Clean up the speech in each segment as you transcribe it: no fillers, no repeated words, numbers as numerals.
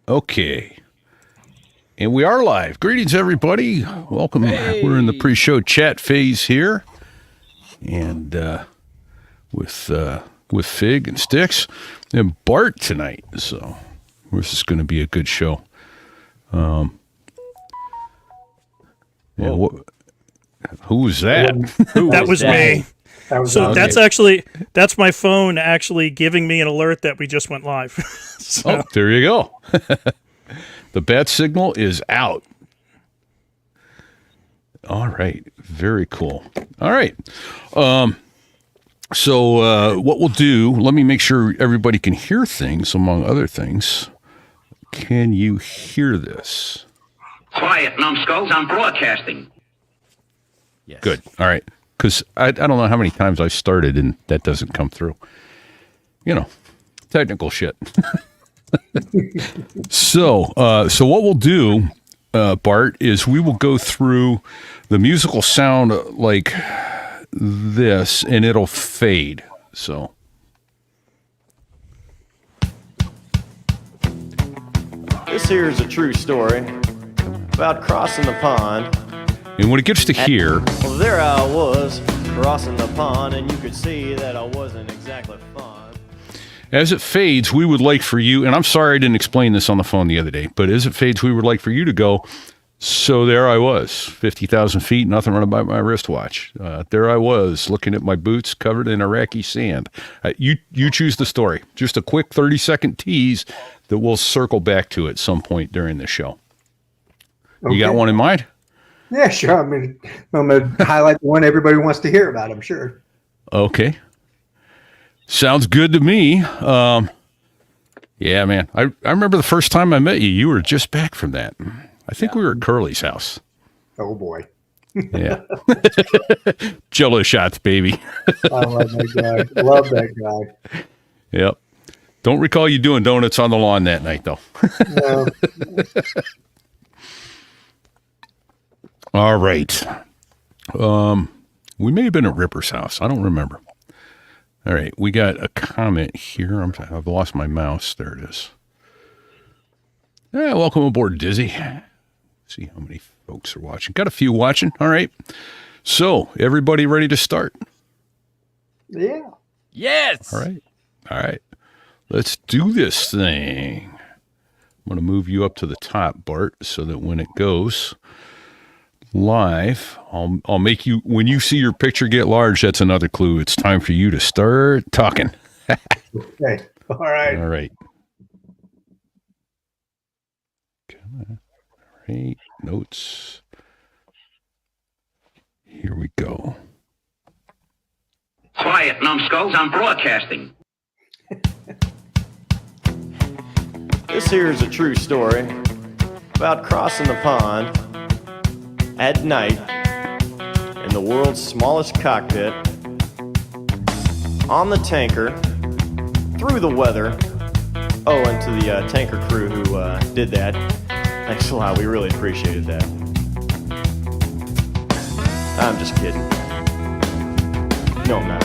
Okay. And we are live. Greetings, everybody. Welcome. Hey. We're in the pre-show chat phase here. And with Fig and Sticks and Bart tonight. So this is going to be a good show. Yeah, who was that? That was me. So that's my phone actually giving me an alert that we just went live. So. Oh, there you go. The bat signal is out. All right. Very cool. All right. So what we'll do, let me make sure everybody can hear things, among other things. Can you hear this? Quiet, numbskulls. I'm broadcasting. Yes. Good. All right. Because I don't know how many times I've started and that doesn't come through. You know, technical shit. So what we'll do, Bart, is we will go through the musical sound like this, and it'll fade. So. This here is a true story about crossing the pond. And when it gets to here... Well, there I was, crossing the pond, and you could see that I wasn't exactly fond. As it fades, we would like for you, and I'm sorry I didn't explain this on the phone the other day, but as it fades, we would like for you to go, so there I was, 50,000 feet, nothing running by my wristwatch. There I was, looking at my boots covered in Iraqi sand. You choose the story. Just a quick 30-second tease that we'll circle back to at some point during the show. Okay. You got one in mind? Yeah, sure. I mean, I'm going to highlight the one everybody wants to hear about, I'm sure. Okay. Sounds good to me. Yeah, man. I remember the first time I met you, you were just back from that. I think we were at Curly's house. Oh, boy. Yeah. Jello shots, baby. I love that guy. Love that guy. Yep. Don't recall you doing donuts on the lawn that night, though. No. All right. We may have been at Ripper's house. I don't remember. All right. We got a comment here. I've lost my mouse. There it is. Yeah, welcome aboard, Dizzy. See how many folks are watching. Got a few watching. All right. So, everybody ready to start? Yeah. Yes. All right. All right. Let's do this thing. I'm going to move you up to the top, Bart, so that when it goes live, I'll make you, when you see your picture get large, that's another clue. It's time for you to start talking. Okay. All right. All right. Come on. All right. Notes. Here we go. Quiet, numbskulls. I'm broadcasting. This here is a true story about crossing the pond at night in the world's smallest cockpit, on the tanker, through the weather. Oh, and to the tanker crew who did that, thanks a lot. We really appreciated that. I'm just kidding. No, I'm not.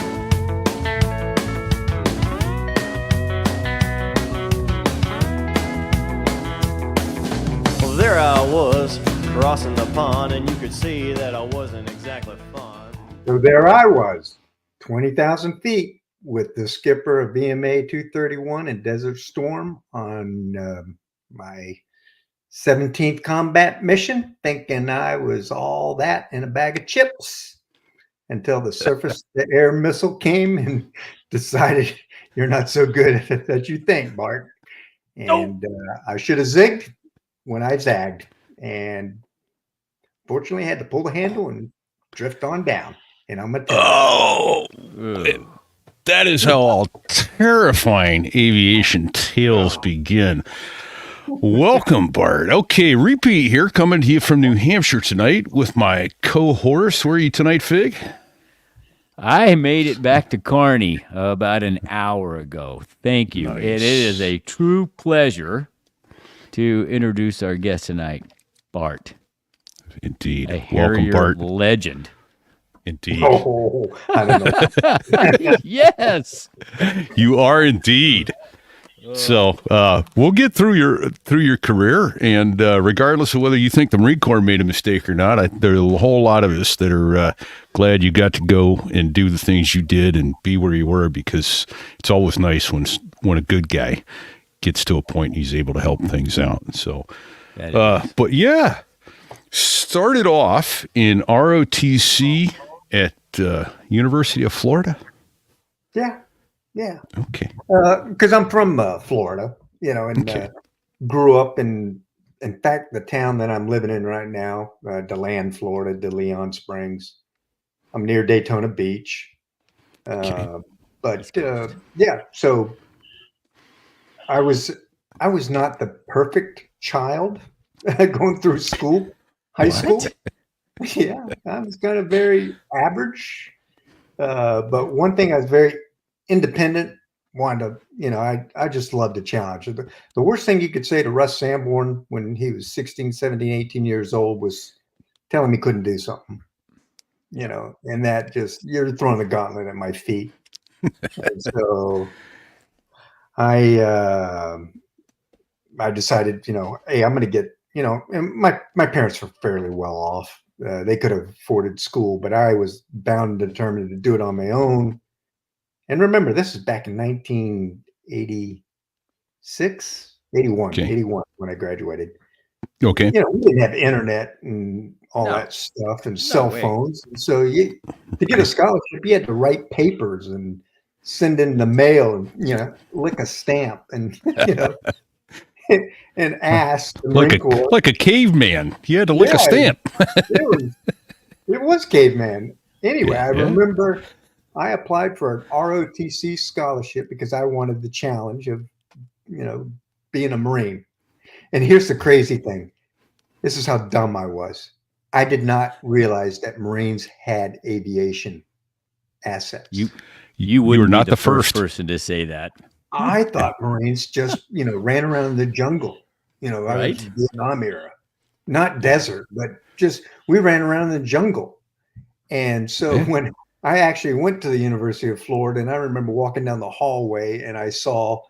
Well, there I was, crossing the pond, and you could see that I wasn't exactly fond. So there I was, 20,000 feet with the skipper of VMA 231 and Desert Storm on my 17th combat mission, thinking I was all that in a bag of chips until the surface-to-air missile came and decided you're not so good as you think, Bart. And I should have zigged when I zagged. And fortunately, I had to pull the handle and drift on down. And I'm a that is how all terrifying aviation tales begin. Welcome, Bart. Okay, repeat here, coming to you from New Hampshire tonight with my co-horse. Where are you tonight, Fig? I made it back to Kearney about an hour ago. Thank you. Nice. And it is a true pleasure to introduce our guest tonight, Bart. Indeed. Welcome, Bart. Legend. Indeed. Oh, I don't know. Yes. You are indeed. So we'll get through your career, and regardless of whether you think the Marine Corps made a mistake or not, there are a whole lot of us that are glad you got to go and do the things you did and be where you were, because it's always nice when a good guy gets to a point he's able to help things out. So, but yeah, started off in ROTC at University of Florida. Yeah. Yeah. Okay. Because I'm from Florida, and grew up in fact, the town that I'm living in right now, DeLand, Florida, DeLeon Springs. I'm near Daytona Beach. Yeah, so I was not the perfect child going through school, high school. Yeah, I was kind of very average. But one thing, I was very independent, wanted to, I just loved a challenge. The worst thing you could say to Russ Sanborn when he was 16, 17, 18 years old was tell him he couldn't do something, and that just, you're throwing the gauntlet at my feet. And so I decided, hey, I'm going to get, and my parents were fairly well off. They could have afforded school, but I was bound and determined to do it on my own. And remember, this is back in 1986, 81 when I graduated. Okay. We didn't have internet and all that stuff and cell phones. And so to get a scholarship, you had to write papers and send in the mail and, lick a stamp and, and ask the Marine Corps. Like a caveman. You had to lick a stamp. it was caveman. Anyway, I remember I applied for an ROTC scholarship because I wanted the challenge of, being a Marine. And here's the crazy thing. This is how dumb I was. I did not realize that Marines had aviation assets. You were not the first person to say that. I thought Marines just, ran around in the jungle, right? The Vietnam era, not desert, but just, we ran around in the jungle. And so when I actually went to the University of Florida, and I remember walking down the hallway and I saw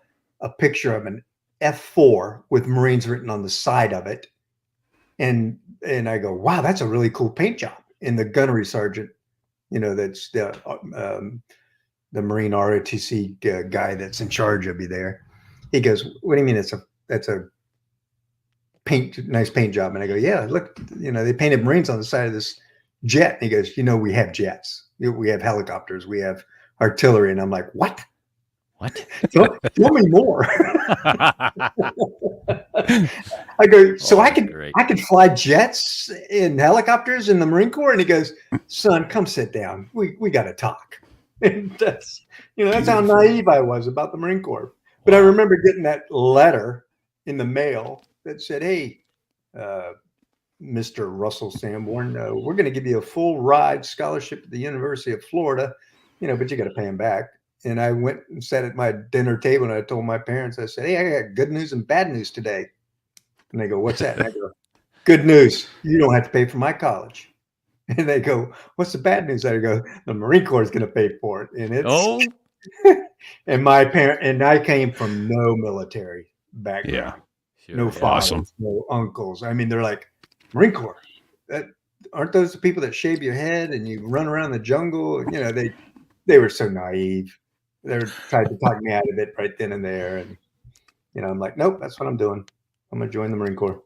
a picture of an F4 with Marines written on the side of it. And I go, wow, that's a really cool paint job. And the gunnery sergeant, that's the Marine ROTC guy that's in charge of you there. He goes, what do you mean that's a nice paint job? And I go, yeah, look, they painted Marines on the side of this jet. And he goes, we have jets. We have helicopters. We have artillery. And I'm like, what? Tell me more. I go, so I can fly jets and helicopters in the Marine Corps? And he goes, son, come sit down. We got to talk. And that's how naive I was about the Marine Corps. But I remember getting that letter in the mail that said, hey, Mr. Russell Sanborn, we're going to give you a full ride scholarship at the University of Florida, but you got to pay him back. And I went and sat at my dinner table and I told my parents, I said, hey, I got good news and bad news today. And they go, what's that? And I go, good news. You don't have to pay for my college. And they go, what's the bad news? I go, the Marine Corps is going to pay for it. And it's, and my parent, and I came from no military background, no fathers, no uncles. I mean, they're like, Marine Corps, aren't those the people that shave your head and you run around the jungle? They were so naive. They were trying to talk me out of it right then and there. And, I'm like, nope, that's what I'm doing. I'm going to join the Marine Corps.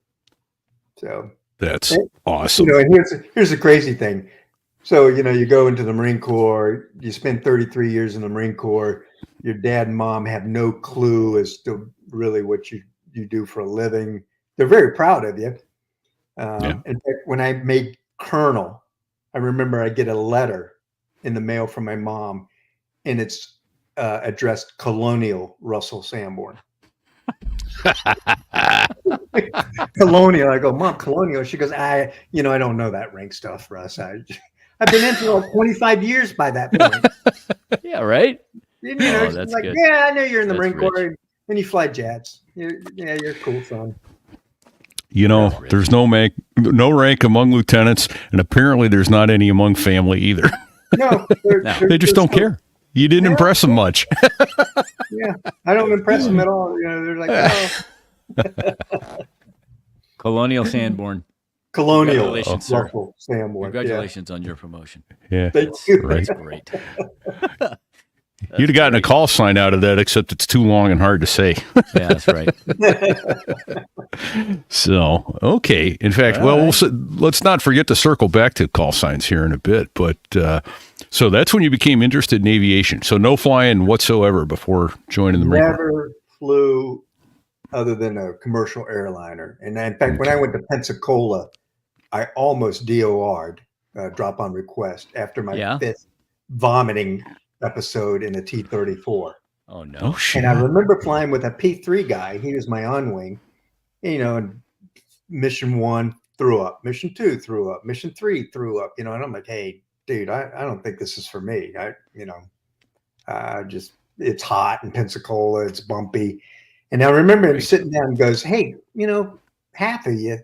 So that's awesome. And here's the crazy thing. So, you go into the Marine Corps, you spend 33 years in the Marine Corps. Your dad and mom have no clue as to really what you do for a living. They're very proud of you. In fact, when I made colonel, I remember I get a letter in the mail from my mom, and it's addressed Colonial Russell Sanborn. Colonial. I go, Mom, Colonial. She goes, I don't know that rank stuff, Russ. I've been in for like 25 years by that point. Yeah, right. That's like, good. Yeah, I know you're in the Marine Corps and you fly jets. You're cool, son. There's no rank among lieutenants, and apparently there's not any among family either. No, they just don't care. You didn't impress them much. Yeah, I don't impress them at all. You know, they're like, oh, Colonial Sanborn. Colonial Congratulations, sir. Russell Sanborn. Congratulations on your promotion. Yeah. Thank you. Right. That's great. You'd have gotten a call sign out of that, except it's too long and hard to say. Yeah, that's right. So, okay. In fact, let's not forget to circle back to call signs here in a bit. But so that's when you became interested in aviation. So no flying whatsoever before joining the Marine Corps. Never flew other than a commercial airliner. And in fact, when I went to Pensacola, I almost DOR'd, drop on request, after my fifth vomiting episode in a T-34. Oh, no. Oh, shit. And I remember flying with a P3 guy. He was my on-wing. You know, and mission 1 threw up, mission 2 threw up, mission 3 threw up, you know, and I'm like, hey, dude, I don't think this is for me. It's hot in Pensacola, it's bumpy. And I remember him sitting down and goes, hey, you know, half of you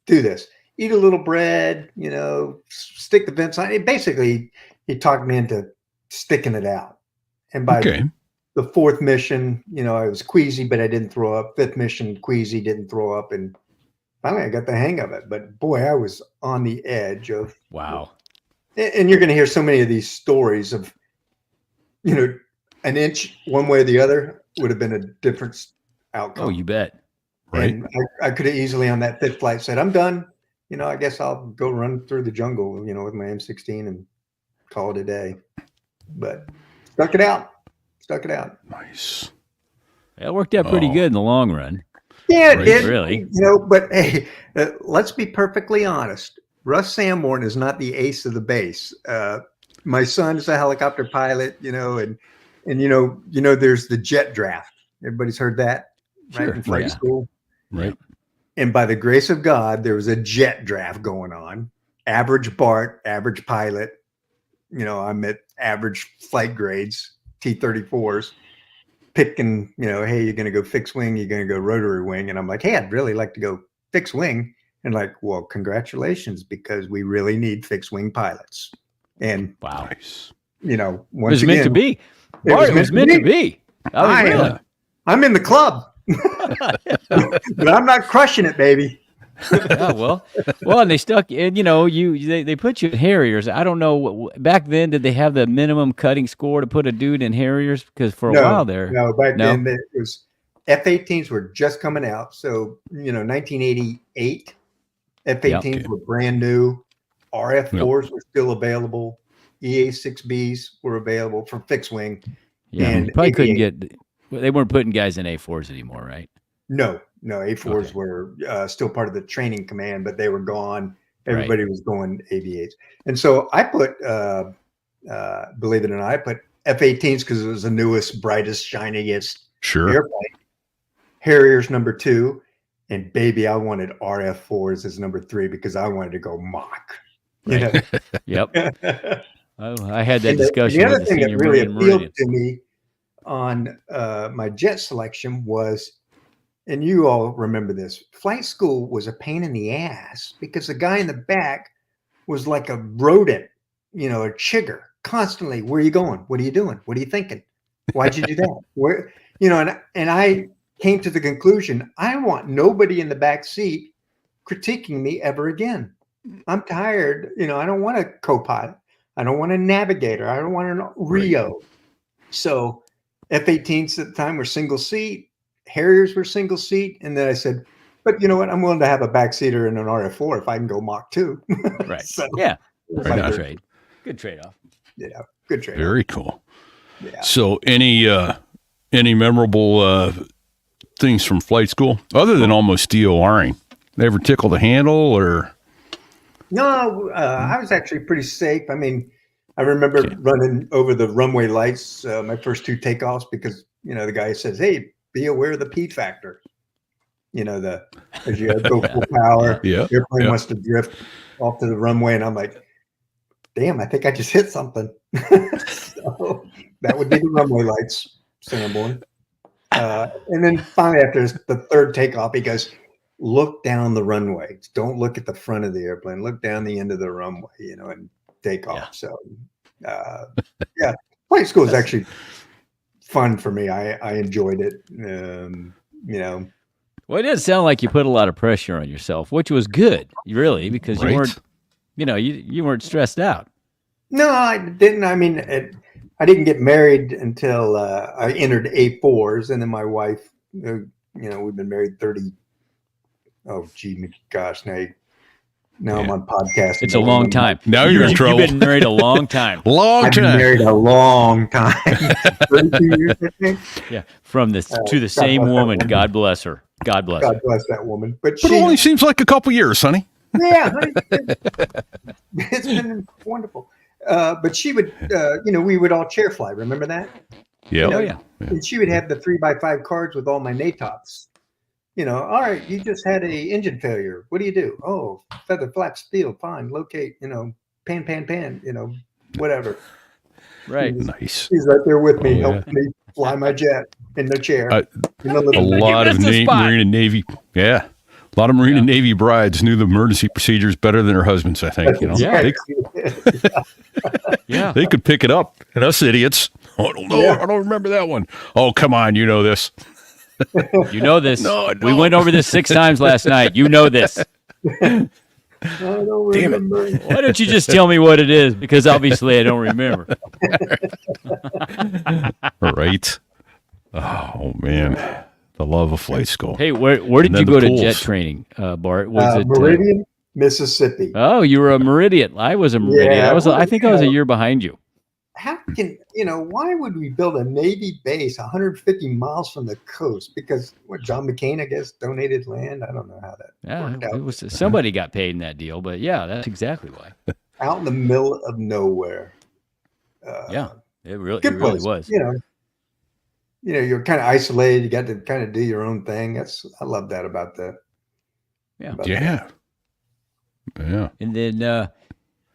do this. Eat a little bread, you know, stick the vents on. Basically, he talked me into sticking it out. And by the 4th mission, you know, I was queasy, but I didn't throw up. 5th mission, queasy, didn't throw up. And finally, I got the hang of it. But boy, I was on the edge of. Wow. And you're going to hear so many of these stories of, you know, an inch one way or the other would have been a different outcome. Oh, you bet. Right. And I could have easily on that 5th flight said, I'm done. You know, I guess I'll go run through the jungle, you know, with my M16 and call it a day. But stuck it out. Nice. That worked out pretty good in the long run. Yeah, it did. Really. You know, but hey, let's be perfectly honest. Russ Sanborn is not the ace of the base. My son is a helicopter pilot, you know, and you know, there's the jet draft. Everybody's heard that, right? In flight school. Right. And by the grace of God, there was a jet draft going on. Average Bart, average pilot. You know, I'm at average flight grades, T-34s, picking, you know, hey, you're going to go fixed wing, you're going to go rotary wing. And I'm like, hey, I'd really like to go fixed wing. And like, well, congratulations, because we really need fixed wing pilots. And wow, you know, it was meant to be. Bart, it was meant to be. I'm in the club, but I'm not crushing it, baby. Yeah, well, and they stuck, and you know, they put you in Harriers. I don't know, back then, did they have the minimum cutting score to put a dude in Harriers? Because for a while there, then it was F-18s were just coming out. So, you know, 1988, F-18s were brand new. RF-4s were still available. EA-6Bs were available for fixed wing. Yeah, and you probably couldn't get. They weren't putting guys in A4s anymore, right? No, A4s were still part of the training command, but they were gone. Everybody was going 88s. And so I put, believe it or not, I put F-18s because it was the newest, brightest, shiniest airplane. Harriers number 2. And baby, I wanted RF-4s as number 3 because I wanted to go Mach. Right. Yep. Oh, I had that discussion. The other with thing the that really appealed to me on my jet selection was, and you all remember this, flight school was a pain in the ass because the guy in the back was like a rodent, you know, a chigger, constantly. Where are you going? What are you doing? What are you thinking? Why'd you do that? Where, you know, and I came to the conclusion, I want nobody in the back seat critiquing me ever again. I'm tired. You know, I don't want a co-pilot. I don't want a navigator. I don't want an Rio. Right. So F-18s at the time were single seat. Harriers were single seat. And then I said, but you know what? I'm willing to have a backseater and an RF-4 if I can go Mach 2. Right. So, yeah. Right. Trade. Good trade-off. Yeah. Good trade-off. Very cool. Yeah. So any memorable things from flight school other than almost DORing? They ever tickle the handle or? No, I was actually pretty safe. I mean, I remember running over the runway lights my first 2 takeoffs because, you know, the guy says, hey, be aware of the P factor. You know, as you go full power, airplane wants to drift off to the runway. And I'm like, damn, I think I just hit something. So that would be the runway lights, Sanborn. And then finally, after the 3rd takeoff, he goes, look down the runway. Don't look at the front of the airplane. Look down the end of the runway, you know, and take off. So, flight school is actually fun for me. I enjoyed it. Well, it does sound like you put a lot of pressure on yourself, which was good, really, because you weren't, you weren't stressed out. No, I didn't. I mean, I didn't get married until I entered A4s, and then my wife, we've been married 30. Oh, gee, gosh, now I'm on podcast. It's a long time. Now you're in trouble. You've been married a long time. I've been married a long time. 32 years, I think. Yeah, from to the same woman. God bless her. God bless her. God bless that woman. But it only seems like a couple years, honey. Yeah, honey, it's been wonderful. But she would, we would all chair fly. Remember that? Yeah. Yeah. And she would have the 3x5 cards with all my NATOPs. All right, you just had a engine failure. What do you do? Oh, feather flap steel, fine. Locate, pan, whatever. Right. Nice. He's right there with me, Oh, helping me fly my jet in the chair. A lot of Marine and Navy. Yeah. A lot of Marine and Navy brides knew the emergency procedures better than their husbands, I think. Yeah. They could pick it up. And us idiots. Oh, I don't know. I don't remember that one. Oh, come on. You know this. You know this. No. We went over this 6 times last night. You know this. I don't remember. Why don't you just tell me what it is? Because obviously I don't remember. Right. Oh, man. The love of flight school. Hey, where did you go to jet training, Bart? Was it Meridian, Mississippi. Oh, you were a Meridian. I was a Meridian. Yeah, I think I was a year behind you. How can why would we build a Navy base 150 miles from the coast? Because John McCain, I guess, donated land. I don't know how that worked out. It was somebody got paid in that deal, but yeah, that's exactly why. Out in the middle of nowhere. It really place. was. You're kind of isolated. You got to kind of do your own thing. I love that about that. Yeah. And then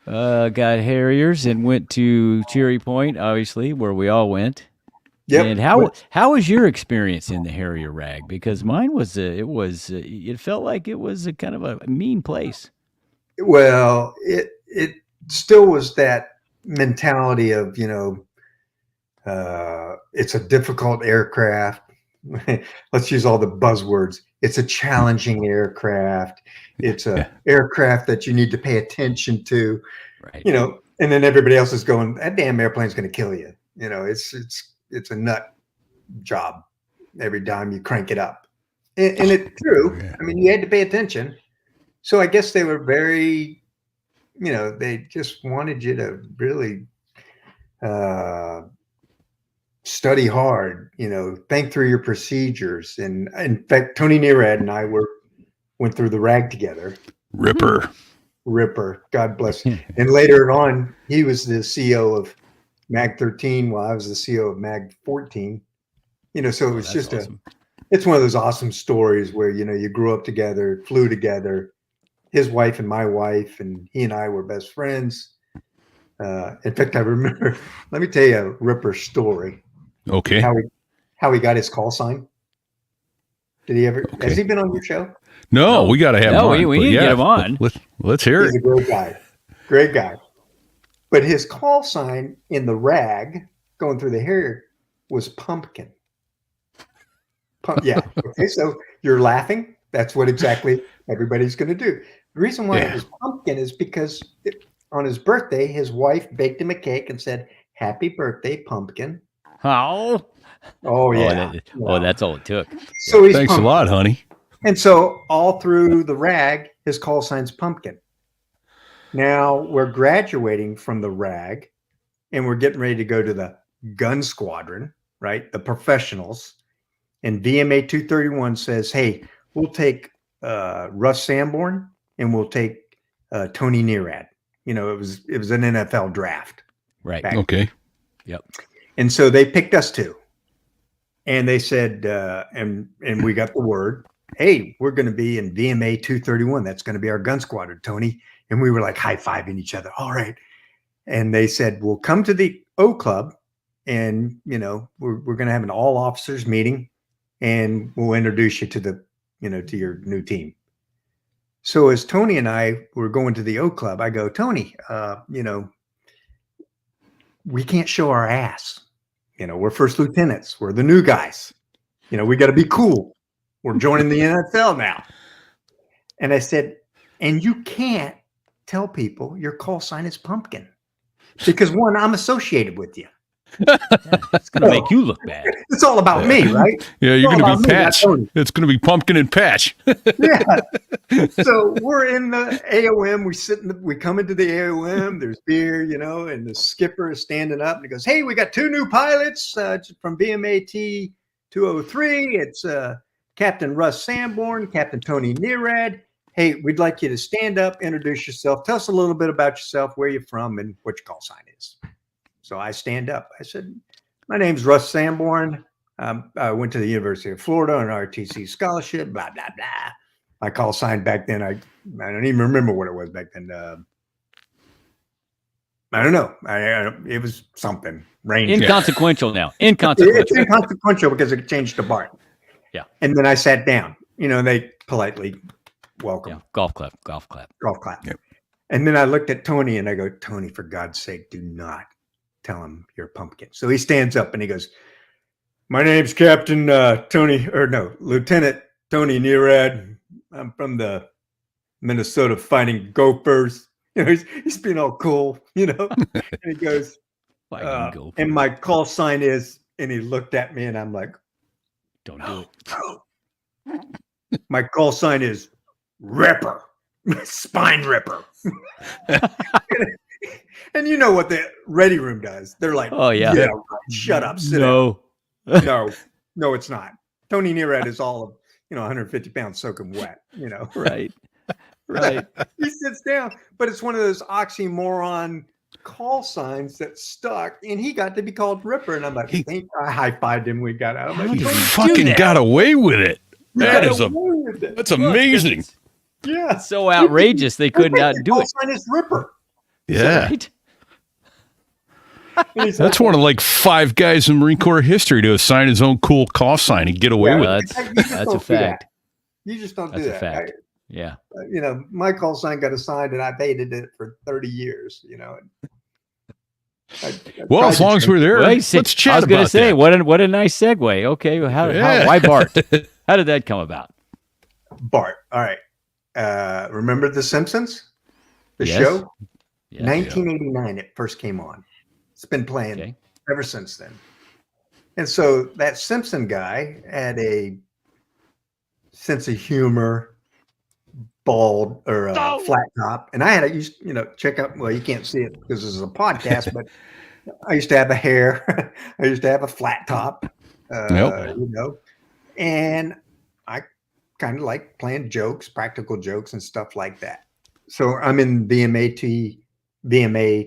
got Harriers and went to Cherry Point, obviously, where we all went. Yep. And how was your experience in the Harrier rag? Because mine was it felt like it was a kind of a mean place. Well, it still was that mentality of it's a difficult aircraft. Let's use all the buzzwords. It's a challenging aircraft. It's a aircraft that you need to pay attention to, right? And then everybody else is going, that damn airplane's going to kill you. It's a nut job every time you crank it up. And it's true. I mean, you had to pay attention. So I guess they were very, they just wanted you to really study hard, think through your procedures. And in fact, Tony Nearad and I went through the rag together. Ripper, God bless him. And later on, he was the CEO of Mag 13 while I was the CEO of Mag 14. So it was just awesome. It's one of those awesome stories where, you grew up together, flew together, his wife and my wife, and he and I were best friends. In fact, I remember, let me tell you a Ripper story. Okay. How he got his call sign. Did he ever, has he been on your show? No, we got to have him on. We need to get him on. Let's hear it. He's a great guy. But his call sign in the rag going through the Harrier was pumpkin. Yeah. Okay. So you're laughing. That's what exactly everybody's going to do. The reason why it was pumpkin is because on his birthday, his wife baked him a cake and said, "Happy birthday, pumpkin." Oh yeah. That's all it took. So he's thanks pumpkin. A lot, honey. And so all through the rag, his call sign's pumpkin. Now we're graduating from the rag and we're getting ready to go to the gun squadron, right? The professionals. And VMA 231 says, hey, we'll take Russ Sanborn and we'll take Tony Nearad. It was an NFL draft. Right. Okay. Yep. And so they picked us too. And they said, and we got the word, hey, we're going to be in VMA 231. That's going to be our gun squadron, Tony. And we were like high-fiving each other. All right. And they said, we'll come to the O Club and, we're going to have an all officers meeting and we'll introduce you to to your new team. So as Tony and I were going to the O Club, I go, Tony, we can't show our ass. We're first lieutenants. We're the new guys. We got to be cool. We're joining the NFL now. And I said, and you can't tell people your call sign is Pumpkin because one, I'm associated with you. It's going to make you look bad. It's all about me, right? Yeah, you're It's all going to be about me, Patch. not Tony. It's going to be Pumpkin and Patch. Yeah. So we're in the AOM. We come into the AOM. There's beer, and the skipper is standing up and he goes, "Hey, we got 2 new pilots from BMAT 203. It's Captain Russ Sanborn, Captain Tony Nearad. Hey, we'd like you to stand up, introduce yourself, tell us a little bit about yourself, where you're from, and what your call sign is." So I stand up. I said, "My name's Russ Sanborn. I went to the University of Florida on an RTC scholarship, blah, blah, blah." My call sign back then, I don't even remember what it was back then. I don't know. It was something. Ranger. Inconsequential now. It's Inconsequential. inconsequential because it changed to Bart. Yeah. And then I sat down. They politely welcome. Yeah. Golf clap. Golf clap. Yep. And then I looked at Tony and I go, "Tony, for God's sake, do not tell him you're a Pumpkin." So he stands up and he goes, "My name's Captain Lieutenant Tony Nearad. I'm from the Minnesota Fighting Gophers." He's being all cool, And he goes, "And my call sign is," and he looked at me and I'm like, Don't do it. "My call sign is Ripper, Spine Ripper." And you know what the ready room does? They're like, Oh, yeah. right, shut up, sit No. down. No, it's not. Tony Nearad is all of 150 pounds soaking wet. Right. Right. He sits down, but it's one of those oxymoron call signs that stuck, and he got to be called Ripper. And I'm like, I high-fived him. We got out. I'm like, You "Tony, fucking got away with it. That's away with it." that's amazing. Yeah. It's so outrageous they couldn't outdo Call it. sign is Ripper. Yeah. Right? And he's That's like, one of like 5 guys in Marine Corps history to assign his own cool call sign and get away Yeah, with it. you just That's don't a do that. fact. You just don't That's do a that. fact. Yeah. My call sign got assigned, and I've hated it for 30 years. Well, as long as we're there, Well, let's chat I was going about to say, that. what a nice segue. Okay, well, Yeah. why Bart? How did that come about? Bart. All right. Remember The Simpsons? The Yes. show? Yeah. 1989, it first came on. It's been playing Okay. ever since then. And so that Simpson guy had a sense of humor, bald or flat top. And I had check out, well, you can't see it because this is a podcast, but I used to have a hair. I used to have a flat top, and I kind of like playing jokes, practical jokes and stuff like that. So I'm in BMA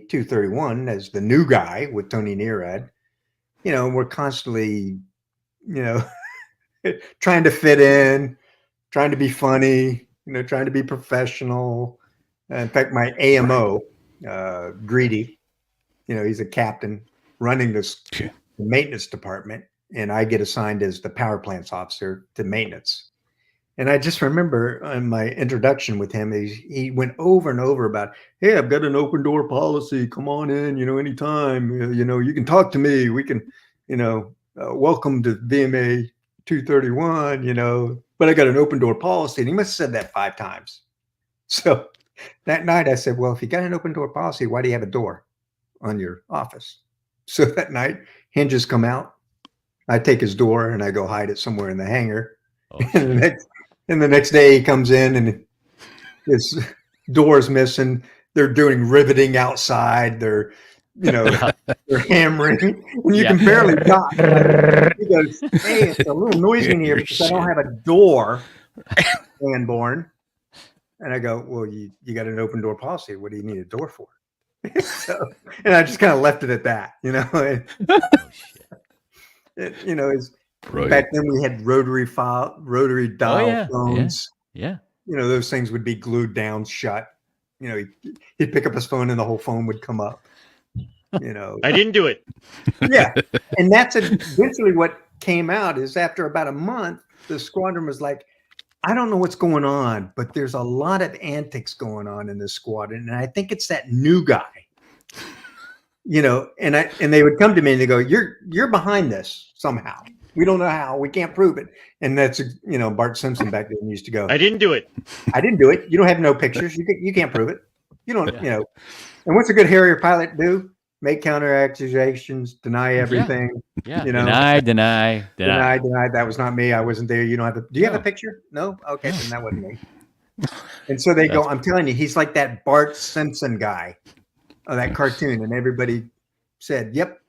231 as the new guy with Tony Nearad. We're constantly, trying to fit in, trying to be funny, trying to be professional. In fact, my AMO, Greedy, he's a captain running this maintenance department, and I get assigned as the power plants officer to maintenance. And I just remember in my introduction with him, he went over and over about, "Hey, I've got an open door policy. Come on in, anytime. You can talk to me. We can, welcome to VMA 231, but I got an open door policy." And he must have said that 5 times. So that night I said, "Well, if you got an open door policy, why do you have a door on your office?" So that night, hinges come out. I take his door and I go hide it somewhere in the hangar. Oh, And the next day he comes in and his door's missing. They're doing riveting outside. They're hammering. And you can barely talk. He goes, "Hey, it's a little noisy in here because I don't have a door, Sanborn." And I go, "Well, you got an open door policy. What do you need a door for?" And I just kind of left it at that, Back then we had rotary dial phones. Yeah. Those things would be glued down shut. He'd pick up his phone and the whole phone would come up. I didn't do it. Yeah. And that's eventually what came out is after about a month, the squadron was like, "I don't know what's going on, but there's a lot of antics going on in this squadron. And I think it's that new guy, and they would come to me and they go, you're behind this somehow. We don't know how. We can't prove it. And that's, Bart Simpson back then used to go, I didn't do it. I didn't do it. You don't have no pictures. You can't prove it. You don't, And what's a good Harrier pilot do? Make counter accusations, deny everything. Yeah. Deny. Deny. That was not me. I wasn't there. You don't have do you have a picture? No? Okay, then that wasn't me. And so they go, I'm telling you, he's like that Bart Simpson guy of that cartoon. And everybody said, yep.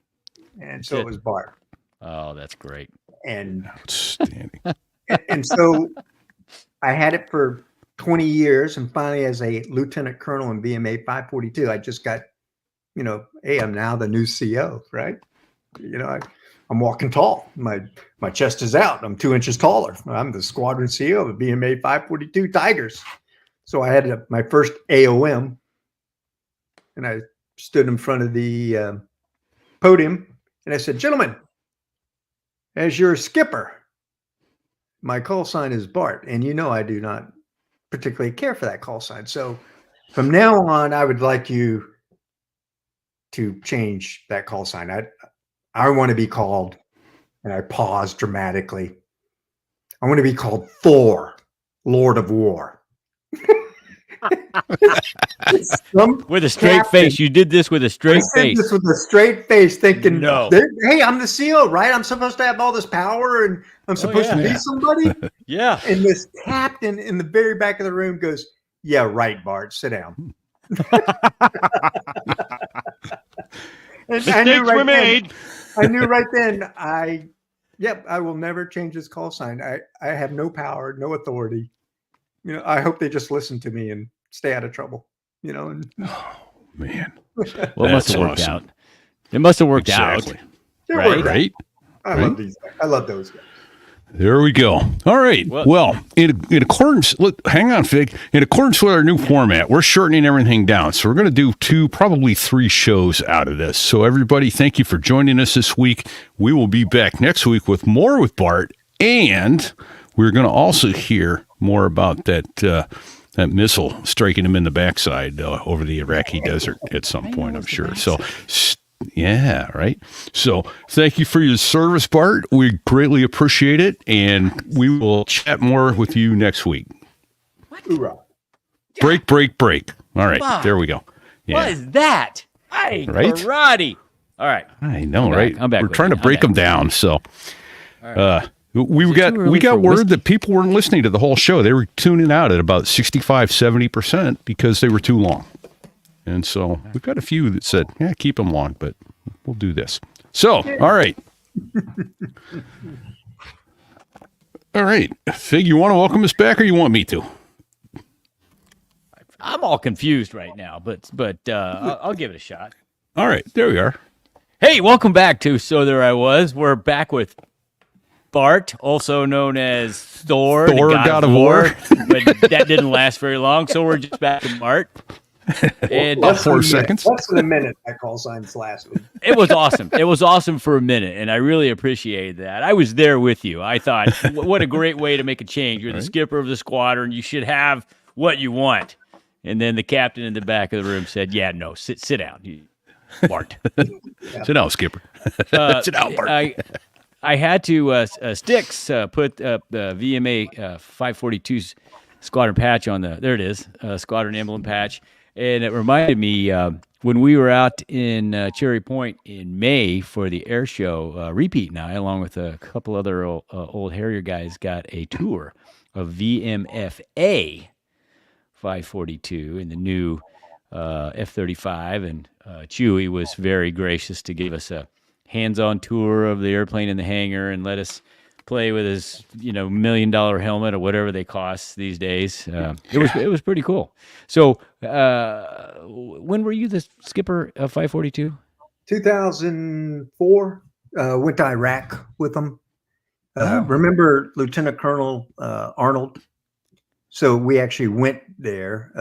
And so it was Bart. Oh, that's great. And outstanding. And so I had it for 20 years. And finally, as a lieutenant colonel in VMA 542, I just got, hey, I'm now the new CO, right? I'm walking tall. My chest is out. I'm 2 inches taller. I'm the squadron CO of VMA 542 Tigers. So I had my first AOM, and I stood in front of the podium, and I said, gentlemen, as your skipper, my call sign is Bart, and I do not particularly care for that call sign. So from now on, I would like you to change that call sign. I want to be called, and I paused dramatically, I want to be called Thor, Lord of War. With a straight face. You did this with a straight face. This with a straight face, thinking, no. Hey, I'm the CO, right? I'm supposed to have all this power, and I'm supposed to be somebody. Yeah. And this captain in the very back of the room goes, yeah, right, Bart, sit down. Mistakes were made. I knew right then, I will never change this call sign. I have no power, no authority. I hope they just listen to me and stay out of trouble. Oh man. Well, it must have worked out. It must have worked out. Right? I love these guys. I love those guys. There we go. All right. Well, in accordance, hang on, Fig. In accordance with our new format, we're shortening everything down. So we're going to do probably 3 shows out of this. So everybody, thank you for joining us this week. We will be back next week with more with Bart, and we're going to also hear more about that missile striking him in the backside over the Iraqi desert at some point, I'm sure. So. Yeah, right. So thank you for your service, Bart. We greatly appreciate it, and we will chat more with you next week. Hoorah. Break. All right, there we go. Yeah. What is that? Hey, right? Karate. All right. I know, right? I'm back. We're trying to break them down, so we got word that people weren't listening to the whole show. They were tuning out at about 65-70% because they were too long. And so we've got a few that said, yeah, keep them long, but we'll do this. So, all right. All right. Fig, you want to welcome us back or you want me to? I'm all confused right now, but I'll give it a shot. All right. There we are. Hey, welcome back to So There I Was. We're back with Bart, also known as Thor, the God of War. But that didn't last very long, so we're just back to Bart. And about 4 seconds. Less than a minute that call sign's lasted. It was awesome. It was awesome for a minute, and I really appreciated that. I was there with you. I thought, what a great way to make a change. You're the skipper of the squadron. You should have what you want. And then the captain in the back of the room said, yeah, no, sit down, Bart. Sit down, skipper. Sit down, Bart. I had to, Sticks put the VMA 542's squadron patch on there it is, squadron emblem patch. And it reminded me when we were out in Cherry Point in May for the air show, Repeat and I, along with a couple other old Harrier guys, got a tour of VMFA 542 in the new F-35. And Chewie was very gracious to give us a hands-on tour of the airplane in the hangar and let us play with his, $1 million helmet or whatever they cost these days. It was pretty cool. So, when were you the skipper of 542? 2004. Went to Iraq with them. Remember Lieutenant Colonel Arnold? So we actually went there.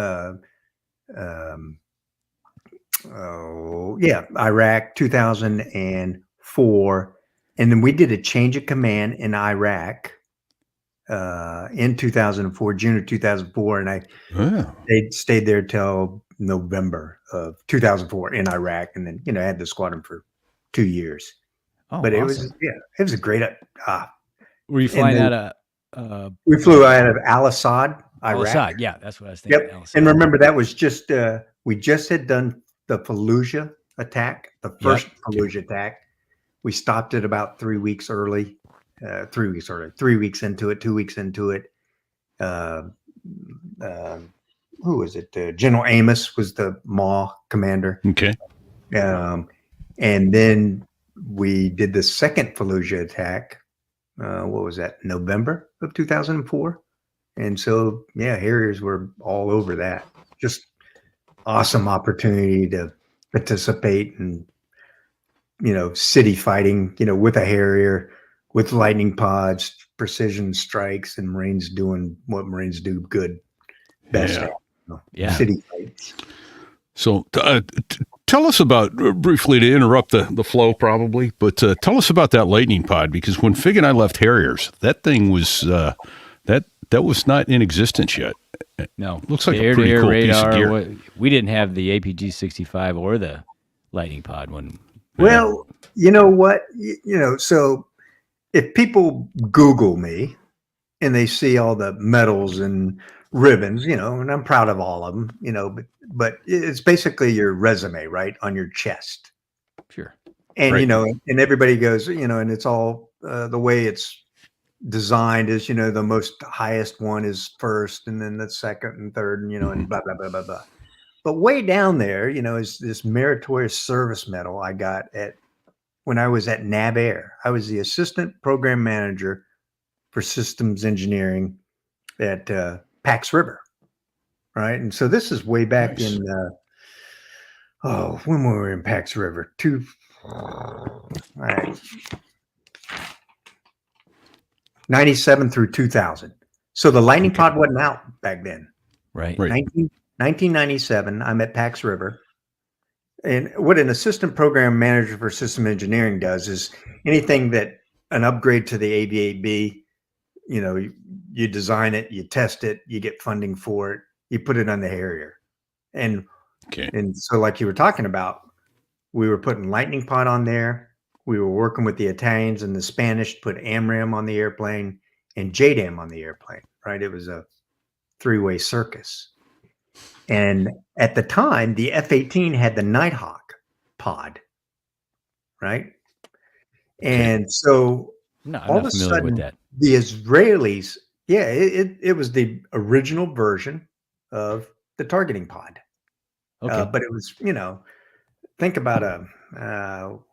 Iraq 2004. And then we did a change of command in Iraq. in 2004, June of 2004, and I stayed there till November of 2004 in Iraq, and then I had the squadron for 2 years. Oh, but it awesome. was a great. Were you flying out of? We flew out of Al Asad, Iraq. Al-Assad, yeah, that's what I was thinking. Yep, and remember that was just we just had done the Fallujah attack, the first Fallujah attack. We stopped it about 3 weeks early. 3 weeks early. 3 weeks into it. 2 weeks into it. Who was it? General Amos was the MAW commander. Okay. And then we did the second Fallujah attack. What was that? November of 2004. And so, Harriers were all over that. Just awesome opportunity to participate in, city fighting, with a Harrier, with lightning pods, precision strikes, and Marines doing what Marines do best at. City fights. So tell us about, briefly to interrupt the flow probably, but tell us about that lightning pod, because when Fig and I left Harriers, that thing was, that was not in existence yet. No. Looks like a pretty cool radar, piece of gear. We didn't have the APG-65 or the lightning pod when. Well, you know what? So if people Google me and they see all the medals and ribbons, and I'm proud of all of them, but it's basically your resume, right, on your chest. Sure. And, and everybody goes, and it's all the way it's designed is, the most highest one is first, and then the second and third, and, and blah, blah, blah, blah, blah. But way down there, is this meritorious service medal I got when I was at NAB Air. I was the assistant program manager for systems engineering at Pax River, right? And so this is way back in, when were we in Pax River? 97 through 2000. So the lightning pod wasn't out back then. Right. 1997, I'm at Pax River. And what an assistant program manager for system engineering does is anything that an upgrade to the AV-8B, you design it, you test it, you get funding for it, you put it on the Harrier. And so like you were talking about, we were putting lightning pod on there. We were working with the Italians and the Spanish to put AMRAAM on the airplane and JDAM on the airplane, right? It was a three-way circus. And at the time, the F-18 had the Nighthawk pod, right? And so all of a sudden, with that. The Israelis, it was the original version of the targeting pod. Okay. But it was, think about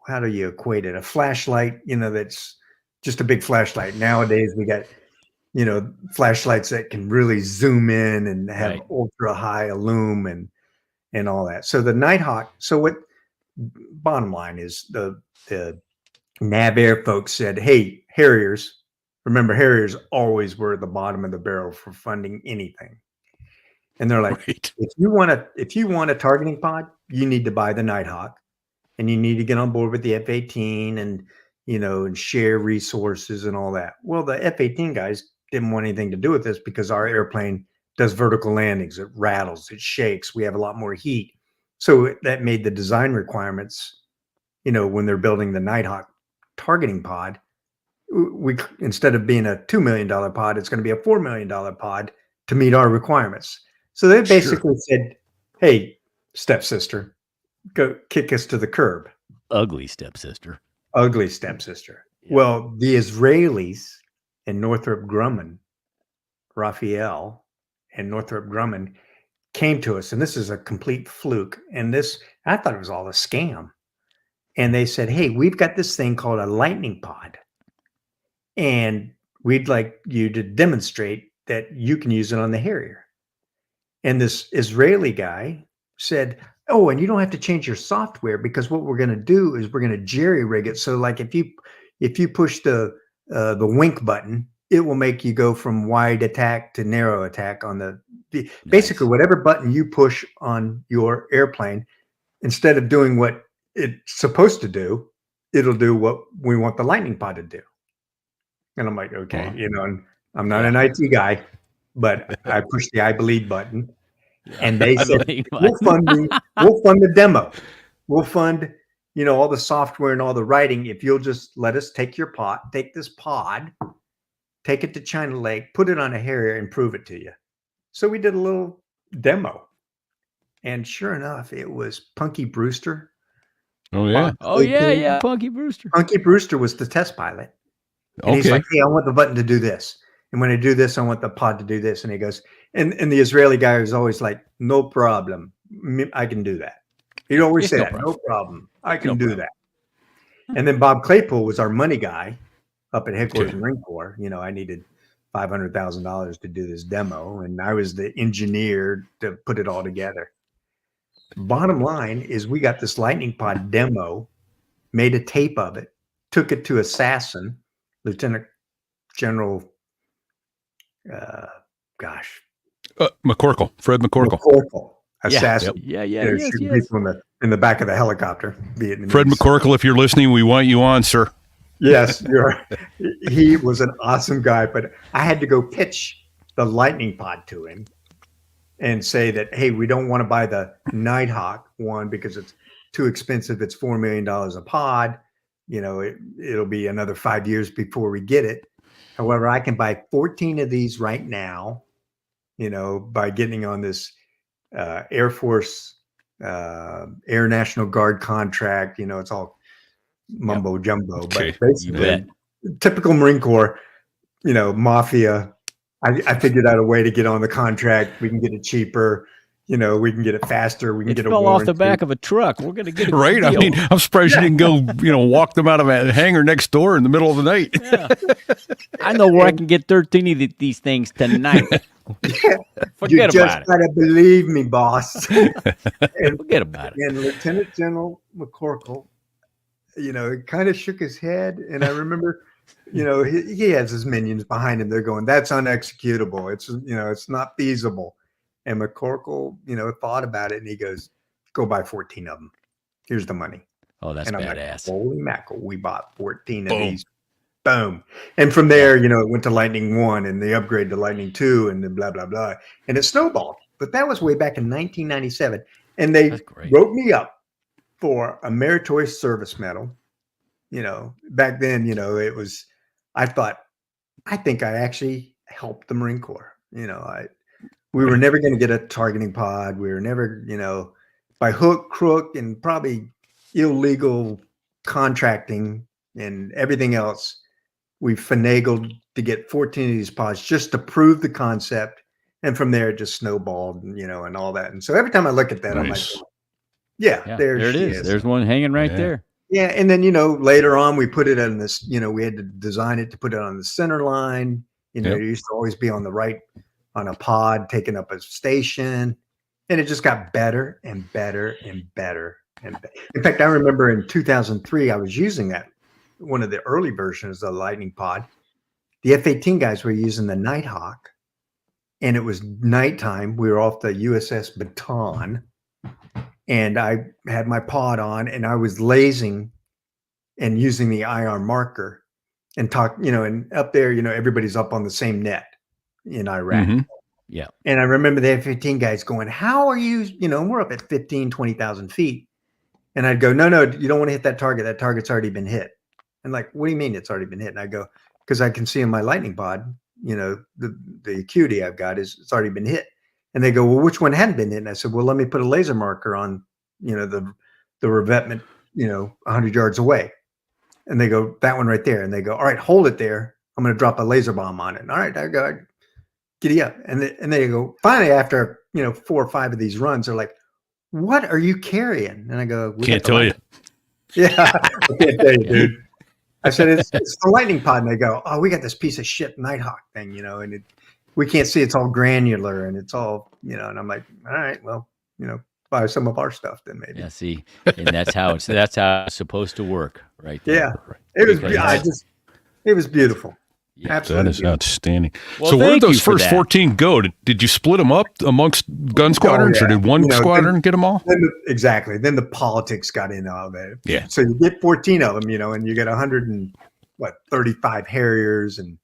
how do you equate it? A flashlight, that's just a big flashlight. Nowadays we got, flashlights that can really zoom in and have ultra high illum and all that. So the Nighthawk. So what? Bottom line is the NAV Air folks said, "Hey, Harriers, remember Harriers always were at the bottom of the barrel for funding anything." And they're like, if you want a targeting pod, you need to buy the Nighthawk, and you need to get on board with the F-18 and, and share resources and all that. Well, the F-18 guys didn't want anything to do with this because our airplane does vertical landings. It rattles, it shakes. We have a lot more heat. So that made the design requirements, when they're building the Nighthawk targeting pod, instead of being a $2 million pod, it's going to be a $4 million pod to meet our requirements. So they basically said, "Hey, stepsister, go kick us to the curb." Ugly stepsister. Ugly stepsister. Yeah. Well, the Israelis and Northrop Grumman, Raphael and Northrop Grumman came to us, and this is a complete fluke. And I thought it was all a scam. And they said, "Hey, we've got this thing called a lightning pod, and we'd like you to demonstrate that you can use it on the Harrier." And this Israeli guy said, "Oh, and you don't have to change your software, because what we're going to do is we're going to jerry rig it. So like if you push the wink button, it will make you go from wide attack to narrow attack on basically whatever button you push on your airplane, instead of doing what it's supposed to do, it'll do what we want the lightning pod to do." And I'm like, okay, and I'm not an IT guy, but I pushed the I believe button, and they said, we'll fund the demo. We'll fund, all the software and all the writing if you'll just let us take this pod, take it to China Lake, put it on a Harrier, and prove it to you. So we did a little demo, and sure enough, it was Punky Brewster. Oh yeah. Oh yeah, Punky Brewster. Punky Brewster was the test pilot. And he's like, hey, I want the button to do this. And when I do this, I want the pod to do this. And he goes, and the Israeli guy was always like, no problem. I can do that. He'd always say no problem. I can do that. And then Bob Claypool was our money guy up at headquarters in Marine Corps. I needed $500,000 to do this demo. And I was the engineer to put it all together. Bottom line is we got this lightning pod demo, made a tape of it, took it to Assassin, Lieutenant General, McCorkle, Fred McCorkle. Assassin. Yeah. Shooting people in the back of the helicopter. Vietnamese. Fred McCorkle, if you're listening, we want you on, sir. Yes, he was an awesome guy, but I had to go pitch the lightning pod to him and say that, hey, we don't want to buy the Nighthawk one because it's too expensive. It's $4 million a pod. It'll be another 5 years before we get it. However, I can buy 14 of these right now, by getting on this Air Force, Air National Guard contract. It's all mumbo jumbo, but basically typical Marine Corps, mafia. I figured out a way to get on the contract. We can get it cheaper. We can get it faster. We can get it fell off the back of a truck. We're going to get it. Right. Deal. I mean, I'm surprised you didn't go, walk them out of a hangar next door in the middle of the night. Yeah. I know where I can get 13 of these things tonight. Forget you about just gotta believe me, boss. Forget about it. And Lieutenant General McCorkle, he kind of shook his head. And I remember, he has his minions behind him. They're going, that's unexecutable. It's, it's not feasible. And McCorkle, thought about it and he goes, go buy 14 of them. Here's the money. Oh, that's and I'm badass. Like, holy mackerel. We bought 14 of these. Boom. And from there, it went to Lightning 1 and the upgrade to Lightning 2 and then blah, blah, blah. And it snowballed. But that was way back in 1997. And they wrote me up for a meritorious service medal. Back then, it was, I think I actually helped the Marine Corps. We were never going to get a targeting pod. We were never, by hook, crook, and probably illegal contracting and everything else, we finagled to get 14 of these pods just to prove the concept. And from there, it just snowballed, and all that. And so every time I look at that, I'm like, there it is. There's one hanging right there. Yeah. And then, later on, we put it on this, we had to design it to put it on the center line. It used to always be on the right, on a pod, taking up a station. And it just got better and better and better. And in fact, I remember in 2003, I was using that, one of the early versions of the Lightning pod. The F-18 guys were using the Nighthawk, and it was nighttime. We were off the USS Baton, and I had my pod on, and I was lasing and using the IR marker and and up there, everybody's up on the same net in Iraq. Mm-hmm. Yeah. And I remember the F-15 guys going, how are you, we're up at 15, 20,000 feet. And I'd go, no, you don't want to hit that target. That target's already been hit. And like, what do you mean it's already been hit? And I go, because I can see in my Lightning pod, the acuity I've got is it's already been hit. And they go, well, which one hadn't been hit? And I said, well, let me put a laser marker on, the revetment, 100 yards away. And they go, that one right there. And they go, all right, hold it there. I'm going to drop a laser bomb on it. And all right, I go, giddy up. And they go, finally, after, 4 or 5 of these runs, they're like, what are you carrying? And I go, can't tell you. Yeah, I can't tell you, dude. I said, it's the Lightning pod. And they go, oh, we got this piece of shit Nighthawk thing, and we can't see. It's all granular and it's all, and I'm like, all right, well, buy some of our stuff then maybe. Yeah, see, and that's how it's supposed to work, right there. Yeah, it was beautiful. Yeah, absolutely. That is outstanding. Well, so where did thank you those for first that. 14 go? Did you split them up amongst gun squadrons, or did one squadron get them all? Exactly. Then the politics got in all of it. Yeah. So you get 14 of them, and you get 35 Harriers and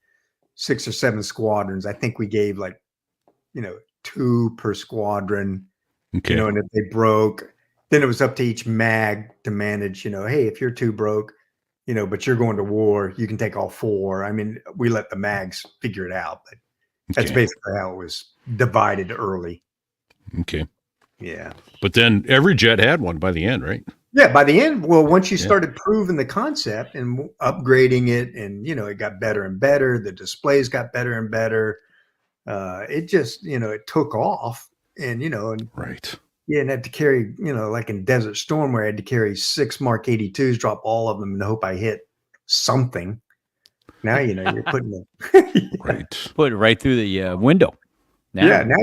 6 or 7 squadrons. I think we gave like, 2 per squadron, Okay. and if they broke, then it was up to each mag to manage, hey, if you're 2 broke, but you're going to war, you can take all 4. I mean, we let the mags figure it out, but that's Okay. basically how it was divided early. Okay. Yeah. But then every jet had one by the end, right? Yeah, by the end, well, once you started proving the concept and upgrading it, and it got better and better, the displays got better and better. It just, it took off, and Right. yeah, and had to carry, like in Desert Storm, where I had to carry 6 Mark 82s, drop all of them, and hope I hit something. Now you're putting the Right. Put it right through the window. Now. Yeah, now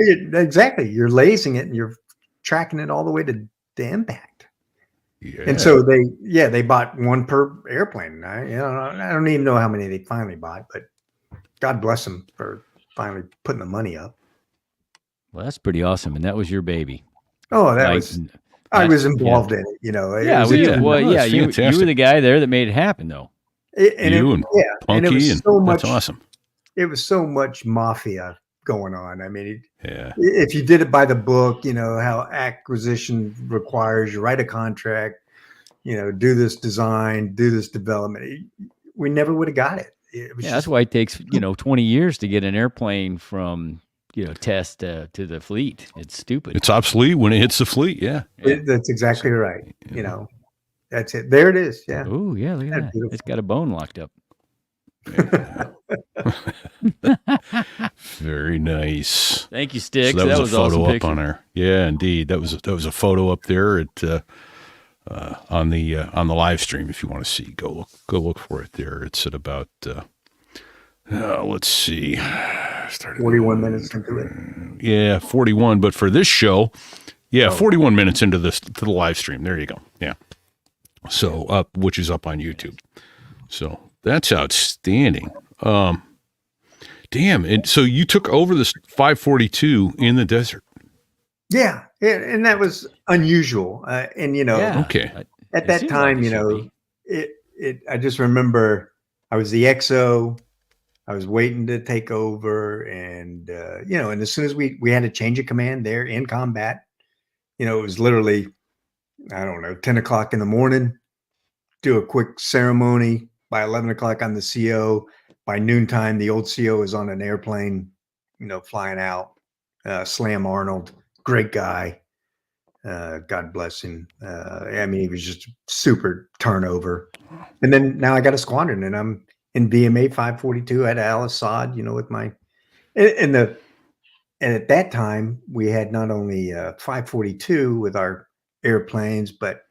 you're lasing it, and you're tracking it all the way to the impact. Yeah. And so they bought 1 per airplane. I don't even know how many they finally bought, but God bless them for finally putting the money up. Well, that's pretty awesome, and that was your baby. Oh, Like, I was involved in it. Yeah, you well, No, yeah, it's you fantastic. were the guy there that made it happen, though. and You and and it Punky, was and so much. that's awesome. It was so much mafia going on. I mean, Yeah. if you did it by the book, how acquisition requires you write a contract, do this design, do this development. We never would have got it. It was That's why it takes 20 years to get an airplane from test to the fleet. It's stupid. It's obsolete when it hits the fleet. Yeah. That's exactly right. That's it. There it is. Yeah. Oh yeah, look at That's that. beautiful. It's got a bone locked up. Very nice. Thank you, Sticks. So that was a photo awesome up picture. on our. Yeah, indeed. That was a photo up there at on the live stream. If you want to see, go look for it there. It's at about let's see, 41 minutes into it. Yeah, 41. But for this show, 41 minutes into the live stream. There you go. Yeah. So which is up on YouTube. So that's outstanding. Damn. And so you took over this 542 in the desert. Yeah, and that was unusual. And Okay. at that seems time, like it should it. I just remember I was the XO. I was waiting to take over, and and as soon as we had a change of command there in combat, it was literally, I don't know, 10 o'clock in the morning. Do a quick ceremony by 11 o'clock on the CO. By noontime, the old CO is on an airplane, flying out. Slam Arnold, great guy. God bless him. I mean, he was just super turnover. And then now I got a squadron, and I'm in BMA 542 at Al Assad, with my, and at that time we had not only 542 with our airplanes, but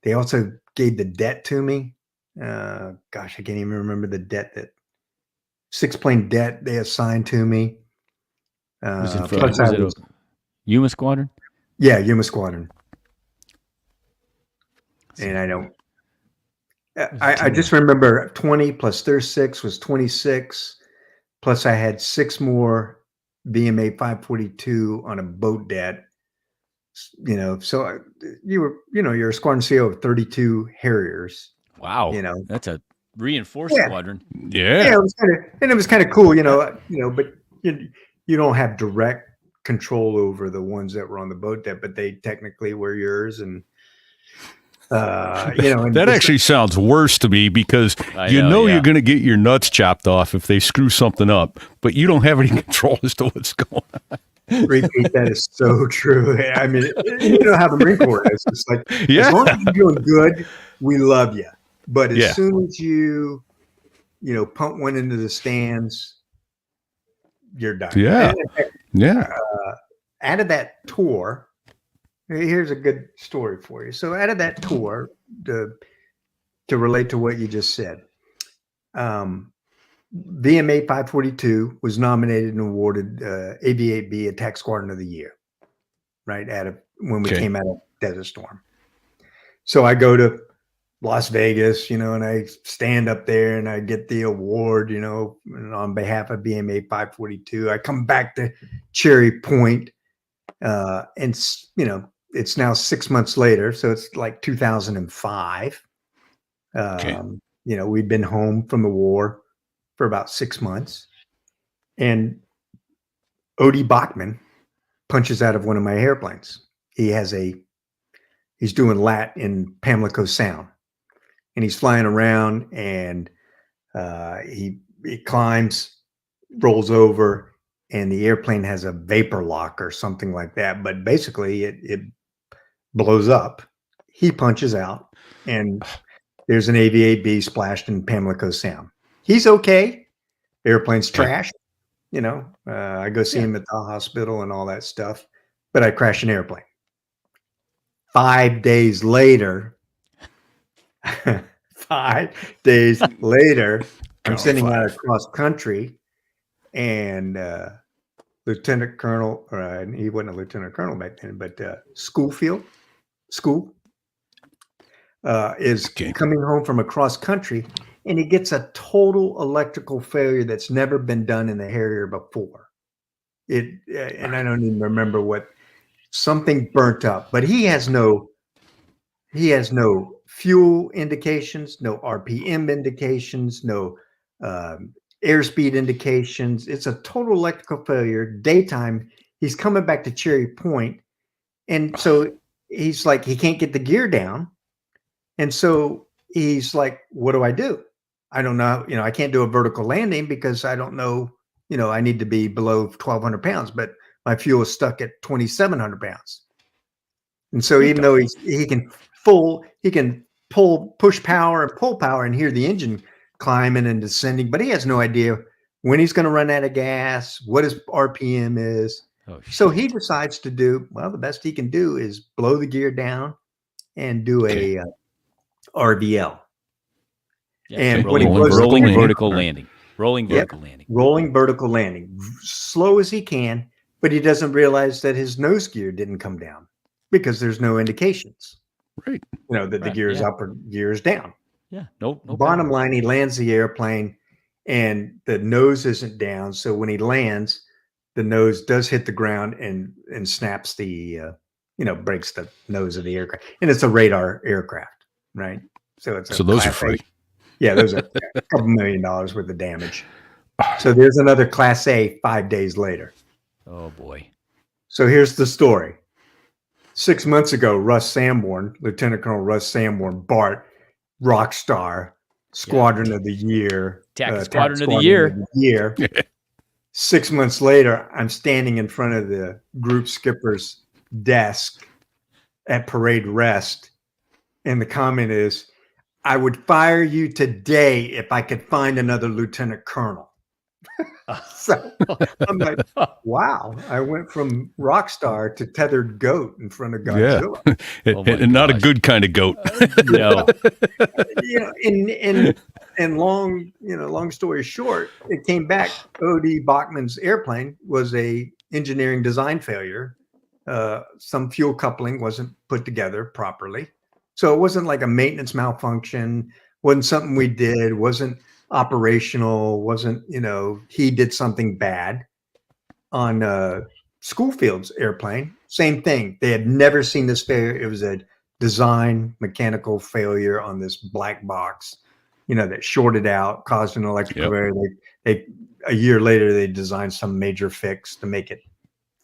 they also gave the debt to me. Gosh, I can't even remember the debt, that 6-plane debt they assigned to me. Was it plus a Yuma Squadron? Yeah, Yuma Squadron. And I don't. I just remember 20 plus 36 was 26. Plus I had 6 more BMA 542 on a boat debt. So you're a squadron CO of 32 Harriers. Wow. That's a reinforced squadron. Yeah. It was kind of cool, but you don't have direct control over the ones that were on the boat debt, but they technically were yours. And that actually sounds worse to me, because you're going to get your nuts chopped off if they screw something up, but you don't have any control as to what's going on. Repeat, that is so true. I mean, you know how the Marine Corps is. It's like, Yeah. as long as you're doing good, we love you. But as soon as you pump one into the stands, you're done. Yeah. Yeah. Out of that tour, here's a good story for you. So out of that tour, to relate to what you just said, VMA 542 was nominated and awarded AV-8B Attack Squadron of the Year, right? When we came out of Desert Storm. So I go to Las Vegas, and I stand up there and I get the award, on behalf of BMA 542. I come back to Cherry Point, and it's now 6 months later, so it's like 2005. We'd been home from the war for about 6 months, And O.D. Bachman punches out of one of my airplanes. He's doing lat in Pamlico Sound, and he's flying around, and he climbs, rolls over, and the airplane has a vapor lock or something like that. But basically, it blows up. He punches out, and there's an AV-8B splashed in Pamlico Sound. He's okay. The airplane's trashed. I go see him at the hospital and all that stuff, but I crashed an airplane. 5 days later, I'm sending out across country, and Lieutenant Colonel, he wasn't a lieutenant colonel back then, but School is coming home from across country, and he gets a total electrical failure that's never been done in the Harrier before. And I don't even remember something burnt up, but he has no fuel indications, no RPM indications, no airspeed indications. It's a total electrical failure. Daytime, he's coming back to Cherry Point, and so he's like, he can't get the gear down. And so he's like, what do I do? I don't know. I can't do a vertical landing because I don't know, I need to be below 1,200 pounds, but my fuel is stuck at 2,700 pounds. And so even though he can push power and pull power and hear the engine climbing and descending, but he has no idea when he's going to run out of gas, what his RPM is. So he decides to do, the best he can do is blow the gear down and do a RVL. And rolling vertical landing. Rolling vertical landing. Slow as he can, but he doesn't realize that his nose gear didn't come down because there's no indications. Right. That the gear is up or gear is down. Yeah. No Bottom line, he lands the airplane and the nose isn't down. So when he lands, the nose does hit the ground and snaps breaks the nose of the aircraft. And it's a radar aircraft, right? So those are free. Yeah, those are a couple $1 million worth of damage. So there's another Class A 5 days later. Oh boy. So here's the story. 6 months ago, Lieutenant Colonel Russ Sanborn, Bart, rock star, Squadron of the Year. Squadron of the Year. 6 months later, I'm standing in front of the group skipper's desk at parade rest. And the comment is, I would fire you today if I could find another lieutenant colonel. So I'm like, wow, I went from rock star to tethered goat in front of Godzilla. Yeah. And not a good kind of goat. No. Long story short, it came back. O.D. Bachman's airplane was a engineering design failure. Some fuel coupling wasn't put together properly. So it wasn't like a maintenance malfunction, wasn't something we did, wasn't operational, wasn't, he did something bad. On Schoolfield's airplane, same thing. They had never seen this failure. It was a design mechanical failure on this black box, that shorted out, caused an electrical failure. A year later, they designed some major fix to make it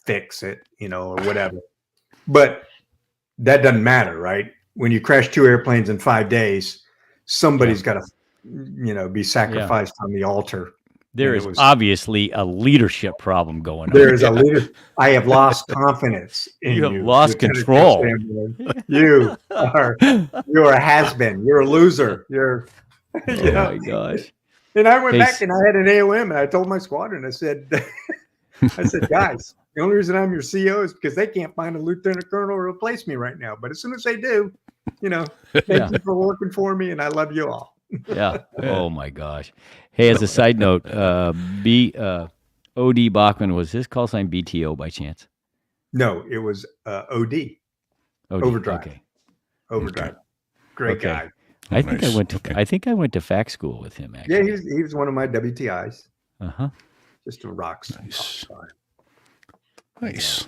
fix it, or whatever. But that doesn't matter, right? When you crash 2 airplanes in 5 days, somebody's got to, be sacrificed on the altar. There is obviously a leadership problem going on. There is a leader. I have lost confidence in you. You have lost control. You are a has-been. You're a loser. My gosh. And I went back and I had an AOM and I told my squadron, I said, guys, the only reason I'm your CO is because they can't find a lieutenant colonel to replace me right now. But as soon as they do, thank you for working for me, and I love you all. Yeah. Oh my gosh. Hey, as a side note, O.D. Bachman, was his call sign BTO by chance? No, it was OD. Overdrive. Okay. Overdrive. Great guy. I think I went to fac school with him. Actually. Yeah, he was one of my WTIs. Just a rock star. Nice.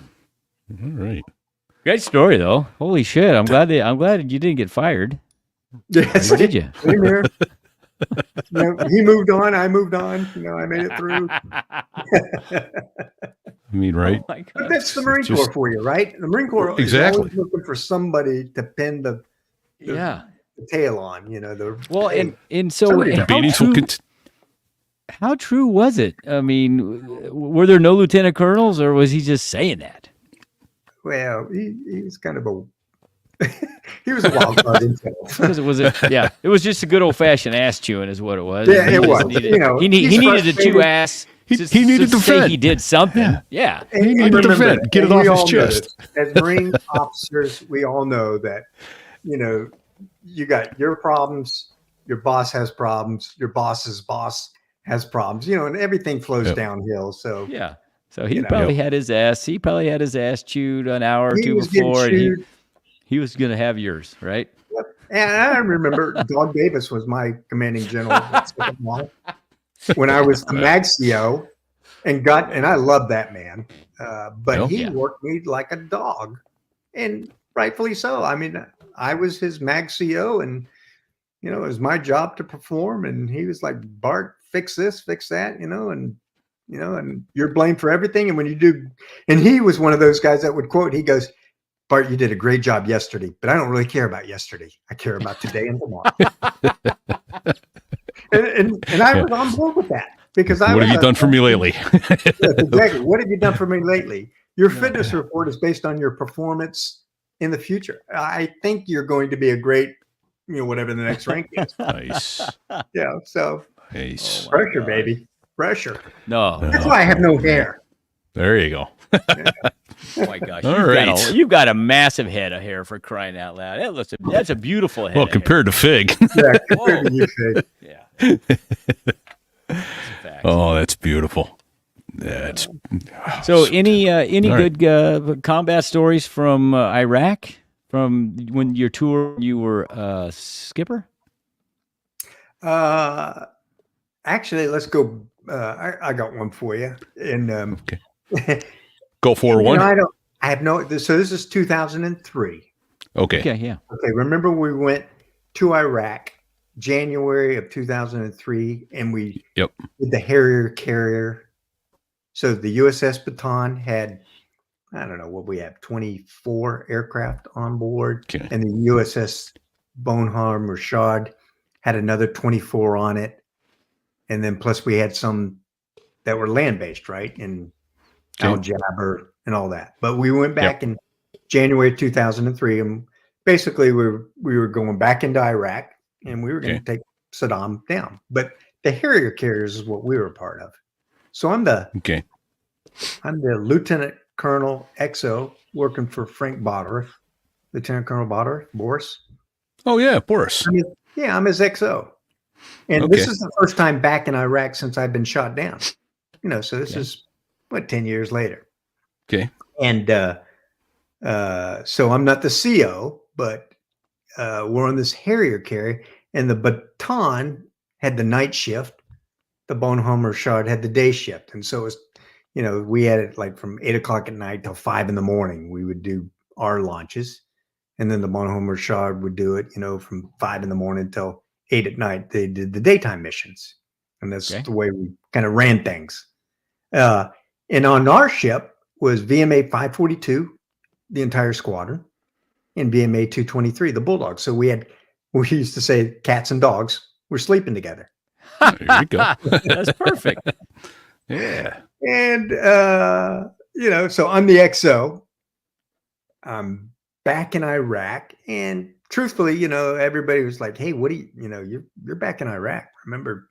All right. Great story, though. Holy shit! I'm glad you didn't get fired. Yes, or did you? Same here. he moved on. I moved on. I made it through. I mean, right? Oh my God. But that's the Marine Corps for you, right? The Marine Corps Exactly. is always looking for somebody to pin the tail on. How true was it? I mean, were there no lieutenant colonels, or was he just saying that? Well, he was kind of he was a wild card himself. It was just a good old fashioned ass chewing, is what it was. Yeah, it was. He needed to chew ass. He needed to say vent. he did something. Yeah. And he needed to vent. Get it off his chest. As Marine officers, we all know that, you got your problems, your boss has problems, your boss's boss has problems, and everything flows downhill. So yeah. So he probably had his ass. He probably had his ass chewed an hour or two before, and he was going to have yours, right? Yep. And I remember Dog Davis was my commanding general when I was the MAGCO, and I loved that man. But he worked me like a dog, and rightfully so. I mean, I was his MAGCO, and it was my job to perform. And he was like, Bart, fix this, fix that, and you're blamed for everything. And when you do, and he was one of those guys that would quote, he goes, Bart, you did a great job yesterday, but I don't really care about yesterday. I care about today and tomorrow. and I was on board with that, because what have you done for me lately? Exactly. What have you done for me lately? Your fitness report is based on your performance in the future. I think you're going to be a great, whatever the next rank is. Nice. Yeah. So nice. Pressure, baby. Pressure. No. That's why I have no hair. There you go. Oh my gosh! You've got a massive head of hair, for crying out loud. That's a beautiful head. Well, compared to Fig. Yeah, compared to you, Fig. Yeah. Oh, that's beautiful. That's so. Any good combat stories from Iraq, from when your tour you were skipper? Actually, let's go. I got one for you. And okay. Go for one. I have no. So this is 2003. Okay. Okay. Yeah. Okay. Remember, we went to Iraq January of 2003, and we did the Harrier carrier. So the USS Baton had, I don't know what we have, 24 aircraft on board, and the USS Bonhomme Rashad had another 24 on it, and then plus we had some that were land based, right? And Al Jabber and all that. But we went back in January 2003, and basically we were going back into Iraq, and we were going to take Saddam down. But the Harrier carriers is what we were a part of. So I'm the Lieutenant Colonel XO working for Frank Botteriff, Lieutenant Colonel Botteriff, Boris. Oh yeah, Boris. I'm his XO, and this is the first time back in Iraq since I've been shot down. So this is 10 years later. Okay. And so I'm not the CO, but we're on this Harrier carrier, and the Baton had the night shift. The Bonhomme Rashad had the day shift. And so it was, we had it like from 8 o'clock at night till 5 a.m. We would do our launches. And then the Bonhomme Rashad would do it, from 5 a.m. till 8 at night. They did the daytime missions. And that's the way we kind of ran things. And on our ship was VMA 542, the entire squadron, and VMA 223, the Bulldogs. So we used to say cats and dogs were sleeping together. There you go. That's perfect. Yeah. And, so I'm the XO. I'm back in Iraq. And truthfully, everybody was like, hey, what do you're back in Iraq. Remember,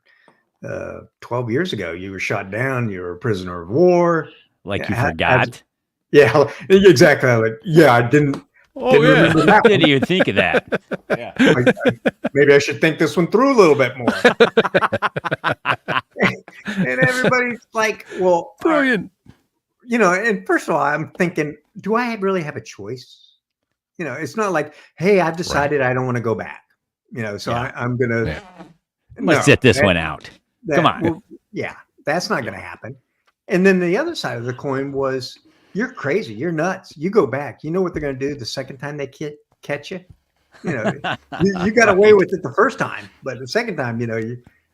12 years ago, you were shot down. You were a prisoner of war. Like you forgot? Yeah, exactly. I didn't. Remember that. Didn't even think of that. Yeah. Maybe I should think this one through a little bit more. And everybody's like, well, brilliant. And first of all, I'm thinking, do I really have a choice? It's not like, hey, I've decided I don't want to go back. So I'm going to. Let's sit this one out. Come on. Well, that's not going to happen. And then the other side of the coin was, you're crazy. You're nuts. You go back. You know what they're going to do the second time they catch you? You got away with it the first time, but the second time,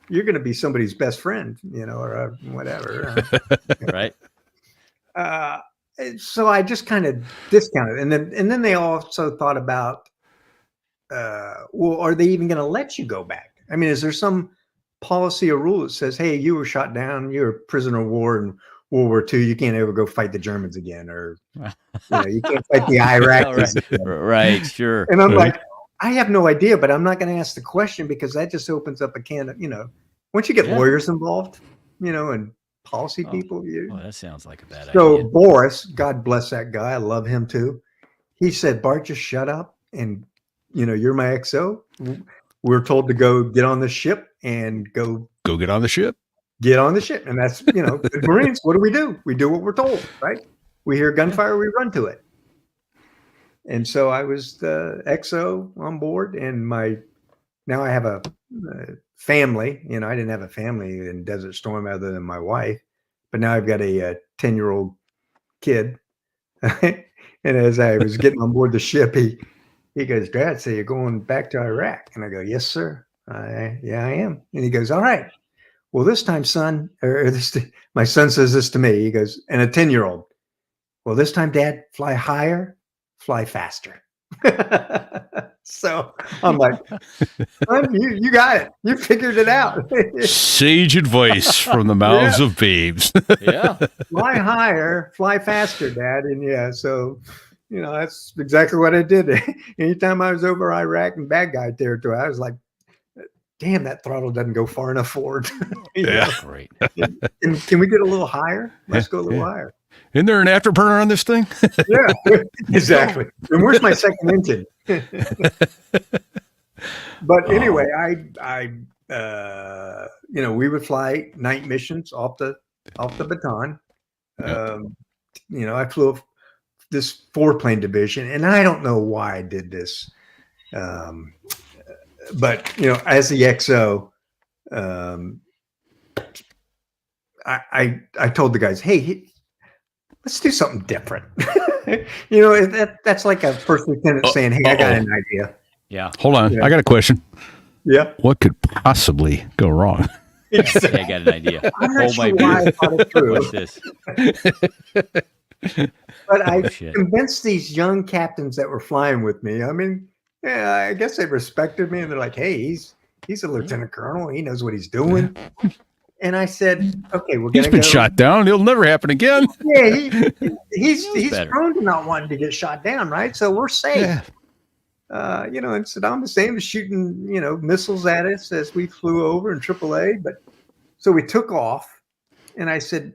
you're going to be somebody's best friend, or whatever. Right. So I just kind of discounted, and then they also thought about, well, are they even going to let you go back? I mean, is there some policy or rule that says, hey, you were shot down, you're a prisoner of war in World War II, you can't ever go fight the Germans again, or you can't fight the Iraqis again. Right, sure. And I'm like, I have no idea, but I'm not going to ask the question because that just opens up a can of, once you get lawyers involved, and policy people. That sounds like a bad idea. So Boris, God bless that guy, I love him too. He said, Bart, just shut up, and you're my XO. We're told to go get on the ship and go get on the ship. Get on the ship, and that's the Marines. What do? We do what we're told, right? We hear gunfire, we run to it. And so I was the XO on board, and now I have a family. I didn't have a family in Desert Storm other than my wife, but now I've got a 10-year-old kid. And as I was getting on board the ship, he goes, Dad, so you're going back to Iraq? And I go, yes, sir. Yeah, I am. And he goes, all right. Well, this time, son, my son says this to me. He goes, and a 10-year-old. Well, this time, Dad, fly higher, fly faster. So I'm like, you got it. You figured it out. Sage advice from the mouths of babes. Yeah. Fly higher, fly faster, Dad. And so, that's exactly what I did. Anytime I was over Iraq and bad guy territory, I was like, damn, that throttle doesn't go far enough forward. Great. And can we get a little higher? Let's go a little higher. Isn't there an afterburner on this thing? Yeah, exactly. And where's my second engine? But anyway, I we would fly night missions off the Bataan. I flew this 4-plane division, and I don't know why I did this. But as the XO, I told the guys, hey, let's do something different. That's like a first lieutenant saying, hey, I got an idea. Yeah. Hold on. I got a question. Yeah. What could possibly go wrong? I got an idea. I'm not sure why I thought it through. What's this? But I convinced these young captains that were flying with me. I mean, I guess they respected me, and they're like, hey, he's a lieutenant colonel. He knows what he's doing. And I said, okay, we're going to He's been shot down. It'll never happen again. Yeah, he's prone to not wanting to get shot down, right? So we're safe. Yeah. And Saddam Hussein was shooting, missiles at us as we flew over in AAA. But so we took off, and I said,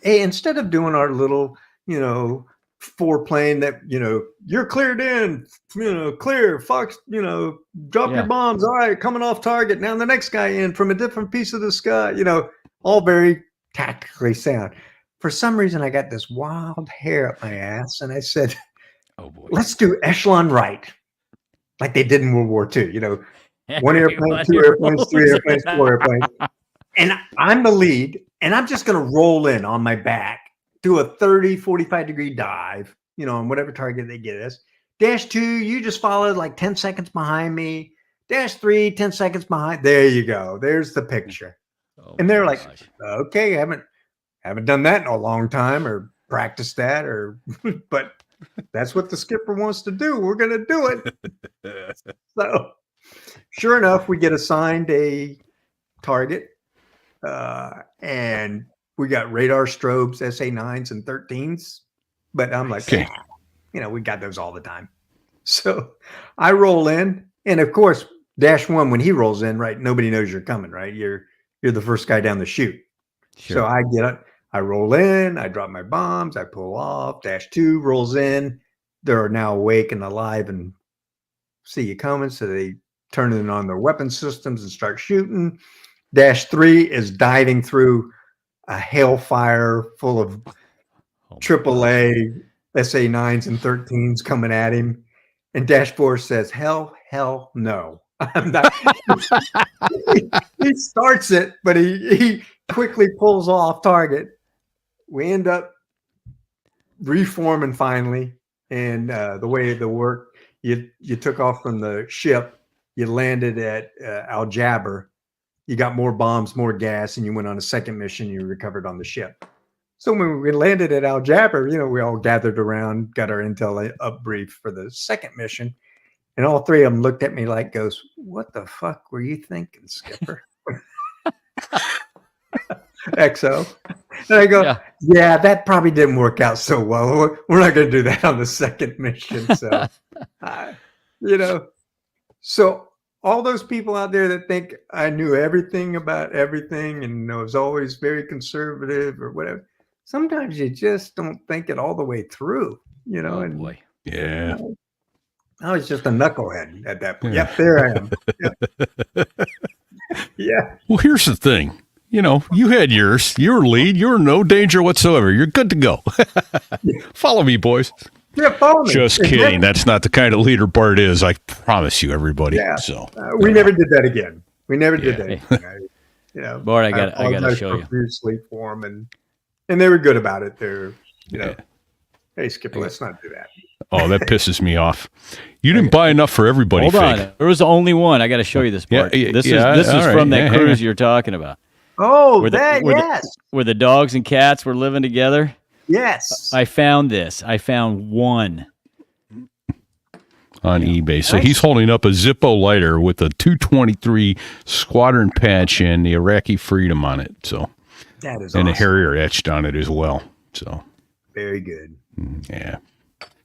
hey, instead of doing our little, 4-plane that, you're cleared in, clear, Fox, drop your bombs. All right, coming off target. Now the next guy in from a different piece of the sky, all very tactically sound. For some reason, I got this wild hair up my ass, and I said, oh boy, let's do echelon right, like they did in World War II. One airplane, 2 airplanes, 3 airplanes, 4 airplanes. And I'm the lead, and I'm just going to roll in on my back, do a 30, 45-degree dive, on whatever target they get us. Dash 2, you just followed like 10 seconds behind me. Dash 3, 10 seconds behind. There you go. There's the picture. Oh, and they're like, okay, haven't done that in a long time or practiced that but that's what the skipper wants to do. We're going to do it. So sure enough, we get assigned a target, and we got radar strobes, SA9s and 13s, but I'm like, okay. We got those all the time. So I roll in, and of course, Dash 1, when he rolls in, right, nobody knows you're coming, right? You're the first guy down the chute. Sure. So I get up, I roll in, I drop my bombs, I pull off. Dash 2 rolls in. They're now awake and alive and see you coming, so they turn it on their weapon systems and start shooting. Dash 3 is diving through a hailfire full of AAA SA9s and 13s coming at him. And Dash 4 says, hell no. I'm not. He starts it, but he quickly pulls off target. We end up reforming finally. And the way it worked, you took off from the ship, you landed at Al Jaber, you got more bombs, more gas, and you went on a second mission. You recovered on the ship. So when we landed at Al Jaber, we all gathered around, got our intel up brief for the second mission, and all three of them looked at me like, "Goes, what the fuck were you thinking, Skipper?" XO. And I go, yeah, that probably didn't work out so well. We're not going to do that on the second mission. So, so all those people out there that think I knew everything about everything and I was always very conservative or whatever, sometimes you just don't think it all the way through, and boy. Yeah. I was just a knucklehead at that point. Yep, there I am. Yep. Yeah. Well, here's the thing. You had yours. You were lead. You were no danger whatsoever. You're good to go. Follow me, boys. Yeah, follow me. Just kidding. That's not the kind of leader Bart is. I promise you, everybody. Yeah. So we never did that again. We never did that again. Bart, I got to show you. Sleep for them, and they were good about it. They're, hey, Skipper, let's not do that. Oh, that pisses me off. You didn't buy enough for everybody. Hold on. There was only one. I got to show you this part. This is right. from that cruise you're talking about. Oh, yes. Where the dogs and cats were living together. Yes. I found this. I found one on eBay. So he's holding up a Zippo lighter with a 223 squadron patch and the Iraqi Freedom on it. So that is and awesome. a Harrier etched on it as well. So very good. Yeah.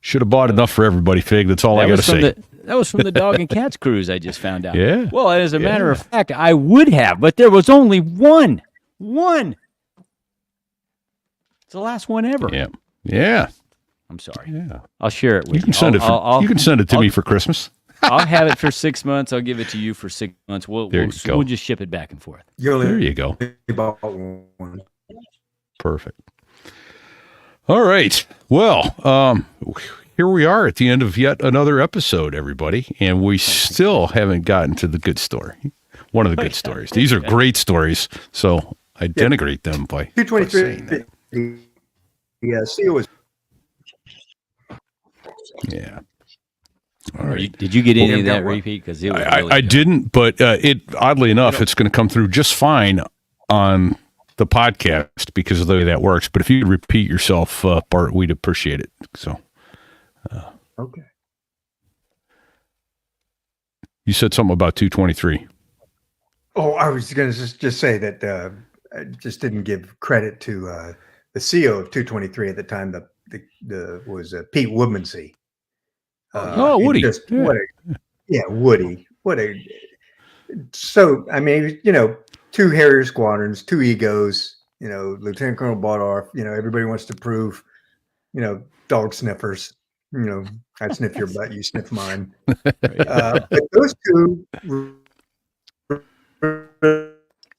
Should have bought enough for everybody, Fig. That's all I got to say. That was from the Dog and Cats cruise I just found out. Yeah. Well, as a matter of fact, I would have, but there was only one. One. It's the last one ever. Yeah. Yeah. I'm sorry. Yeah. I'll share it with you. You can send it. You can send it to me for Christmas. I'll have it for 6 months. I'll give it to you for 6 months. We'll just ship it back and forth. There you go. Perfect. All right. Well, here we are at the end of yet another episode, everybody, and we still haven't gotten to the good story. One of the good stories. These are great stories, so I denigrate them by 223. Yeah, seal was. Yeah. All right. Did you get any of that repeat? Because it was really I didn't, but it oddly enough, it's going to come through just fine on the podcast because of the way that works. But if you repeat yourself, Bart, we'd appreciate it. So. Okay. You said something about 223. Oh, I was going to just say that I just didn't give credit to the CEO of 223 at the time. The was Pete Woodmansey. Woody. Woody. So I mean, two Harrier squadrons, two egos. Lieutenant Colonel Bart. Everybody wants to prove, dog sniffers. I sniff your butt, you sniff mine. But those two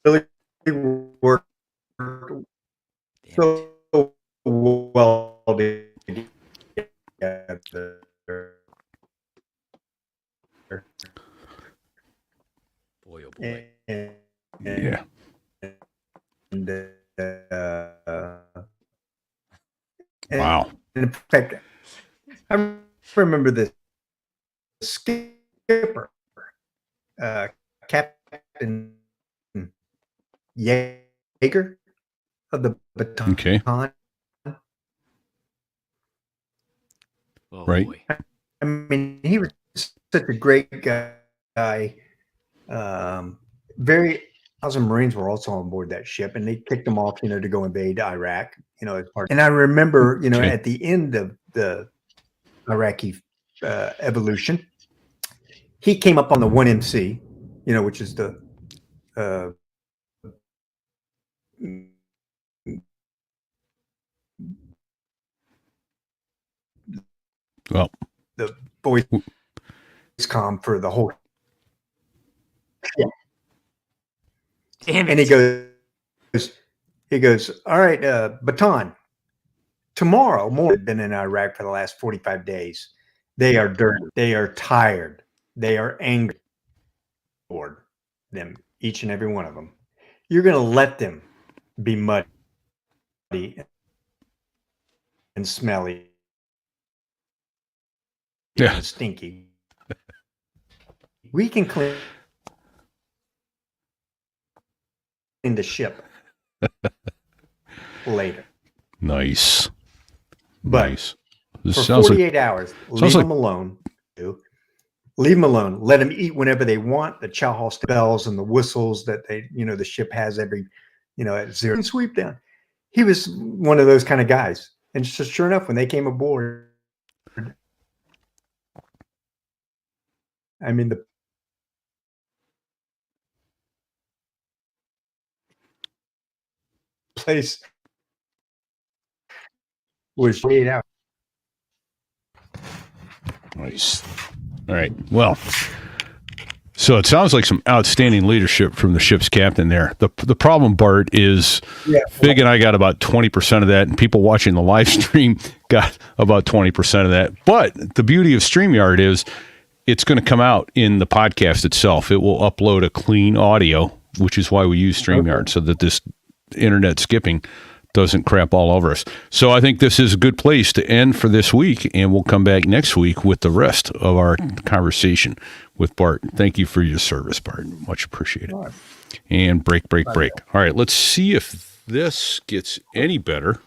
really work so well together. Boy, oh boy. Yeah. Wow. In fact, I remember the skipper, Captain Yeager of the baton. Okay. Oh, right. Boy. I mean, he was such a great guy. Very awesome. Marines were also on board that ship, and they kicked them off, to go invade Iraq. As part. And I remember, at the end of the Iraqi evolution, he came up on the 1MC, which is the the voice comm for the whole. Yeah. And he goes, all right, Baton, tomorrow morning, been in Iraq for the last 45 days. They are dirty. They are tired. They are angry. Lord, them, each and every one of them. You're going to let them be muddy and smelly. Yeah. And stinky. We can clean in the ship later. Nice. But Nice. This for sounds 48 hours, leave them alone. Leave them alone. Let them eat whenever they want. The chow hall bells and the whistles that the ship has every, at zero sweep down. He was one of those kind of guys. And so sure enough, when they came aboard, I mean, the place was 48 hours. Nice. All right. Well, so it sounds like some outstanding leadership from the ship's captain there. The problem, Bart, is Fig and I got about 20% of that, and people watching the live stream got about 20% of that. But the beauty of StreamYard is it's going to come out in the podcast itself. It will upload a clean audio, which is why we use StreamYard, so that this internet skipping doesn't crap all over us. So I think this is a good place to end for this week, and we'll come back next week with the rest of our conversation with Bart. Thank you for your service, Bart. Much appreciated. Right. And break. All right, let's see if this gets any better.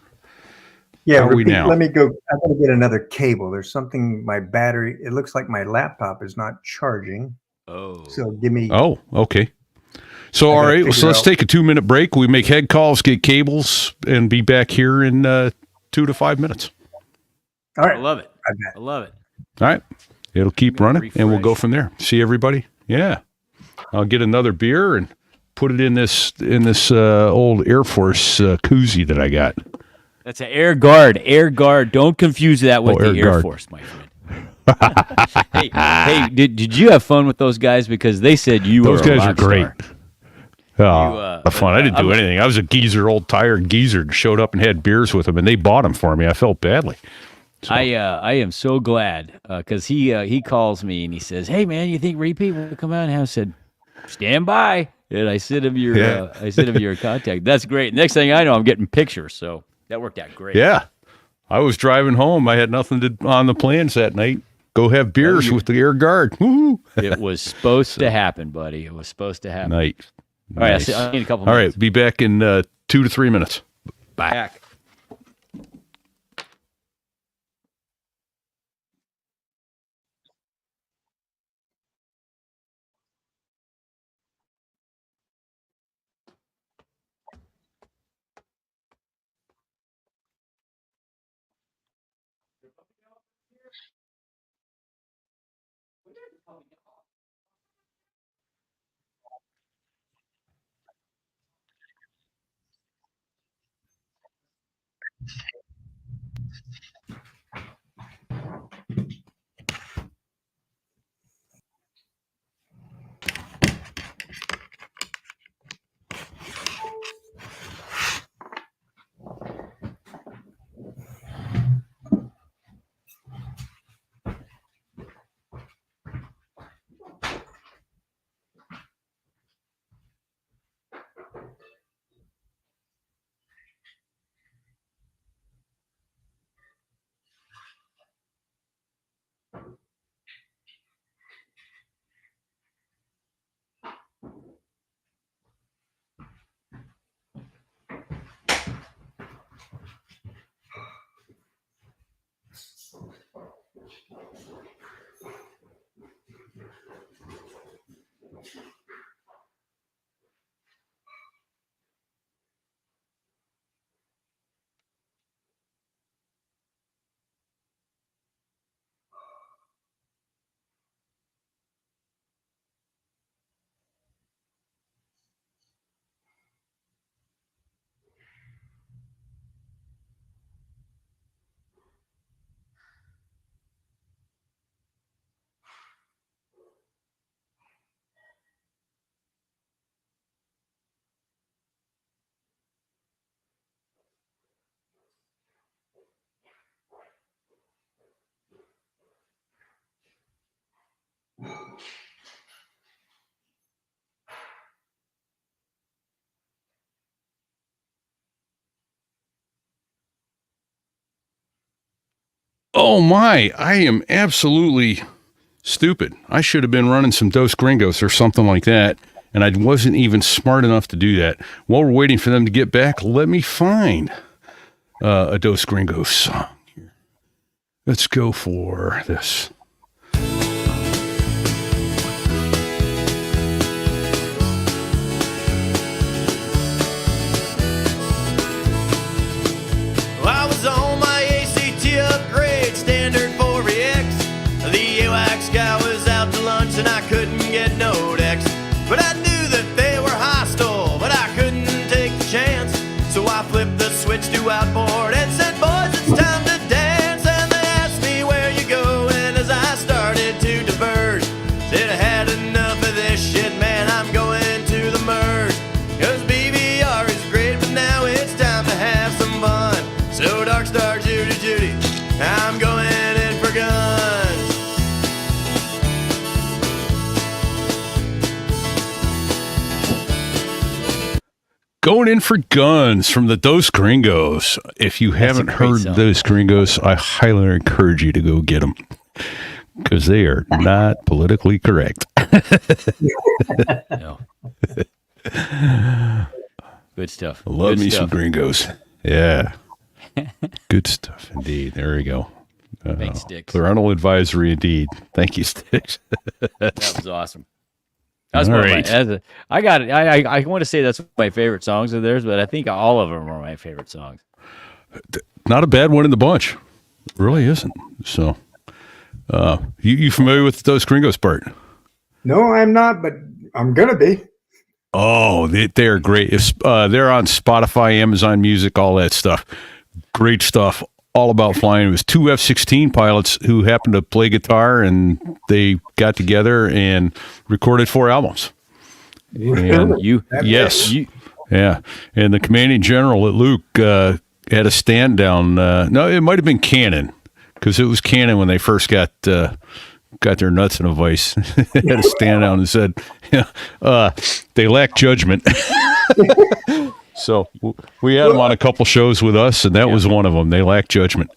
Yeah, How are we now? Let me go. I'm going to get another cable. There's something, my battery, it looks like my laptop is not charging. Oh. So give me. Oh, okay. So, all right, so let's take a 2-minute break. We make head calls, get cables, and be back here in 2 to 5 minutes. All right. I love it. I love it. All right. It'll keep running, and we'll go from there. See everybody? Yeah. I'll get another beer and put it in this old Air Force koozie that I got. That's an Air Guard. Air Guard. Don't confuse that with the Air Force, my friend. hey, did you have fun with those guys? Because they said those guys are great. Fun. I didn't do anything. I was a geezer, old tired geezer, showed up and had beers with them, and they bought them for me. I felt badly. So. I am so glad because he calls me and he says, "Hey man, you think Repeat will come out?" And I said, "Stand by." And I sent him your contact. That's great. Next thing I know, I'm getting pictures. So that worked out great. Yeah, I was driving home. I had nothing on the plans that night. Go have beers with the Air Guard. Woo-hoo. It was supposed to happen, buddy. It was supposed to happen. Nice. All right, I need a couple minutes. All right, be back in 2 to 3 minutes. Bye. Back. Oh my, I am absolutely stupid. I should have been running some Dos Gringos or something like that. and I wasn't even smart enough to do that. While we're waiting for them to get back, let me find a Dos Gringos song. Let's go for this. I was on my ACT upgrade, standard 4EX. The AWACS guy was out to lunch and I couldn't get no decks. But I knew that they were hostile, but I couldn't take the chance. So I flipped the switch to outboard and said, boys, it's time to dance. And they asked me, where you going? As I started to diverge, said I had enough of this shit, man, I'm going to the merge. Cause BBR is great, but now it's time to have some fun. So Dark Star Judy Judy, I'm going in for guns. Going in for guns from the Dos Gringos. If you haven't heard song. Dos Gringos, I highly encourage you to go get them because they are not politically correct. No. Good stuff. I love Good me stuff. some Gringos. Yeah. Good stuff indeed. There we go. Thanks, Sticks. Parental advisory indeed. Thank you, Sticks. That was awesome. That's All one right. of my, I got it. I want to say that's one of my favorite songs of theirs, but I think all of them are my favorite songs. Not a bad one in the bunch. It really isn't. So, you familiar with those Gringos, Bart? No, I'm not, but I'm going to be. Oh, they're great. They're on Spotify, Amazon Music, all that stuff. Great stuff. All about flying. It was two F-16 pilots who happened to play guitar, and they got together and recorded 4 albums. And yeah. And the commanding general at Luke had a stand down. No, it might have been Cannon, because it was Cannon when they first got their nuts in a vice. They had a stand down and said, they lack judgment. So we had them on a couple shows with us, and that was one of them. They lack judgment.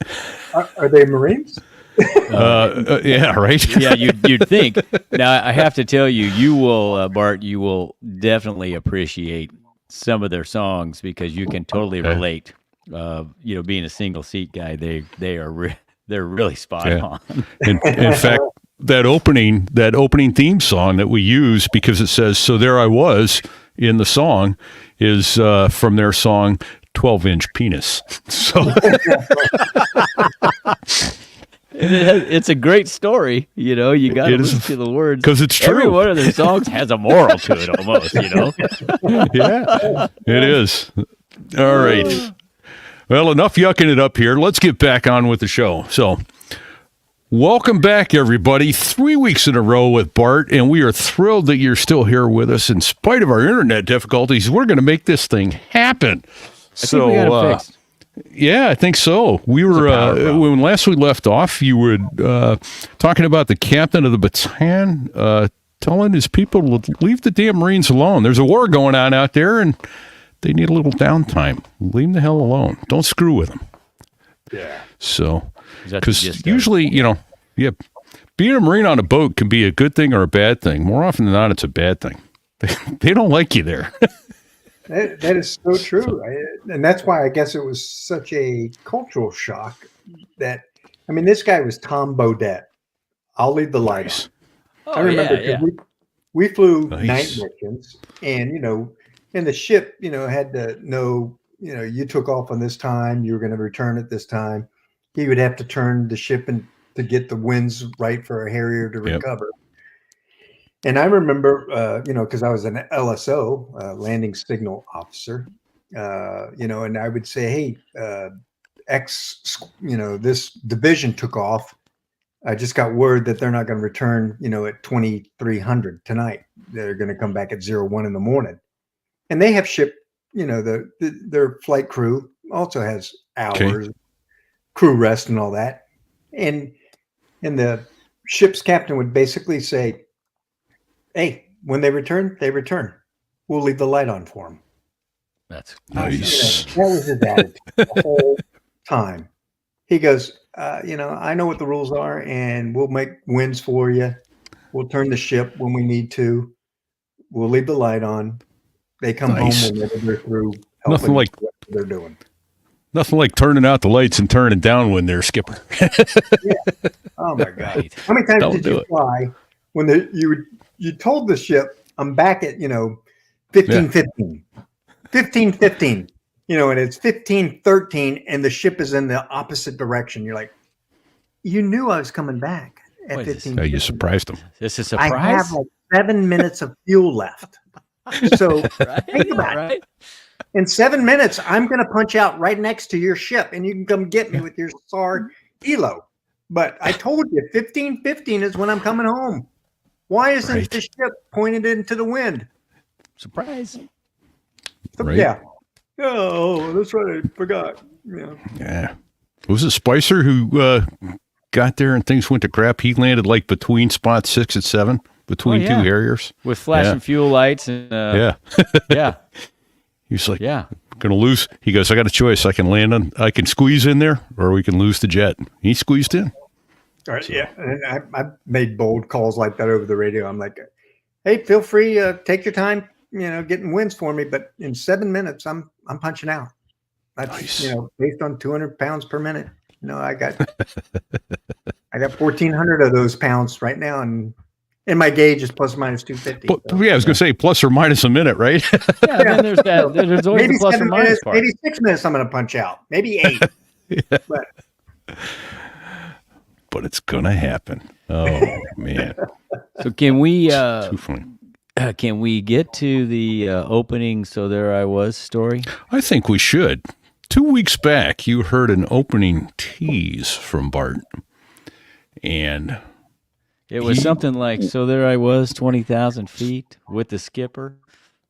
Are they Marines? Yeah, right. Yeah, you'd think. Now I have to tell you, you will, Bart. You will definitely appreciate some of their songs because you can totally relate. Being a single seat guy, they're really spot on. In fact, that opening theme song that we use, because it says "So there I was" in the song, is from their song 12-inch penis. So it's a great story. You got to listen to the words because it's true. Every one of their songs has a moral to it, almost. Yeah, it is. All right. Well, enough yucking it up here. Let's get back on with the show. So, welcome back, everybody. 3 weeks in a row with Bart, and we are thrilled that you're still here with us. In spite of our internet difficulties, we're going to make this thing happen. I think we got it fixed. Yeah, I think so. We were when last we left off, you were talking about the captain of the battalion telling his people to leave the damn Marines alone. There's a war going on out there, and they need a little downtime. Leave them the hell alone. Don't screw with them. Yeah. So, because usually, being a Marine on a boat can be a good thing or a bad thing. More often than not, it's a bad thing. They don't like you there. That is so true. And that's why I guess it was such a cultural shock that, this guy was Tom Bodette. I'll leave the light on. I remember we flew night missions, and, and the ship, had to know, you took off on this time, you were going to return at this time. He would have to turn the ship and to get the winds right for a Harrier to recover. And I remember, because I was an LSO, landing signal officer, and I would say, hey, this division took off. I just got word that they're not going to return, at 2300 tonight. They're going to come back at 01 in the morning. And they have shipped, their flight crew also has hours, crew rest and all that. And the ship's captain would basically say, hey, when they return, they return. We'll leave the light on for them. That's nice. That was his attitude the whole time. He goes, I know what the rules are, and we'll make winds for you. We'll turn the ship when we need to. we'll leave the light on. They come Nice. home whenever they're through. Nothing helping like- what they're doing. Nothing like turning out the lights and turning down when they're skipper. Oh my God! Right. How many times Don't did do you it. fly when you told the ship I'm back at 15:15, 15:15, and it's 15:13, and the ship is in the opposite direction. You're like, you knew I was coming back at What is this? 15. Oh, you surprised them. This is a I surprise. have like 7 minutes of fuel left. So right? think about it. Right? In 7 minutes, I'm going to punch out right next to your ship, and you can come get me with your SAR Elo. But I told you, 15:15 is when I'm coming home. Why isn't Right. the ship pointed into the wind? Surprise. So, Right. Yeah. Oh, that's right. I forgot. Yeah. Yeah. Was it Spicer who got there and things went to crap? He landed like between spots 6 and 7, between Oh, yeah. two Harriers. With flashing Yeah. fuel lights and Yeah. yeah. He was like, Yeah. going to lose. He goes, I got a choice. I can squeeze in there or we can lose the jet. He squeezed in. All right. Yeah. And I've made bold calls like that over the radio. I'm like, hey, feel free, take your time, getting wins for me. But in 7 minutes, I'm punching out. That's, Nice. based on 200 pounds per minute. I got 1,400 of those pounds right now. And my gauge is plus or minus 250. But, so, yeah, I was going to say plus or minus a minute, right? Yeah, then there's that. There's always maybe the plus or 7 minus minutes, part. maybe 6 minutes I'm going to punch out. Maybe 8. But But it's going to happen. Oh, man. So can we Too funny. get to the opening So There I Was story? I think we should. 2 weeks back, you heard an opening tease from Bart. And It was something like, so there I was, 20,000 feet with the skipper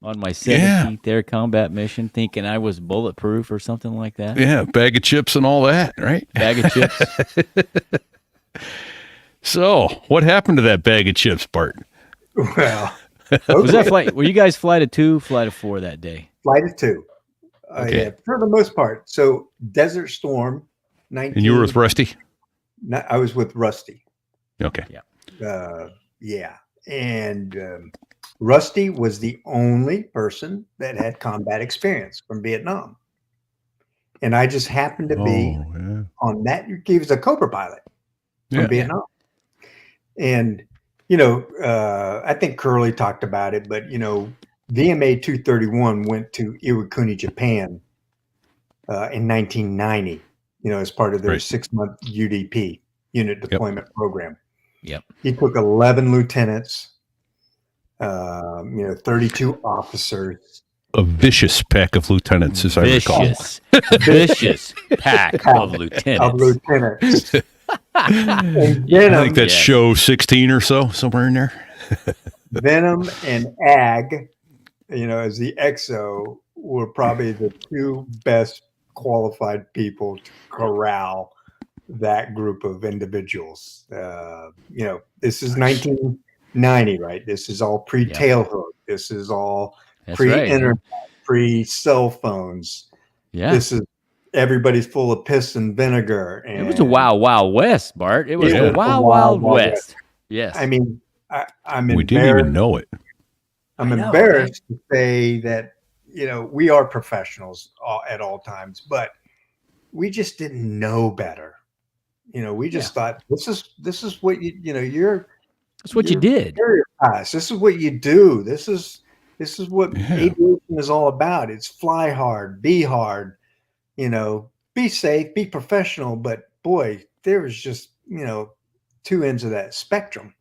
on my 17th air combat mission, thinking I was bulletproof or something like that. yeah, bag of chips and all that, right? Bag of chips. So, what happened to that bag of chips, Bart? well, Was that flight? Were you guys flight of 2, flight of 4 that day? flight of 2. Okay. Yeah, for the most part. So Desert Storm, 19. And you were with Rusty? No, I was with Rusty. Okay. Yeah. And Rusty was the only person that had combat experience from Vietnam. And I just happened to be Oh, yeah. on that. He was a Cobra pilot from Yeah. Vietnam. And, I think Curly talked about it, but, VMA 231 went to Iwakuni, Japan in 1990, as part of their Right. 6-month UDP, unit deployment program. Yep. He took 11 lieutenants, 32 officers. A vicious pack of lieutenants, as I recall. Vicious pack of Of lieutenants. lieutenants. And I think that's Yes. show 16 or so, somewhere in there. Venom and Ag, as the XO, were probably the 2 best qualified people to corral that group of individuals. This is 1990, right? This is all pre-tailhook. This is all That's pre-internet, right. pre-cell phones. Yeah. This is everybody's full of piss and vinegar. And It was a wild, wild west, Bart. It was Yeah. a wild, wild west. Yes. I mean, I'm We didn't embarrassed. even know it. I'm I know, embarrassed to say that we are professionals at all times, but we just didn't know better. We just thought this is what you're. That's what you did. Stereotypes. This is what you do. This is what Yeah. aviation is all about. It's fly hard, be hard, be safe, be professional. But boy, there was just 2 ends of that spectrum,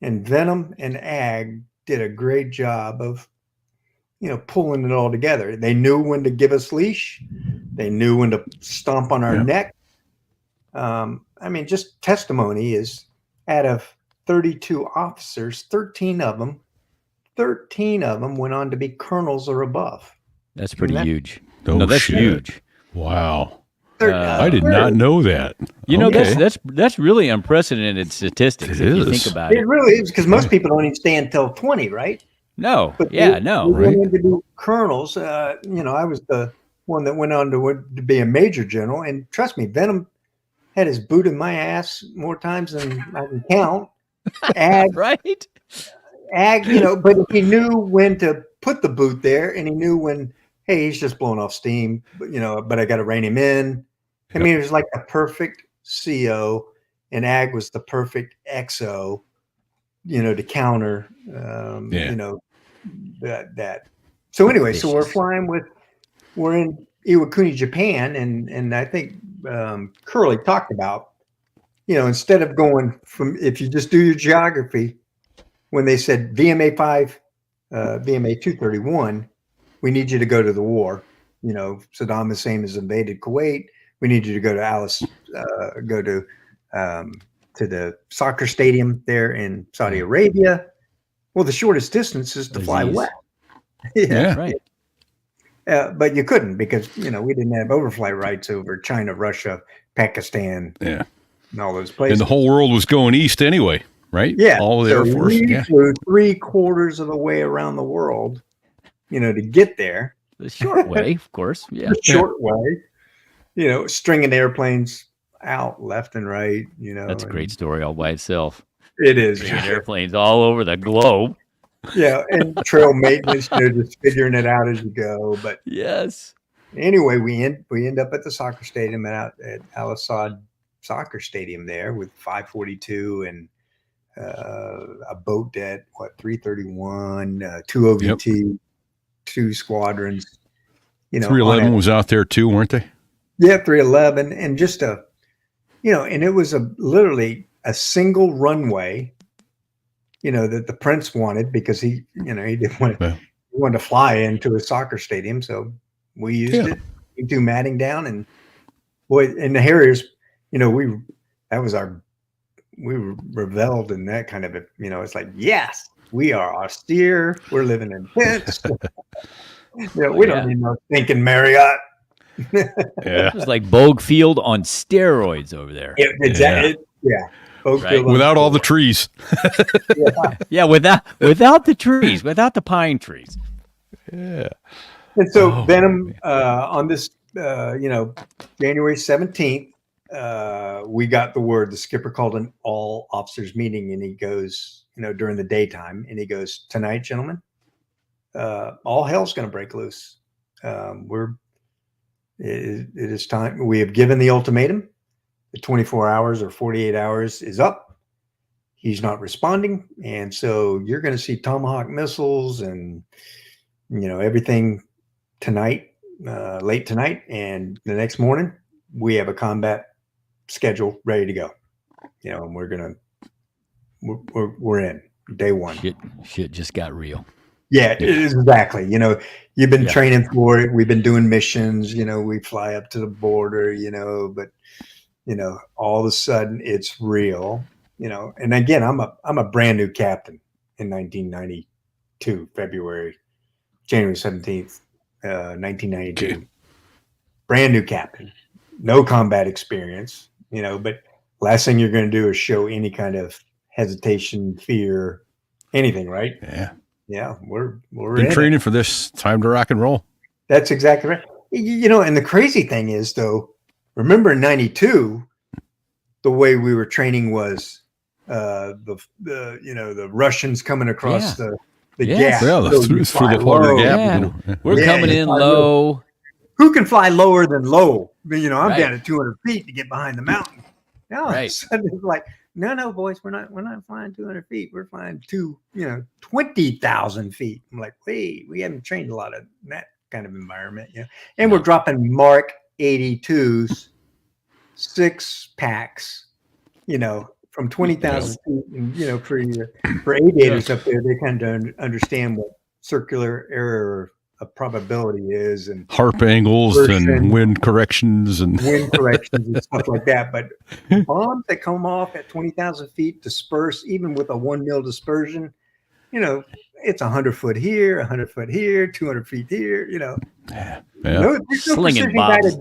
and Venom and Ag did a great job of pulling it all together. They knew when to give us leash. They knew when to stomp on our Yeah. neck. Just testimony is out of 32 officers, 13 of them went on to be colonels or above. That's pretty That- huge. Oh, No, that's shit. huge. Wow. Uh, I did not know that. Okay. That's really unprecedented statistics It if you is. think about It it. really is, because most people don't even stay until 20, right? No. But Yeah, they no. went in to be colonels. I was the one that went on to be a major general. And trust me, Venom had his boot in my ass more times than I can count. Ag, Right? Ag, but he knew when to put the boot there, and he knew when, hey, he's just blowing off steam, but I got to rein him in. I mean, it was like a perfect CO, and Ag was the perfect XO, to counter, that. So anyway, so we're in Iwakuni, Japan, and I think Curly talked about, instead of going from, if you just do your geography, when they said VMA 5, VMA 231, we need you to go to the war. Saddam Hussein has invaded Kuwait. We need you to go to go to the soccer stadium there in Saudi Arabia. Well, the shortest distance is to fly west. Yeah, right. But you couldn't because, we didn't have overflight rights over China, Russia, Pakistan, and all those places. And the whole world was going east anyway, right? Yeah. All of the Air Force. We flew 3/4 of the way around the world, to get there. The short way, of course. Yeah. The short way, stringing airplanes out left and right, That's a great story all by itself. It is. Airplanes all over the globe. Yeah, and trail maintenance, just figuring it out as you go. But yes. Anyway, we end up at the soccer stadium at Al Assad Soccer Stadium there with 542 and a boat at 331, 2 OVT, 2 squadrons. 311 was out there too, weren't they? Yeah, 311, and just and it was literally a single runway. That the prince wanted because he didn't want to. He wanted to fly into a soccer stadium, so we used it. We threw matting down, and and the Harriers, we reveled in that kind of it's like, yes, we are austere. We're living in tents. We don't need no thinking Marriott. It was like Bogue Field on steroids over there. Exactly. Yeah. Right. Without all the trees. Without the trees, without the pine trees. Yeah. And so Venom, on this, January 17th, we got the word. The skipper called an all officers meeting, and he goes, during the daytime, and he goes, tonight, gentlemen, all hell's going to break loose. It is time. We have given the ultimatum. The 24 hours or 48 hours is up. He's not responding. And so you're going to see Tomahawk missiles and, everything tonight, late tonight. And the next morning, we have a combat schedule ready to go. And we're in day one. Shit just got real. Yeah, exactly. You've been training for it. We've been doing missions, we fly up to the border, but all of a sudden it's real, and again, I'm a brand new captain in 1992, January 17th, 1992. Okay. Brand new captain, no combat experience, but last thing you're going to do is show any kind of hesitation, fear, anything, right? Yeah. Yeah. We're been training for this. Time to rock and roll. That's exactly right. And the crazy thing is, though, remember in 92, the way we were training was the Russians coming across the gap. Yeah, through the water gap. We're coming in low. Who can fly lower than low? I'm down at 200 feet to get behind the mountain. Now it's like, no, boys, we're not flying 200 feet. We're flying 20,000 feet. I'm like, wait, we haven't trained a lot of that kind of environment, and we're dropping Mark 82s, 6 packs, from 20,000 feet, and for aviators up there, they kind of understand what circular error of probability is, and harp angles and wind corrections and stuff like that. But bombs that come off at 20,000 feet disperse, even with a 1 mil dispersion, it's 100 foot here, 100 foot here, 200 feet here, slinging bombs.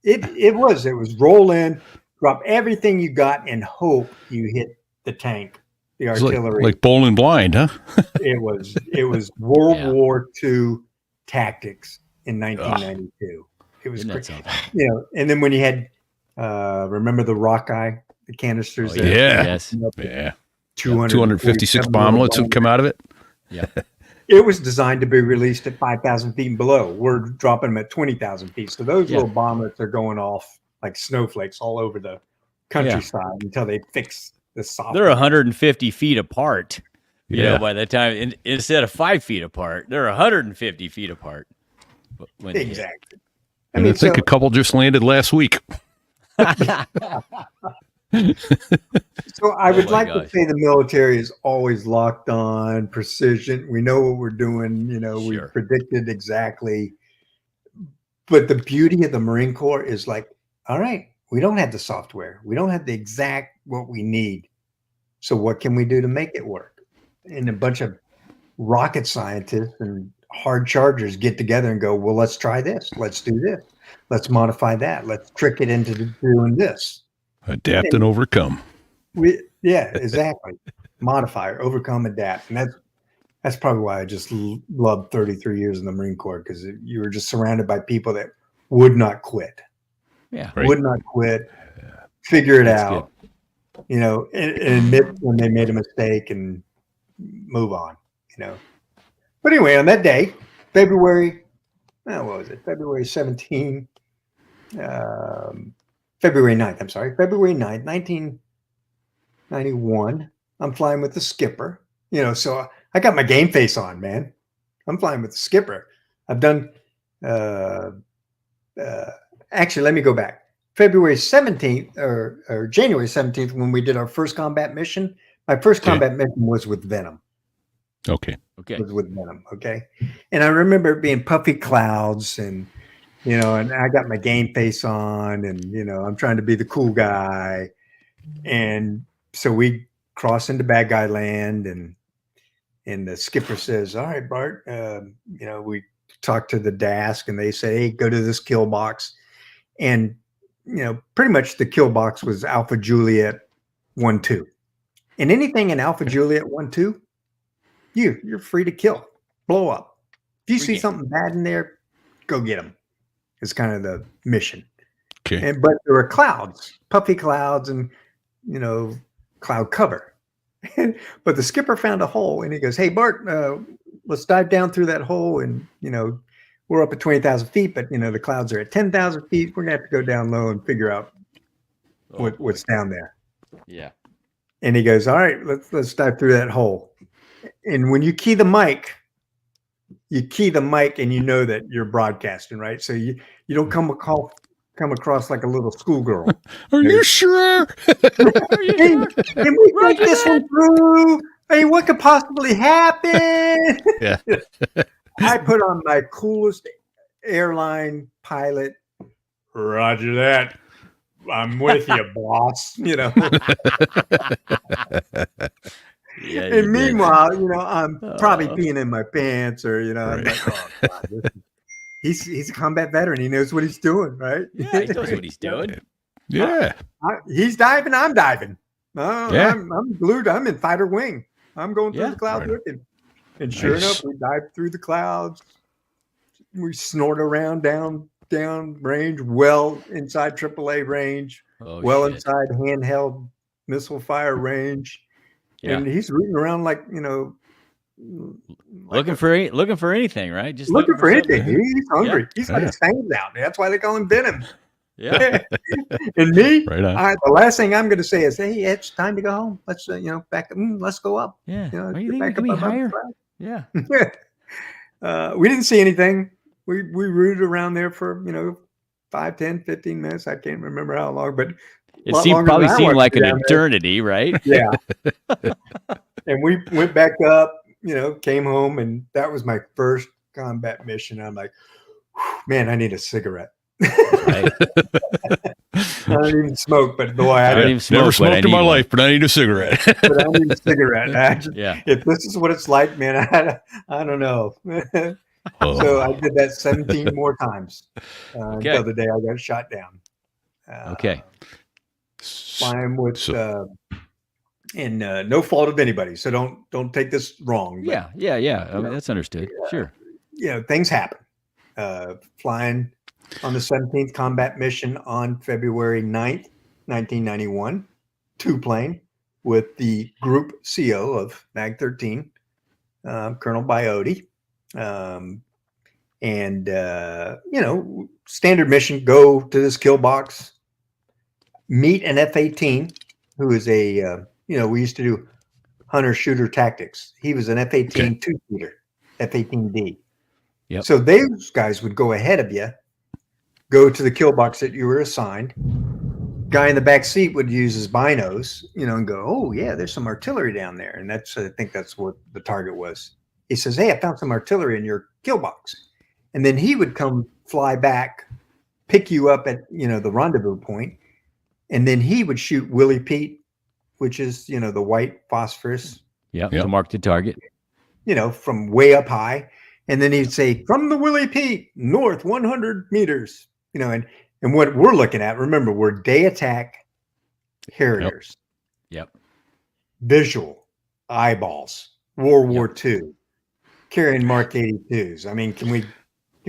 It was roll in, drop everything you got, and hope you hit the tank, the artillery. Like bowling blind, huh? It was World War II tactics in 1992. It was crazy. And then when you had remember the Rockeye, the canisters there? Yeah. Yes. Yeah. 256 bomblets would come out of it. Yeah. It was designed to be released at 5,000 feet and below. We're dropping them at 20,000 feet. So those little bomblets are going off like snowflakes all over the countryside until they fix the software. They're 150 feet apart. You know, by the time, instead of 5 feet apart, they're 150 feet apart. Exactly. I mean, I think a couple just landed last week. So I would like to say the military is always locked on precision. We know what we're doing. You know, we predicted exactly. But the beauty of the Marine Corps is like, all right, we don't have the software. We don't have the exact what we need. So what can we do to make it work? And a bunch of rocket scientists and hard chargers get together and go, well, let's try this. Let's do this. Let's modify that. Let's trick it into doing this. Adapt and overcome. Exactly. Modify, overcome, adapt. And that's probably why I just loved 33 years in the Marine Corps, because you were just surrounded by people that would not quit. Yeah. Would not quit. Figure it out. Good. You know, and admit when they made a mistake and move on, you know. But anyway, on that day, February 17, February 9th, I'm sorry, February 9th, 1991, I'm flying with the skipper, you know, so I got my game face on, man. I'm flying with the skipper. I've done, actually, let me go back. February 17th or January 17th, when we did our first combat mission, my first combat mission was with Venom. Okay. Was with Venom. Okay. And I remember it being puffy clouds and, you know, and I got my game face on and, you know, I'm trying to be the cool guy. And so we cross into bad guy land and the skipper says, all right, Bart, you know, we talk to the desk and they say, hey, go to this kill box. And, you know, pretty much the kill box was Alpha Juliet 1-2. And anything in Alpha Juliet 1-2, you're free to kill, blow up. If you see something bad in there, go get them. It's kind of the mission. Okay. But there were clouds, puffy clouds, and you know, cloud cover. But the skipper found a hole, and he goes, "Hey, Bart, let's dive down through that hole." And you know, we're up at 20,000 feet, but you know, the clouds are at 10,000 feet. We're gonna have to go down low and figure out what's down there. Yeah. And he goes, "All right, let's dive through that hole." And when you key the mic and you know that you're broadcasting, right? So you don't come across like a little schoolgirl. Are you sure? Hey, can we think this one through? Hey, what could possibly happen? Yeah. I put on my coolest airline pilot. Roger that. I'm with you, boss. You know. Yeah, and meanwhile, you know, I'm probably peeing in my pants, or you know, I'm like, oh, God, he's a combat veteran. He knows what he's doing, right? Yeah, he knows what he's doing. Yeah, he's diving. I'm diving. Yeah. I'm glued. I'm in fighter wing. I'm going through the clouds with him. And sure enough, we dive through the clouds. We snort around down range, well inside AAA range, inside handheld missile fire range. Yeah. And he's rooting around like, you know, looking for anything, right? Just looking for anything. He's hungry. Yeah. He's got his fangs out. That's why they call him Venom. Yeah. And me, right the last thing I'm going to say is, hey, it's time to go home. Let's, you know, back up. Let's go up. Yeah. You know, you think can be higher? Yeah. We didn't see anything. We rooted around there for, you know, 5, 10, 15 minutes. I can't remember how long, but it probably seemed like an eternity, right? Yeah. And we went back up, you know, came home, and that was my first combat mission. I'm like, man, I need a cigarette. Right. I don't even smoke, but boy, I never smoked in my life, but I need a cigarette. But I need a cigarette. If this is what it's like, man, I don't know. So I did that 17 more times until the day I got shot down. Flying with and no fault of anybody. So don't take this wrong. But, yeah. I mean, that's understood. Sure. You know, things happen. Flying on the 17th combat mission on February 9th, 1991, 2-plane with the group CO of Mag 13, Colonel Biote. Standard mission, go to this kill box, meet an F-18, who is we used to do hunter shooter tactics. He was an F-18 two-seater, F-18D. Yep. So those guys would go ahead of you, go to the kill box that you were assigned. Guy in the back seat would use his binos, and go, oh yeah, there's some artillery down there. And I think that's what the target was. He says, hey, I found some artillery in your kill box. And then he would come fly back, pick you up at, the rendezvous point. And then he would shoot Willie Pete, which is, the white phosphorus. Yep. To mark the target. From way up high. And then he'd say, from the Willie Pete, north 100 meters, and what we're looking at, remember, we're day attack Harriers. Yep. Visual, eyeballs, World War II, carrying Mark 82s. I mean, can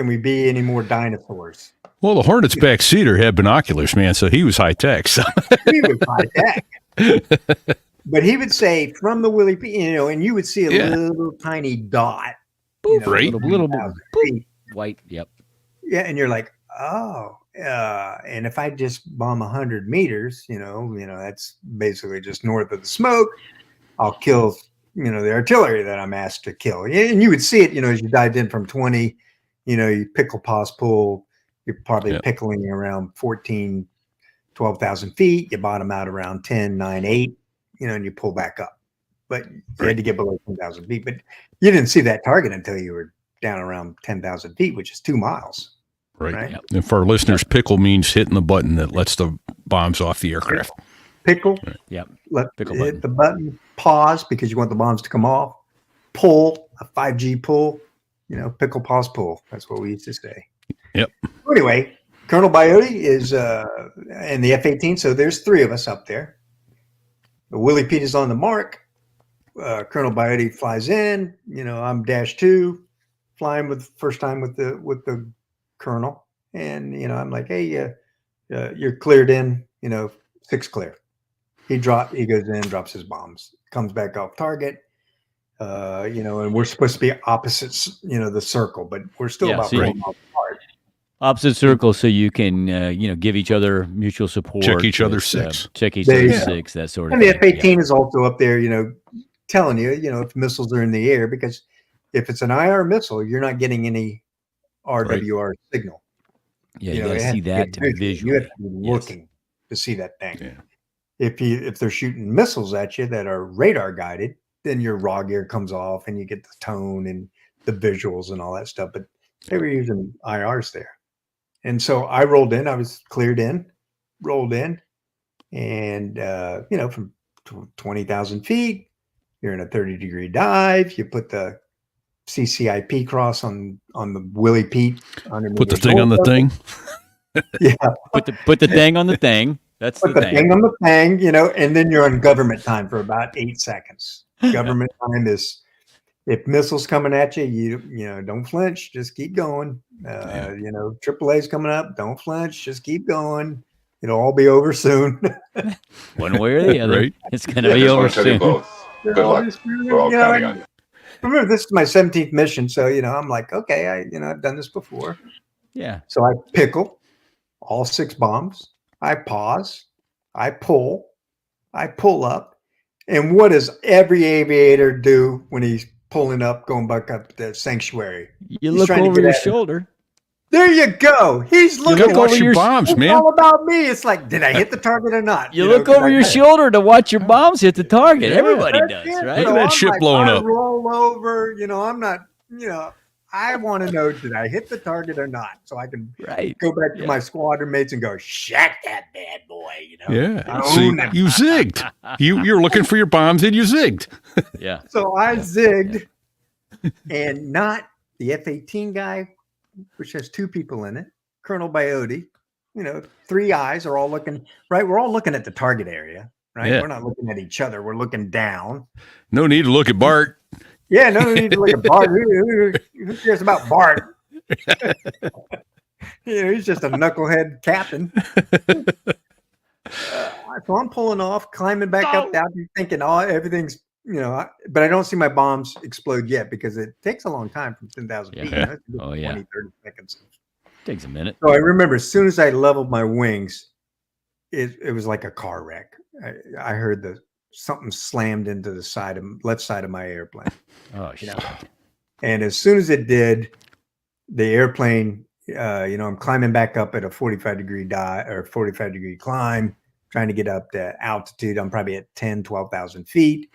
we be any more dinosaurs? Well, the Hornet's backseater had binoculars, man, so he was high tech. So. He was high tech. But he would say, from the Willie Pete, and you would see a little tiny dot. Right. Little white. Yep. Yeah, and you're like, oh, and if I just bomb 100 meters, that's basically just north of the smoke. I'll kill, the artillery that I'm asked to kill. And you would see it, as you dived in from 20. You pickle, pause, pull. You're probably pickling around 12,000 feet. You bottom out around 10, 9, 8. And you pull back up. But you had to get below 10,000 feet. But you didn't see that target until you were down around 10,000 feet, which is 2 miles. Right. Yep. And for our listeners, pickle means hitting the button that lets the bombs off the aircraft. Pickle. Right. Yep. Hit the button. Pause because you want the bombs to come off. Pull, a 5G pull. Pickle, pause, pull. That's what we used to say. Yep. Anyway, Colonel Biote is in the F-18, so there's 3 of us up there. The Willie Pete is on the mark. Colonel Biote flies in. I'm -2, flying first time with the colonel, and I'm like, hey, you're cleared in. 6 clear. He goes in, drops his bombs, comes back off target. And we're supposed to be opposites, the circle, but we're still about 4 miles apart. Opposite circle, so you can, give each other mutual support. Check each other's 6. Check each other's 6, that sort of thing. And the F-18 is also up there, telling you, if missiles are in the air, because if it's an IR missile, you're not getting any RWR signal. Yeah, you gotta see that to be visual. You have to be looking to see that thing. Yeah. If they're shooting missiles at you that are radar guided, then your raw gear comes off and you get the tone and the visuals and all that stuff. But they were using IRs there. And so I rolled in, I was cleared in, rolled in, and, from 20,000 feet, you're in a 30-degree dive. You put the CCIP cross on the Willie Pete. Put the thing on the thing. Yeah. Put the thing on the thing. That's put the thing on the thing, and then you're on government time for about 8 seconds. Government time is, if missiles coming at you, you don't flinch, just keep going. AAA's coming up, don't flinch, just keep going. It'll all be over soon. One way or the other, right? It's going to be over soon. Good luck. We're all counting on you. Remember, this is my 17th mission, so I'm like, okay, I've done this before. Yeah. So I pickle all 6 bombs. I pause. I pull up. And what does every aviator do when he's pulling up, going back up the sanctuary? You look over your shoulder. There you go. He's looking over your bombs, man. It's all about me. It's like, did I hit the target or not? You look over your shoulder to watch your bombs hit the target. Everybody does, right? Look at that shit blowing up. I roll over. I'm not. I want to know, did I hit the target or not, so I can go back to my squadron mates and go, shut that bad boy. Yeah. See, you zigged. You're looking for your bombs and you zigged. Yeah. So I zigged, and not the F-18 guy, which has 2 people in it, Colonel Biote. 3 eyes are all looking, right? We're all looking at the target area, right? Yeah. We're not looking at each other. We're looking down. No need to look at Bart. Yeah, no need to look at Bart. Who cares about Bart? He's just a knucklehead captain. So I'm pulling off, climbing back up, down, thinking, oh, everything's, but I don't see my bombs explode yet because it takes a long time from 10,000 feet. Yeah. It's 20, 30 seconds. Takes a minute. So I remember as soon as I leveled my wings, it was like a car wreck. I heard something slammed into the left side of my airplane. Oh, shit. And as soon as it did, the airplane, I'm climbing back up at a 45-degree climb, trying to get up to altitude. I'm probably at 10, 12,000 feet.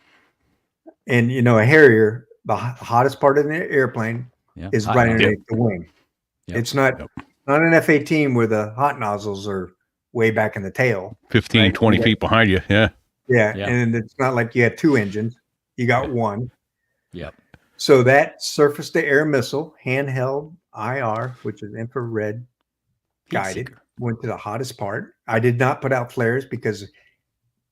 And, a Harrier, the hottest part of the airplane is right underneath the wing. Yep. It's not an F-18 where the hot nozzles are way back in the tail. 15, 20 feet behind you. Yeah. Yeah. And it's not like you had two engines. You got one. Yep. So that surface-to-air missile, handheld IR, which is infrared guided, went to the hottest part. I did not put out flares because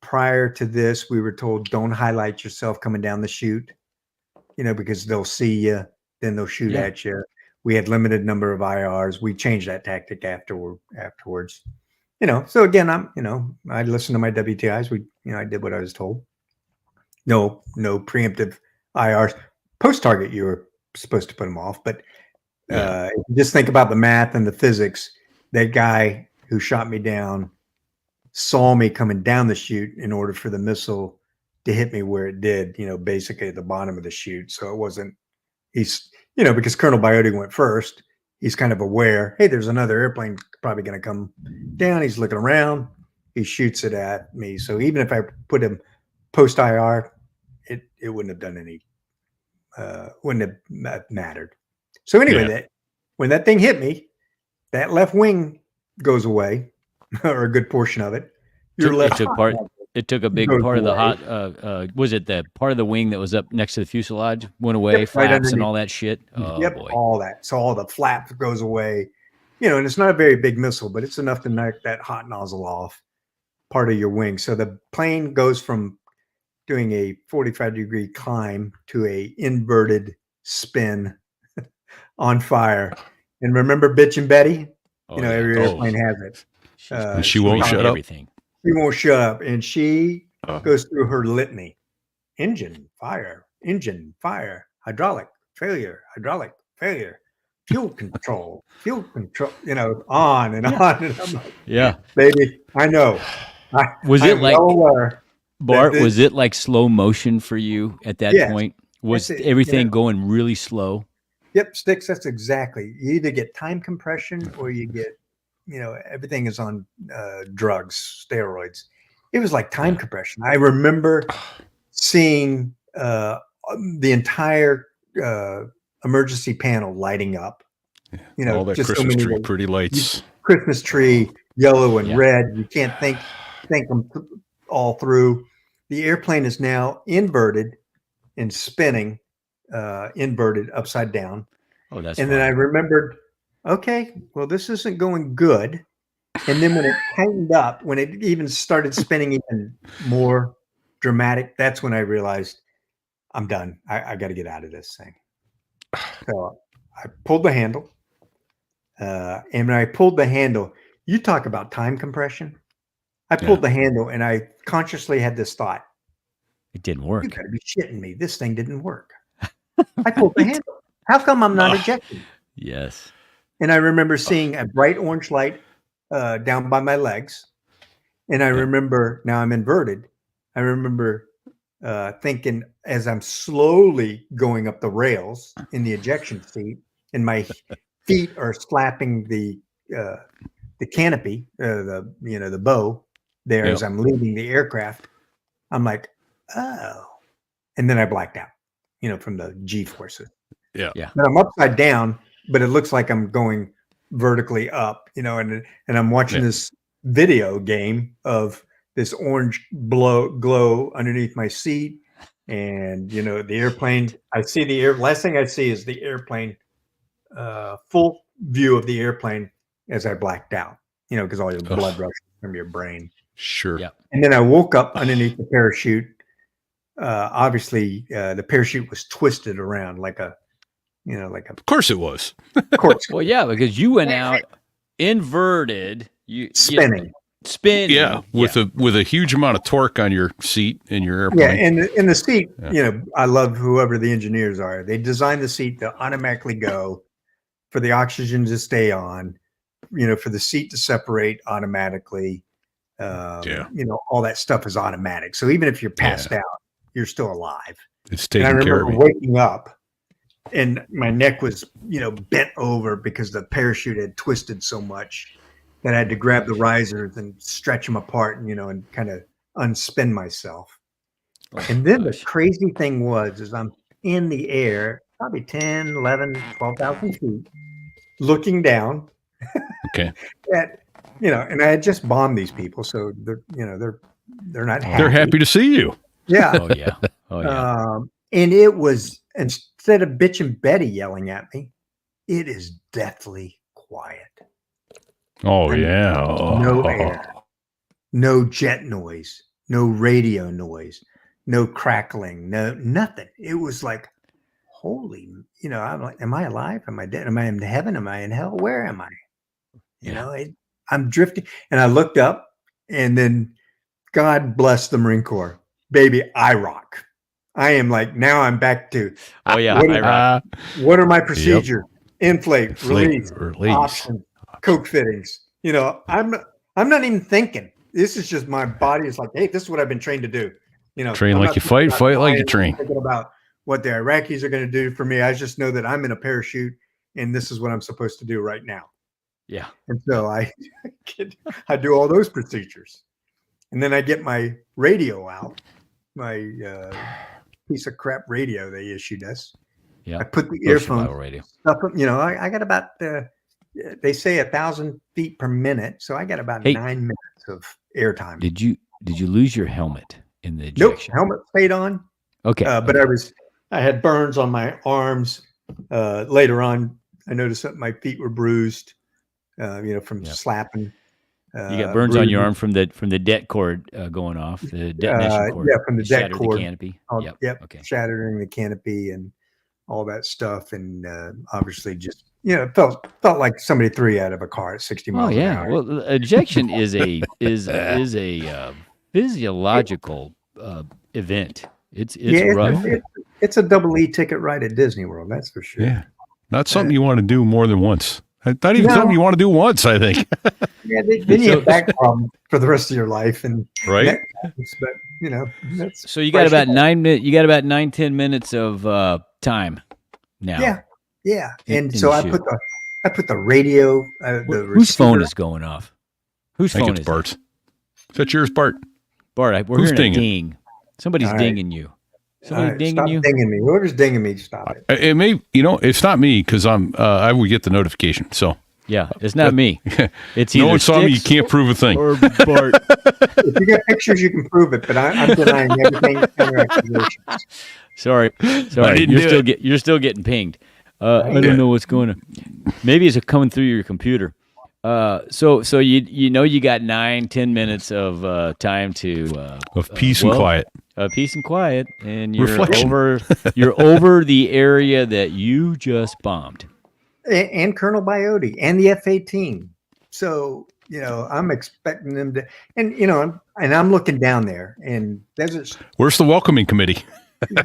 prior to this, we were told don't highlight yourself coming down the chute, because they'll see you, then they'll shoot at you. We had limited number of IRs. We changed that tactic afterwards. So again, I listened to my WTIs. I did what I was told. No preemptive IRs. Post target, you were supposed to put them off, but just think about the math and the physics. That guy who shot me down saw me coming down the chute in order for the missile to hit me where it did, basically at the bottom of the chute. So it wasn't, because Colonel Biotti went first, he's kind of aware, hey, there's another airplane probably going to come down. He's looking around, he shoots it at me. So even if I put him post IR, it wouldn't have done any, wouldn't have mattered. So anyway, when that thing hit me, that left wing goes away, or a good portion of it. It took a big part of the hot. Was it the part of the wing that was up next to the fuselage went away, flaps and all that shit? Oh, boy. All that. So all the flap goes away. And it's not a very big missile, but it's enough to knock that hot nozzle off part of your wing. So the plane goes from doing a 45-degree climb to a inverted spin on fire. And remember Bitch and Betty? Every airplane has it. She won't shut up. She won't shut up. And she goes through her litany. Engine, fire, hydraulic, failure, fuel control, on and on. And I'm like, baby, I know. Was it like, Bart, was it like slow motion for you at that point? Was everything going really slow? Yep, Sticks, that's exactly. You either get time compression or you get, everything is on drugs, steroids. It was like time compression. I remember seeing the entire emergency panel lighting up. All that just Christmas tree, pretty lights. Christmas tree, yellow and red. You can't think them all through. The airplane is now inverted and spinning, inverted upside down. Oh, that's. And then I remembered, okay, well, this isn't going good. And then when it tightened up, when it even started spinning even more dramatic, that's when I realized I'm done. I got to get out of this thing. So I pulled the handle. And when I pulled the handle, you talk about time compression. I pulled the handle and I consciously had this thought. It didn't work. You got to be shitting me. This thing didn't work. I pulled the handle. How come I'm not ejecting? Yes. And I remember seeing a bright orange light down by my legs. And I remember, now I'm inverted. I remember thinking as I'm slowly going up the rails in the ejection seat and my feet are slapping the canopy, the bow there as I'm leaving the aircraft. I'm like, oh. And then I blacked out, from the G forces. Yeah. But I'm upside down, but it looks like I'm going vertically up, and I'm watching this video game of this orange glow underneath my seat. And, the airplane, last thing I see is the airplane, full view of the airplane as I blacked out, because all your blood rushes from your brain. Sure. Yeah. And then I woke up underneath the parachute. Obviously, the parachute was twisted around like a. Of course it was. Of course. Well, yeah, because you went out inverted. Spinning. spinning. Yeah, with a huge amount of torque on your seat in your airplane. Yeah, and in the seat, I love whoever the engineers are. They design the seat to automatically go, for the oxygen to stay on, for the seat to separate automatically. All that stuff is automatic. So even if you're passed out, you're still alive. It's And I taking care remember of you. waking up and my neck was, bent over because the parachute had twisted so much that I had to grab the risers and stretch them apart, and kind of unspin myself. And then the crazy thing is I'm in the air, probably 10, 11, 12,000 feet, looking down. Okay. And I had just bombed these people, so they're not happy. They're happy to see you. Yeah. Oh yeah. Oh yeah. And it was, instead of bitchin' Betty yelling at me, it is deathly quiet. Oh yeah. No air, no jet noise, no radio noise, no crackling, no nothing. It was like, holy, I'm like, am I alive? Am I dead? Am I in heaven? Am I in hell? Where am I? I'm drifting. And I looked up, and then God bless the Marine Corps. Baby, I rock. I am like, now I'm back to, oh yeah. what are my procedures? Inflate, release, release, option, coke fittings. I'm not even thinking. This is just my body is like, hey, this is what I've been trained to do. Train I'm like not you thinking fight, about fight like you flying, train. thinking about what the Iraqis are going to do for me. I just know that I'm in a parachute, and this is what I'm supposed to do right now. Yeah. And so I do all those procedures, and then I get my radio out, my piece of crap radio they issued us. Yeah. I put the earphones radio. up. I got about they say 1,000 feet per minute, so I got about 9 minutes of airtime. Did you lose your helmet in the Nope, ejection? helmet stayed on. Okay. But I had burns on my arms. Later on, I noticed that my feet were bruised, from slapping. You got burns on your arm from the det cord going off, the detonation cord. Yeah, from the det cord. The canopy. Yep. Okay. Shattering the canopy and all that stuff, and obviously just it felt like somebody threw you out of a car at 60 miles an hour. Well, ejection is a physiological event. It's rough. It's a double E ticket ride at Disney World, that's for sure. Yeah, not something you want to do more than once. Not even something you want to do once, I think. Yeah, then you have back problems for the rest of your life, and right. But that's so you got about 9 minutes. You got about 9-10 minutes of time now. Yeah. And so I put the radio. Whose phone is going off? Whose phone I think it's Bart's. Is that yours, Bart? Bart, we're hearing a ding. Somebody's dinging you. Somebody dinging you? Stop dinging me. Whoever's dinging me, stop it. It may, it's not me because I would get the notification. So yeah, it's not me. It's either no one saw me. You can't prove a thing. Or Bart. If you got pictures, you can prove it. But I'm denying everything. Sorry. You're still getting pinged. I don't know what's going on. Maybe it's coming through your computer. So you got 9-10 minutes of time to of peace and quiet. Peace and quiet, and you're Reflection. over the area that you just bombed. And Colonel Biote and the F-18. So I'm expecting them to, and I'm looking down there, and Where's the welcoming committee?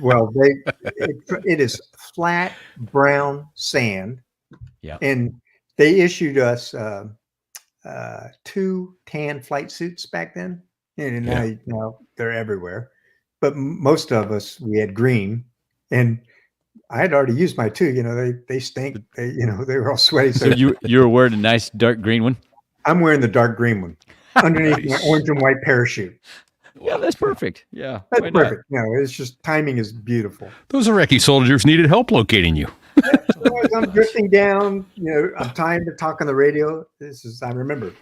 Well, it is flat brown sand. Yeah. And they issued us 2 tan flight suits back then, and now they're everywhere. But most of us, we had green, and I had already used my 2. They stink. They were all sweaty. So you were wearing a nice dark green one. I'm wearing the dark green one underneath my orange and white parachute. Yeah, that's perfect. Yeah, that's perfect. It's just timing is beautiful. Those Iraqi soldiers needed help locating you. So as I'm drifting down, I'm trying to talk on the radio. I remember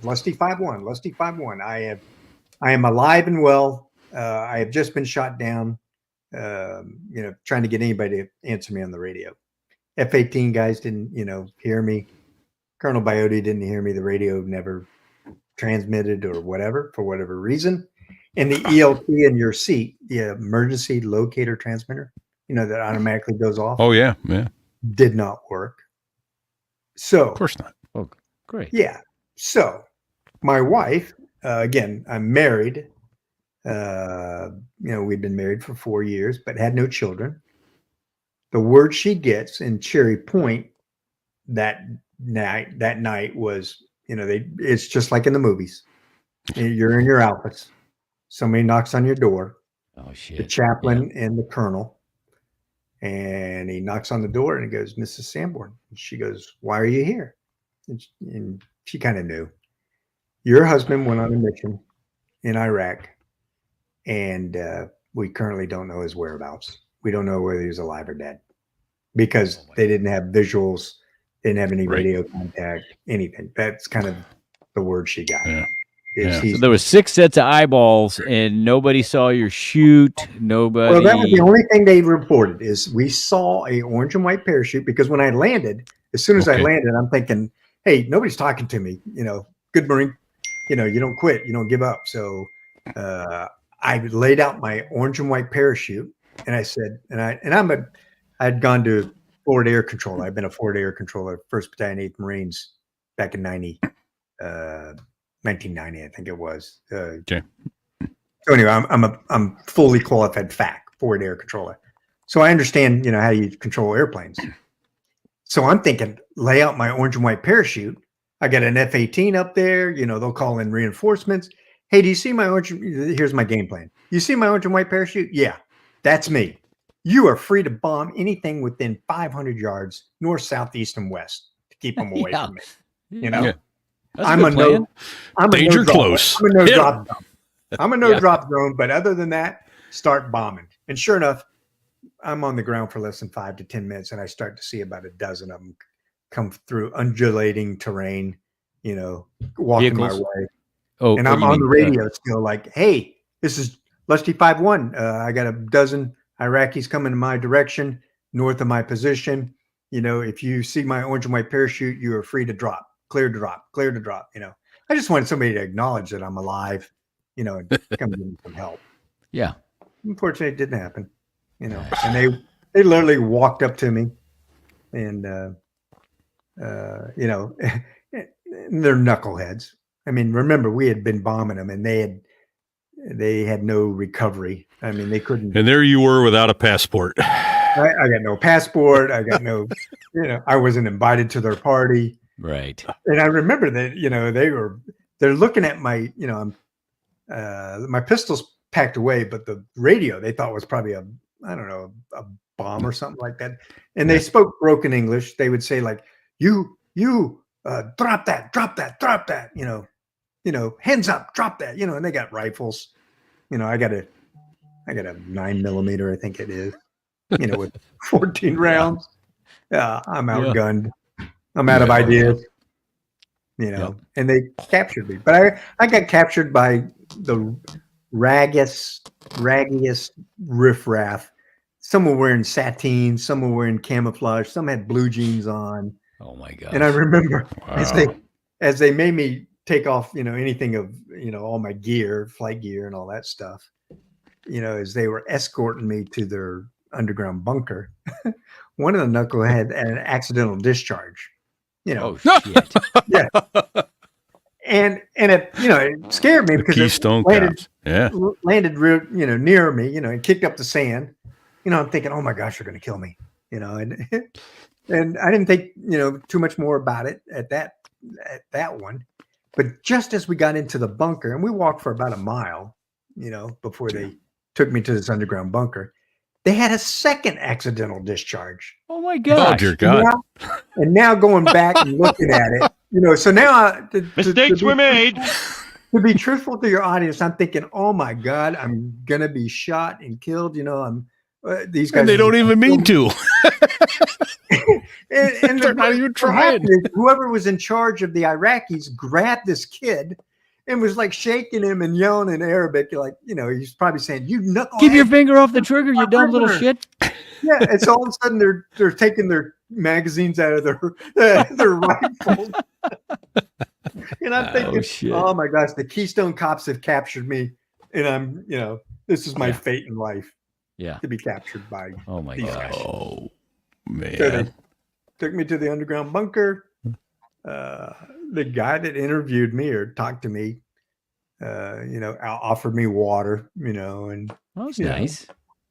Lusty 5-1. I am alive and well. I have just been shot down. Trying to get anybody to answer me on the radio. F-18 guys didn't, hear me. Colonel Biote didn't hear me. The radio never transmitted or whatever, for whatever reason. And the ELT in your seat, the emergency locator transmitter, that automatically goes off. Oh yeah. Did not work. So of course not. Oh, great. Yeah. So my wife again, I'm married. We'd been married for 4 years, but had no children. The word she gets in Cherry Point that night was, it's just like in the movies. You're in your outfits. Somebody knocks on your door. Oh shit! The chaplain and the colonel, and he knocks on the door and he goes, "Mrs. Sanborn." And she goes, "Why are you here?" And she kind of knew. Your husband went on a mission in Iraq, and we currently don't know his whereabouts. We don't know whether he's alive or dead because they didn't have visuals, didn't have any radio contact, anything. That's kind of the word she got. Yeah. So there was 6 sets of eyeballs, and nobody saw your shoot. Nobody. Well, that was the only thing they reported is we saw a orange and white parachute because when I landed, as soon as I landed, I'm thinking, hey, nobody's talking to me. Good Marine. You don't quit. You don't give up. So I laid out my orange and white parachute, and I said, I'd gone to forward air control. I've been a forward air controller, 1st Battalion, 8th Marines back in 1990, I think it was. Okay. So anyway, I'm fully qualified FAC, forward air controller. So I understand, how you control airplanes. So I'm thinking, lay out my orange and white parachute. I got an F-18 up there. They'll call in reinforcements. Hey, do you see my orange? Here's my game plan. You see my orange and white parachute? Yeah, that's me. You are free to bomb anything within 500 yards, north, south, east, and west to keep them away from me. Yeah. I'm a no close. I'm a no drop zone. I'm a no drop zone, but other than that, start bombing. And sure enough, I'm on the ground for less than 5 to 10 minutes, and I start to see about a dozen of them come through undulating terrain, walking my way. Oh, and I'm on the radio still like, hey, this is Lusty 5-1. I got a dozen Iraqis coming in my direction, north of my position. If you see my orange and white parachute, you are free to drop. Clear to drop. I just wanted somebody to acknowledge that I'm alive, and come give me some help. Yeah. Unfortunately, it didn't happen, and they literally walked up to me and, they're knuckleheads. I mean, remember we had been bombing them and they had no recovery. I mean, they couldn't. And there you were without a passport. I got no passport. I got no, I wasn't invited to their party. Right. And I remember that, they're looking at my, my pistol's packed away, but the radio they thought was probably a bomb or something like that. And they spoke broken English. They would say like, you drop that, hands up, drop that, and they got rifles. I got a 9mm, I think it is, with 14 rounds. I'm outgunned. I'm out of ideas, and they captured me. But I got captured by the raggiest riffraff. Some were wearing sateen, some were wearing camouflage, some had blue jeans on. Oh my God. And I remember as they made me take off, anything of, all my gear, flight gear and all that stuff, as they were escorting me to their underground bunker, one of the knuckleheads had an accidental discharge. Oh shit. Yeah. And it, it scared me because Keystone it landed real, near me, and kicked up the sand. I'm thinking, oh my gosh, they're going to kill me, and and I didn't think, too much more about it at that one. But just as we got into the bunker, and we walked for about a mile, before they took me to this underground bunker, they had a second accidental discharge. Oh my God! Oh dear God! Now going back and looking at it, so now mistakes were made. To be truthful to your audience, I'm thinking, oh my God, I'm gonna be shot and killed. I'm these guys. And they don't even mean to. and they're not even trying. Whoever was in charge of the Iraqis grabbed this kid and was like shaking him and yelling in Arabic, like, he's probably saying, "You knucklehead, keep your finger off the trigger, you dumb little shit." Yeah, and so all of a sudden they're taking their magazines out of their rifles. And I'm thinking, oh my gosh, the Keystone Cops have captured me, and I'm, this is my fate in life. Yeah, to be captured by. Oh my gosh. Oh man. So they took me to the underground bunker. The guy that interviewed me or talked to me offered me water, and That was nice.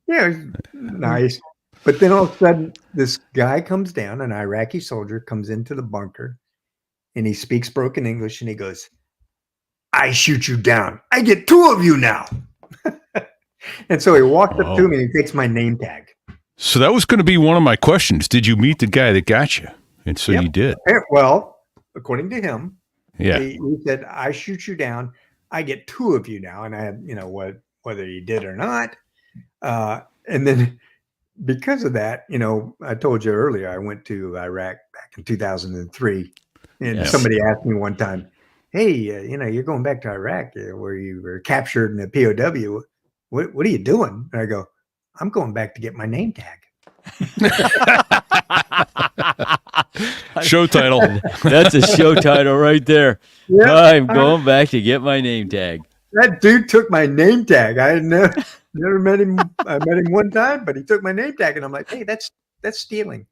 yeah, it was nice. But then all of a sudden, this guy comes down, an Iraqi soldier comes into the bunker, and he speaks broken English, and he goes, "I shoot you down. I get 2 of you now." And so he walked up to me and he takes my name tag. So that was going to be one of my questions. Did you meet the guy that got you? And so you did. Well, according to him, Yeah. he said, "I shoot you down. I get 2 of you now." And I had, whether he did or not. And then because of that, I told you earlier, I went to Iraq back in 2003. And somebody asked me one time, "Hey, you're going back to Iraq where you were captured in a POW. What are you doing?" And I go, "I'm going back to get my name tag." Show title. That's a show title right there. Yep. I'm going back to get my name tag. That dude took my name tag. I had never met him. I met him one time, but he took my name tag, and I'm like, "Hey, that's stealing.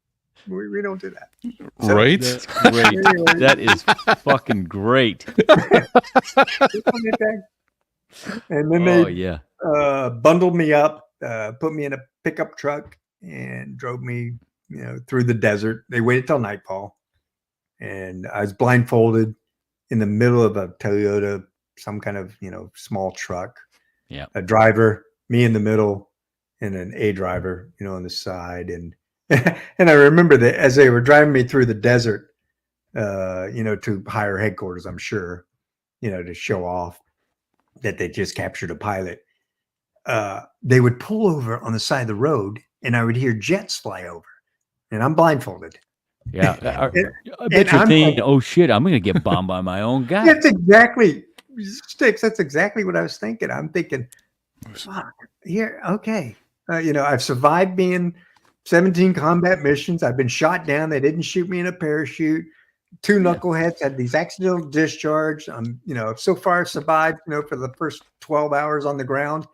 We don't do that." So, right? That's great. That is fucking great. And then they bundled me up, put me in a pickup truck, and drove me, through the desert. They waited till nightfall, and I was blindfolded in the middle of a Toyota, some kind of small truck. Yeah, a driver, me in the middle, and an A driver, on the side. And and I remember that as they were driving me through the desert, to higher headquarters, I'm sure, to show off that they just captured a pilot. They would pull over on the side of the road, and I would hear jets fly over, and I'm blindfolded. Yeah, I bet you're thinking, "Oh shit, I'm going to get bombed by my own guy." That's exactly, Sticks. That's exactly what I was thinking. I'm thinking, fuck, here, okay. I've survived being 17 combat missions. I've been shot down. They didn't shoot me in a parachute. 2 knuckleheads had these accidental discharge. I'm, so far survived, for the first 12 hours on the ground.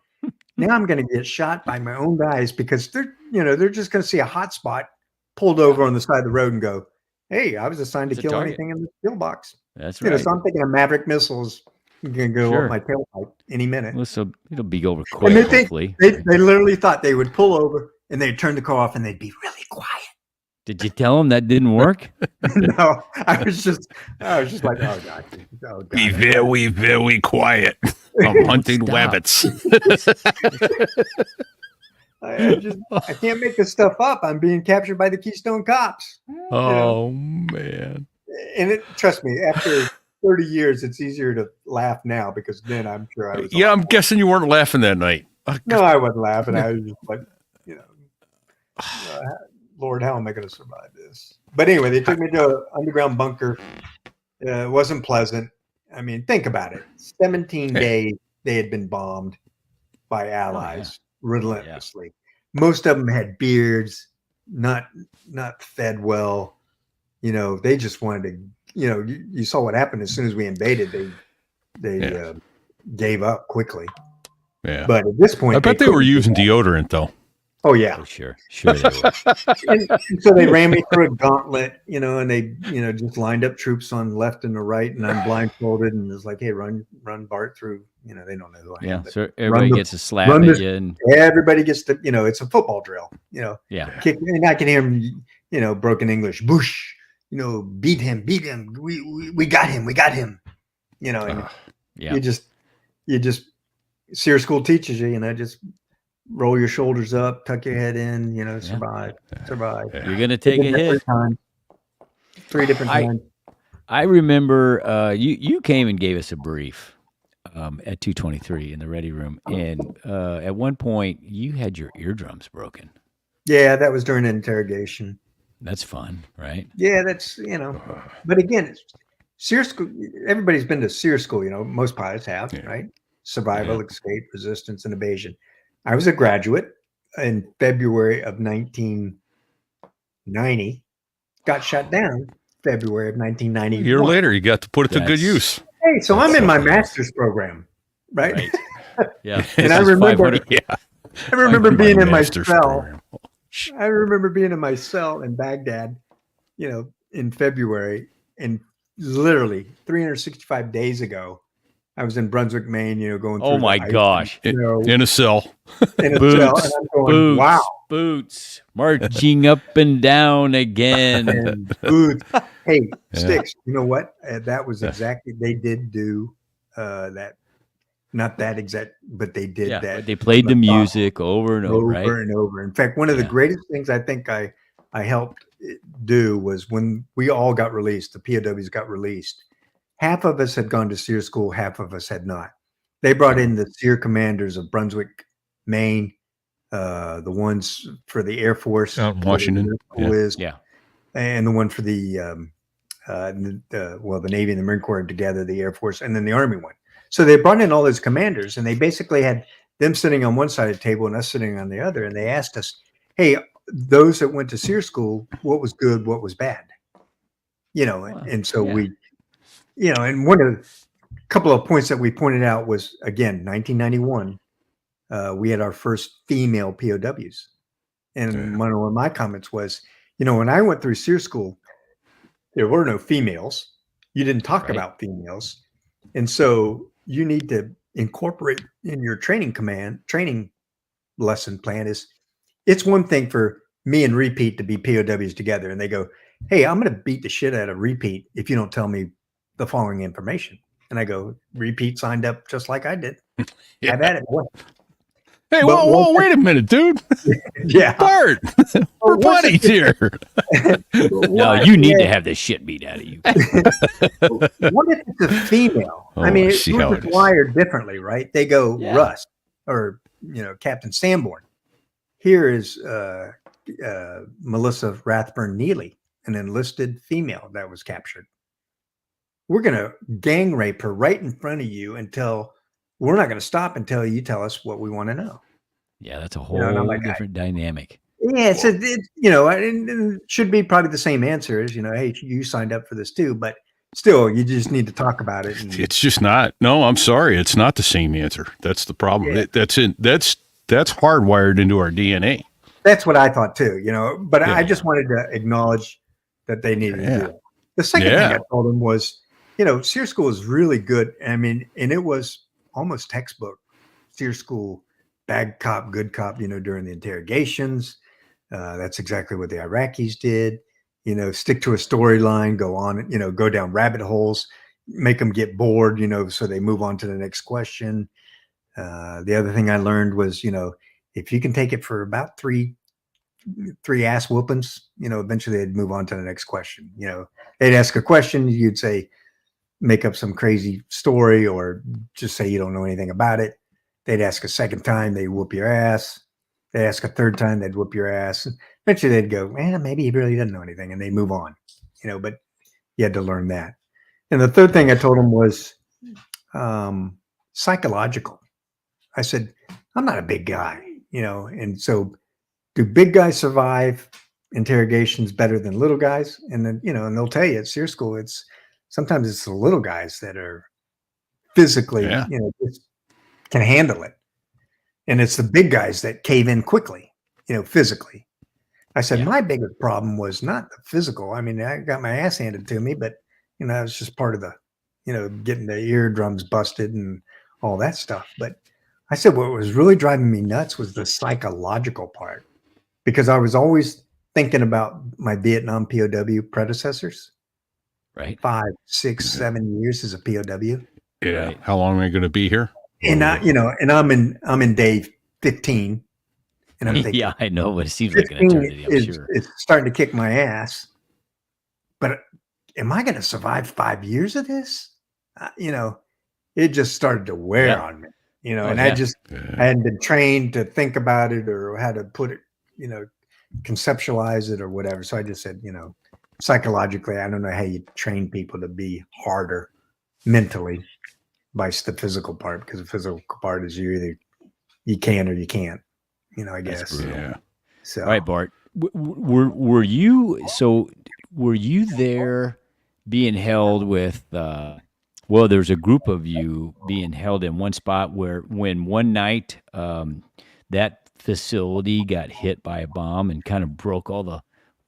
Now I'm going to get shot by my own guys because they're just going to see a hot spot pulled over on the side of the road and go, "Hey, I was assigned to kill anything in the kill box." That's right. So I'm thinking of Maverick missiles going to go up my tailpipe any minute. Well, so it'll be over quick, hopefully. They literally thought they would pull over and they'd turn the car off and they'd be really quiet. Did you tell them that didn't work? No, I was just like, oh God. Be very, very quiet. I'm hunting rabbits. I can't make this stuff up. I'm being captured by the Keystone Cops. Oh man. And trust me, after 30 years, it's easier to laugh now because then I'm sure I was. Yeah, I'm guessing you weren't laughing that night. No, I wasn't laughing. I was just like, Lord, how am I going to survive this? But anyway, they took me to an underground bunker. It wasn't pleasant. I mean, think about it. 17 days they had been bombed by allies relentlessly. Most of them had beards, not fed well. They just wanted to, you saw what happened as soon as we invaded. They gave up quickly. Yeah. But at this point, I bet they were using deodorant though. Oh yeah, for sure they were. and so they ran me through a gauntlet, and they, just lined up troops on left and the right, and I'm blindfolded, and it's like, "Hey, run Bart through." They don't know who I am. Yeah, so everybody gets a slap at you, and everybody gets to, it's a football drill. Yeah, kick, and I can hear him, broken English, "Bush, beat him, we got him, and you just SEER school teaches you, just roll your shoulders up, tuck your head in, survive. You're going to take a hit. 3 different times. I remember you came and gave us a brief at 223 in the ready room. And at one point, you had your eardrums broken. Yeah, that was during an interrogation. That's fun, right? Yeah, that's, but again, SEER school, everybody's been to SEER school, most pilots have, right? Survival, escape, resistance, and evasion. I was a graduate in February of 1990, got shut down February of 1990. A year later, you got to put it to good use. Hey, so I'm in my master's program, right? Yeah. And I remember being in my cell. I remember being in my cell in Baghdad, in February, and literally 365 days ago, I was in Brunswick, Maine, going through. Oh my gosh! In a cell. In a Boots, cell, and I'm going, boots, wow. boots, marching up and down again. And boots. Hey, Sticks. You know what? That was exactly. They did do that. Not that exact, but they did that. But they played the music over and over, right? Over and over. In fact, one of the greatest things I think I helped do was when we all got released, the POWs got released. Half of us had gone to SEER school, half of us had not. They brought in the SEER commanders of Brunswick, Maine, the ones for the Air Force out in Washington, and the one for the Navy and the Marine Corps together, the Air Force, and then the Army one. So they brought in all those commanders, and they basically had them sitting on one side of the table and us sitting on the other. And they asked us, "Hey, those that went to SEER school, what was good, what was bad?" And so we, and one of the couple of points that we pointed out was, again, 1991, we had our first female POWs. And one of my comments was, when I went through SEER school, there were no females. You didn't talk about females. And so you need to incorporate in your training lesson plan it's one thing for me and Repeat to be POWs together. And they go, "Hey, I'm going to beat the shit out of Repeat if you don't tell me the following information." And I go, "Repeat signed up just like I did." Have at it. Hey, whoa, wait a minute, dude. Yeah. Bart, we're buddies here. No, you need to have the shit beat out of you. What if it's a female? I mean, it's wired differently, right? They go Russ or, Captain Sanborn. Here is Melissa Rathburn Neely, an enlisted female that was captured. We're going to gang rape her right in front of you until we're not going to stop until you tell us what we want to know. Yeah, that's a whole different dynamic. Yeah, it should be probably the same answer as, hey, you signed up for this too, but still, you just need to talk about it. It's just not. No, I'm sorry, it's not the same answer. That's the problem. Yeah. That's hardwired into our DNA. That's what I thought too, But I just wanted to acknowledge that they needed to do it. The second thing I told them was, SEER school is really good. I mean, and it was almost textbook SEER school, bad cop, good cop, during the interrogations. That's exactly what the Iraqis did. Stick to a storyline, go on, go down rabbit holes, make them get bored, so they move on to the next question. The other thing I learned was, if you can take it for about three ass whoopings, eventually they'd move on to the next question. They'd ask a question, you'd say, make up some crazy story or just say you don't know anything about it. They'd ask a second time, they'd whoop your ass. They ask a third time, they'd whoop your ass. Eventually they'd go, maybe he really doesn't know anything, and they move on, but you had to learn that. And the third thing I told them was psychological. I said, I'm not a big guy, and so do big guys survive interrogations better than little guys? And then, and they'll tell you at SEER school, sometimes it's the little guys that are physically, just can handle it. And it's the big guys that cave in quickly, physically. I said, my biggest problem was not the physical. I mean, I got my ass handed to me, but, it was just part of the, getting the eardrums busted and all that stuff. But I said, what was really driving me nuts was the psychological part, because I was always thinking about my Vietnam POW predecessors. Right. 5, 6, 7 years as a POW. Yeah. Right. How long am I going to be here? And and I'm in day 15, and I'm thinking, yeah, I know, but it seems like an eternity. I'm sure it's starting to kick my ass. But am I going to survive 5 years of this? It just started to wear on me. And I hadn't been trained to think about it or how to put it, conceptualize it or whatever. So I just said, psychologically, I don't know how you train people to be harder mentally by the physical part, because the physical part is you can or you can't, I guess. Yeah. So, all right, Bart, were you there being held with, there's a group of you being held in one spot when one night, that facility got hit by a bomb and kind of broke all the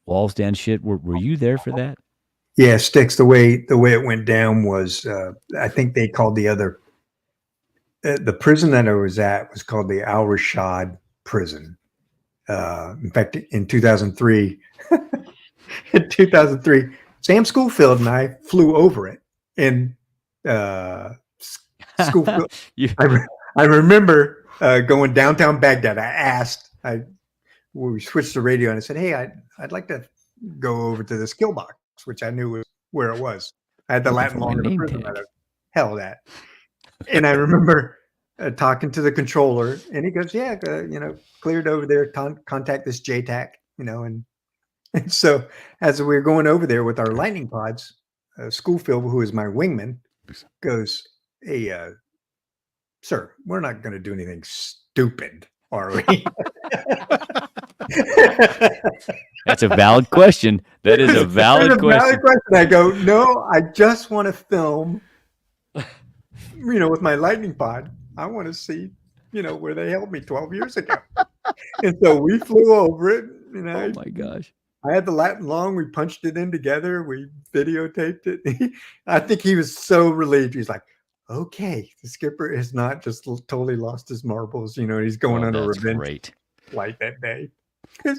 walls down shit. Were you there for that? Yeah, Sticks. The way it went down was, I think they called the other the prison that I was at was called the Al Rashad prison. In fact, in 2003, Sam Schofield and I flew over it. And Schofield, I remember going downtown Baghdad. We switched the radio and I said, "Hey, I'd like to go over to the skill box," which I knew was where it was. I had the Latin law in the prison that I held at. And I remember talking to the controller, and he goes, "Yeah, cleared over there. Contact this JTAC, and so as we were going over there with our lightning pods, Schofield, who is my wingman, goes, "Hey, sir, we're not going to do anything stupid, are we?" That's a valid question. That is a valid question. I go, "No, I just want to film, with my lightning pod. I want to see, where they held me 12 years ago." And so we flew over it. Oh my gosh. I had the Latin long. We punched it in together. We videotaped it. I think he was so relieved. He's like, "Okay, the skipper has not just totally lost his marbles. He's going on a revenge flight that day."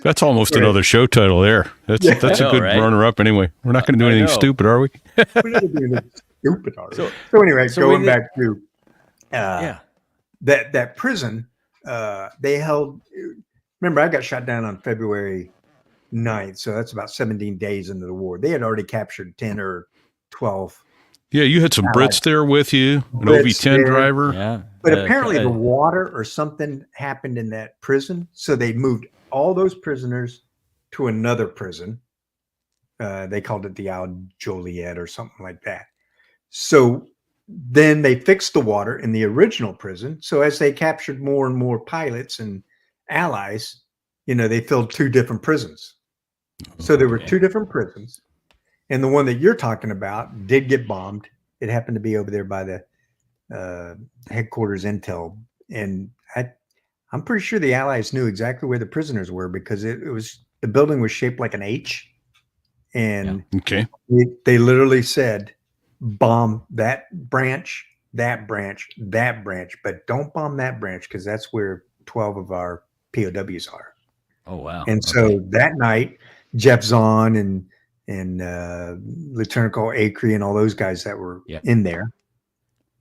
That's almost another show title there. That's a good runner-up anyway. We're not going to do anything stupid, are we? We're not going to do anything stupid, are we? So anyway, going back to that prison, they held. Remember, I got shot down on February 9th, so that's about 17 days into the war. They had already captured 10 or 12. Yeah, you had some Brits there with you, an OV-10 driver. Yeah. But apparently the water or something happened in that prison, so they moved all those prisoners to another prison. They called it the Al Joliet or something like that. So then they fixed the water in the original prison. So as they captured more and more pilots and allies, they filled two different prisons. So there were two different prisons. And the one that you're talking about did get bombed. It happened to be over there by the headquarters intel. And I'm pretty sure the Allies knew exactly where the prisoners were because the building was shaped like an H. And they literally said, "Bomb that branch, that branch, that branch, but don't bomb that branch because that's where 12 of our POWs are." Oh, wow. And so that night, Jeff Zahn and Lieutenant Colonel Acree and all those guys that were in there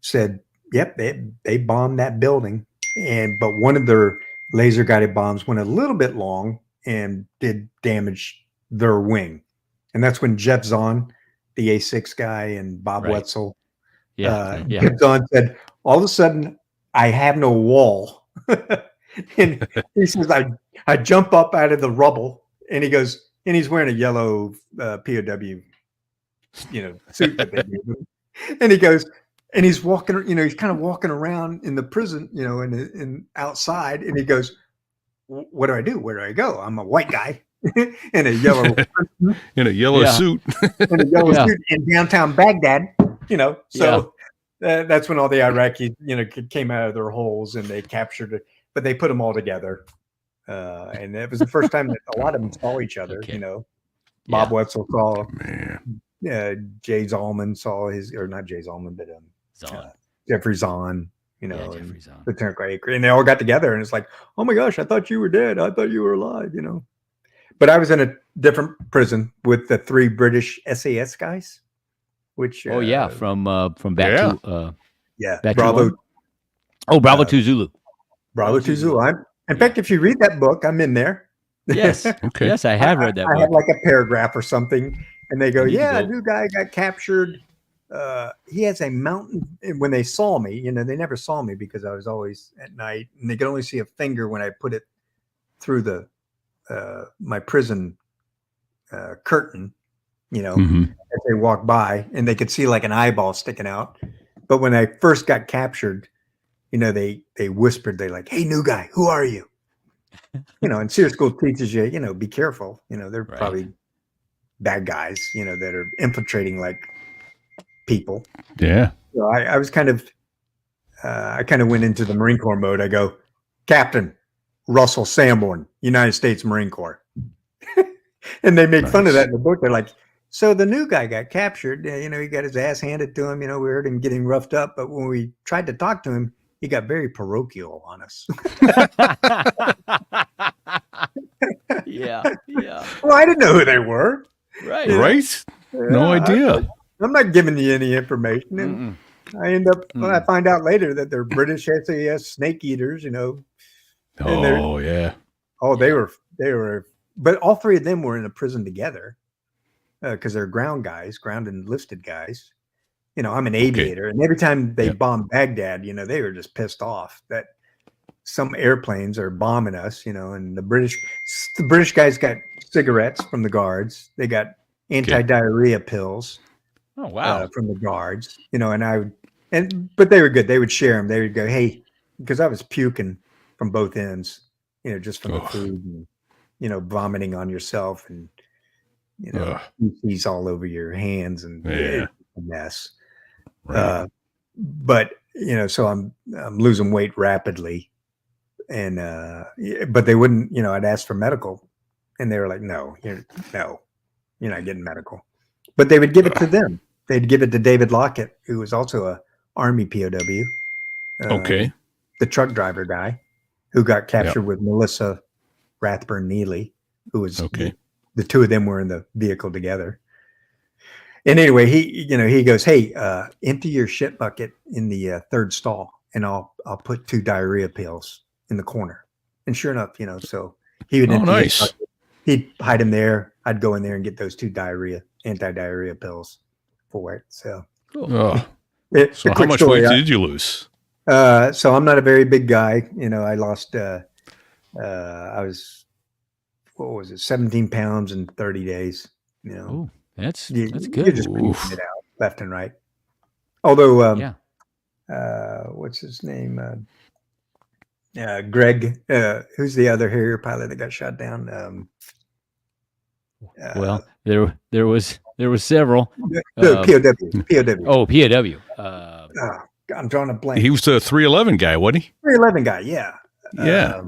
said, "Yep, they bombed that building." But one of their laser guided bombs went a little bit long and did damage their wing. And that's when Jeff Zahn, the A6 guy, and Bob Wetzel, Jeff Zahn said, "All of a sudden, I have no wall." And he says, I jump up out of the rubble, and he goes, and he's wearing a yellow POW, suit that they gave him. And he goes, and he's walking, he's kind of walking around in the prison, in outside, and he goes, "What do I do? Where do I go? I'm a white guy in a yellow suit, in a yellow suit in downtown Baghdad, So that's when all the Iraqis, came out of their holes and they captured it, but they put them all together. And it was the first time that a lot of them saw each other. Bob Wetzel saw, Jay Zalman saw not Jay Zalman, but Jeffrey Zahn, and Lieutenant Acree, and they all got together, and it's like, "Oh my gosh, I thought you were dead. I thought you were alive," But I was in a different prison with the 3 British SAS guys, which from back to Bravo. Bravo 2 Zulu. Bravo 2 Zulu. In fact, if you read that book, I'm in there. Yes. Yes, I have read that book. I have like a paragraph or something, and they go, "A new guy got captured. He has a mountain." And when they saw me, they never saw me because I was always at night, and they could only see a finger when I put it through the my prison curtain, as they walked by, and they could see like an eyeball sticking out. But when I first got captured, they whispered, they like, "Hey, new guy, who are you?" And SEER school teaches you, be careful. They're probably bad guys, that are infiltrating like people. Yeah. So I was kind of, I kind of went into the Marine Corps mode. I go, "Captain Russell Sanborn, United States Marine Corps." And they make fun of that in the book. They're like, "So the new guy got captured. He got his ass handed to him. We heard him getting roughed up. But when we tried to talk to him, he got very parochial on us. Yeah. Well, I didn't know who they were. Right. Right? No idea. I'm not giving you any information. And I end up, I find out later that they're British SAS snake eaters, Oh, yeah. Oh, they were, but all three of them were in a prison together because they're ground enlisted guys. I'm an aviator, and every time they bombed Baghdad, they were just pissed off that some airplanes are bombing us, and the British guys got cigarettes from the guards. They got anti-diarrhea pills. Oh, wow. From the guards, but they were good. They would share them. They would go, hey, because I was puking from both ends, just from the food and, vomiting on yourself and, feces all over your hands and it's a mess. Right. But, so I'm losing weight rapidly and, but they wouldn't, I'd ask for medical and they were like, no, you're not getting medical, but they would give it to them. They'd give it to David Lockett, who was also a Army POW. Okay. The truck driver guy who got captured with Melissa Rathburn Neely, who was the two of them were in the vehicle together. And anyway, he goes, hey, empty your shit bucket in the third stall and I'll put 2 diarrhea pills in the corner. And sure enough, so he would empty his bucket. He'd hide them there. I'd go in there and get those 2 anti-diarrhea pills for it. So, so how much weight did you lose? So I'm not a very big guy. I lost, I was, 17 pounds in 30 days. Ooh, that's good. You're just beating it out left and right. Although, what's his name? Greg, who's the other Harrier pilot that got shot down? Well, there was several. POW. Oh, POW. I'm drawing a blank. He was the 311 guy, wasn't he? 311 guy, yeah. Yeah.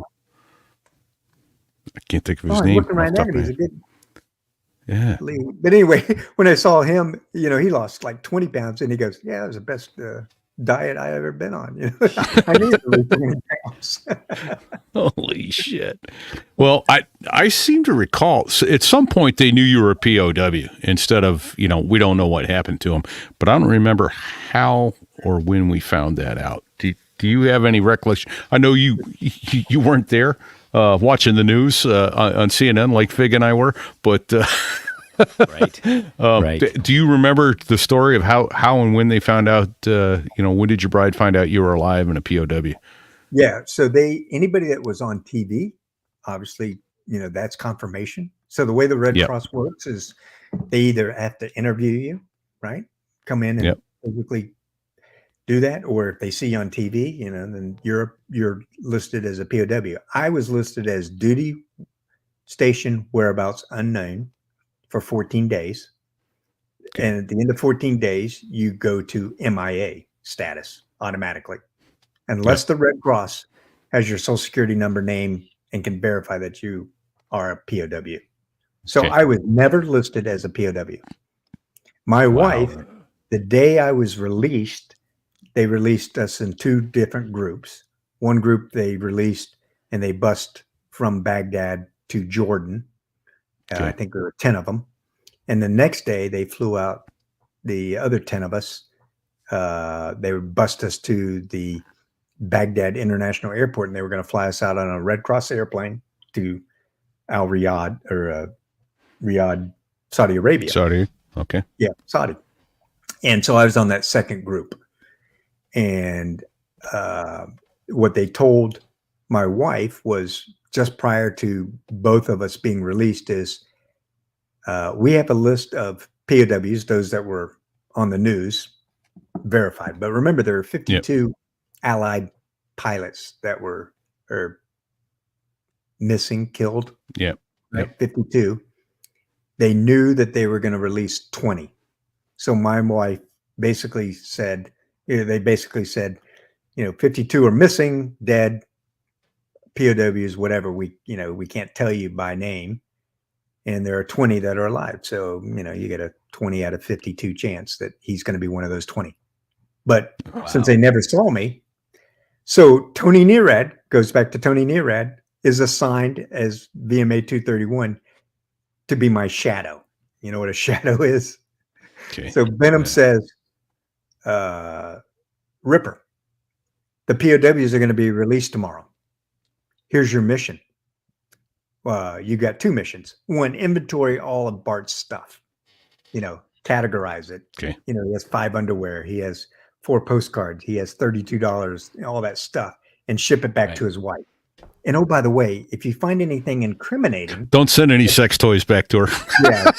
I can't think of his name. Looking right at him, he's a good. Yeah. But anyway, when I saw him, he lost like 20 pounds, and he goes, "Yeah, it was the best diet I ever been on." I needed to lose 20 pounds. Holy shit! Well, I seem to recall at some point they knew you were a POW instead of we don't know what happened to him, but I don't remember how or when we found that out. Do you have any recollection? I know you weren't there watching the news on CNN like Fig and I were, but right. Right. Do you remember the story of how and when they found out? When did your bride find out you were alive and a POW? Yeah. So anybody that was on TV, obviously, that's confirmation. So the way the Red Cross works is they either have to interview you, right? Come in and physically do that, or if they see you on TV, then you're listed as a POW. I was listed as duty station whereabouts unknown for 14 days. Okay. And at the end of 14 days, you go to MIA status automatically, unless the Red Cross has your social security number, name, and can verify that you are a POW. So I was never listed as a POW. My wife, the day I was released, they released us in 2 different groups. One group they released and they bussed from Baghdad to Jordan. I think there were 10 of them. And the next day they flew out the other 10 of us. They bussed us to the Baghdad International Airport and they were going to fly us out on a Red Cross airplane to Al Riyadh or Riyadh, Saudi Arabia. Saudi. Okay. Yeah, Saudi. And so I was on that second group. And what they told my wife was just prior to both of us being released is we have a list of POWs, those that were on the news, verified. But remember, there were 52 Allied pilots that were missing, killed. Yeah. Right? 52. They knew that they were going to release 20. So my wife basically said, 52 are missing, dead, POWs, whatever. We can't tell you by name. And there are 20 that are alive. So, you get a 20 out of 52 chance that he's going to be one of those 20. But since they never saw me, So Tony Nearad, goes back to Tony Nearad, is assigned as VMA 231 to be my shadow. You know what a shadow is? Okay. So Venom says, Ripper, the POWs are going to be released tomorrow. Here's your mission. You got 2 missions. One, inventory all of Bart's stuff. Categorize it. Okay. He has 5 underwear. He has 4 postcards. He has $32, all that stuff, and ship it back to his wife. And oh, by the way, if you find anything incriminating, don't send any sex toys back to her. Yeah.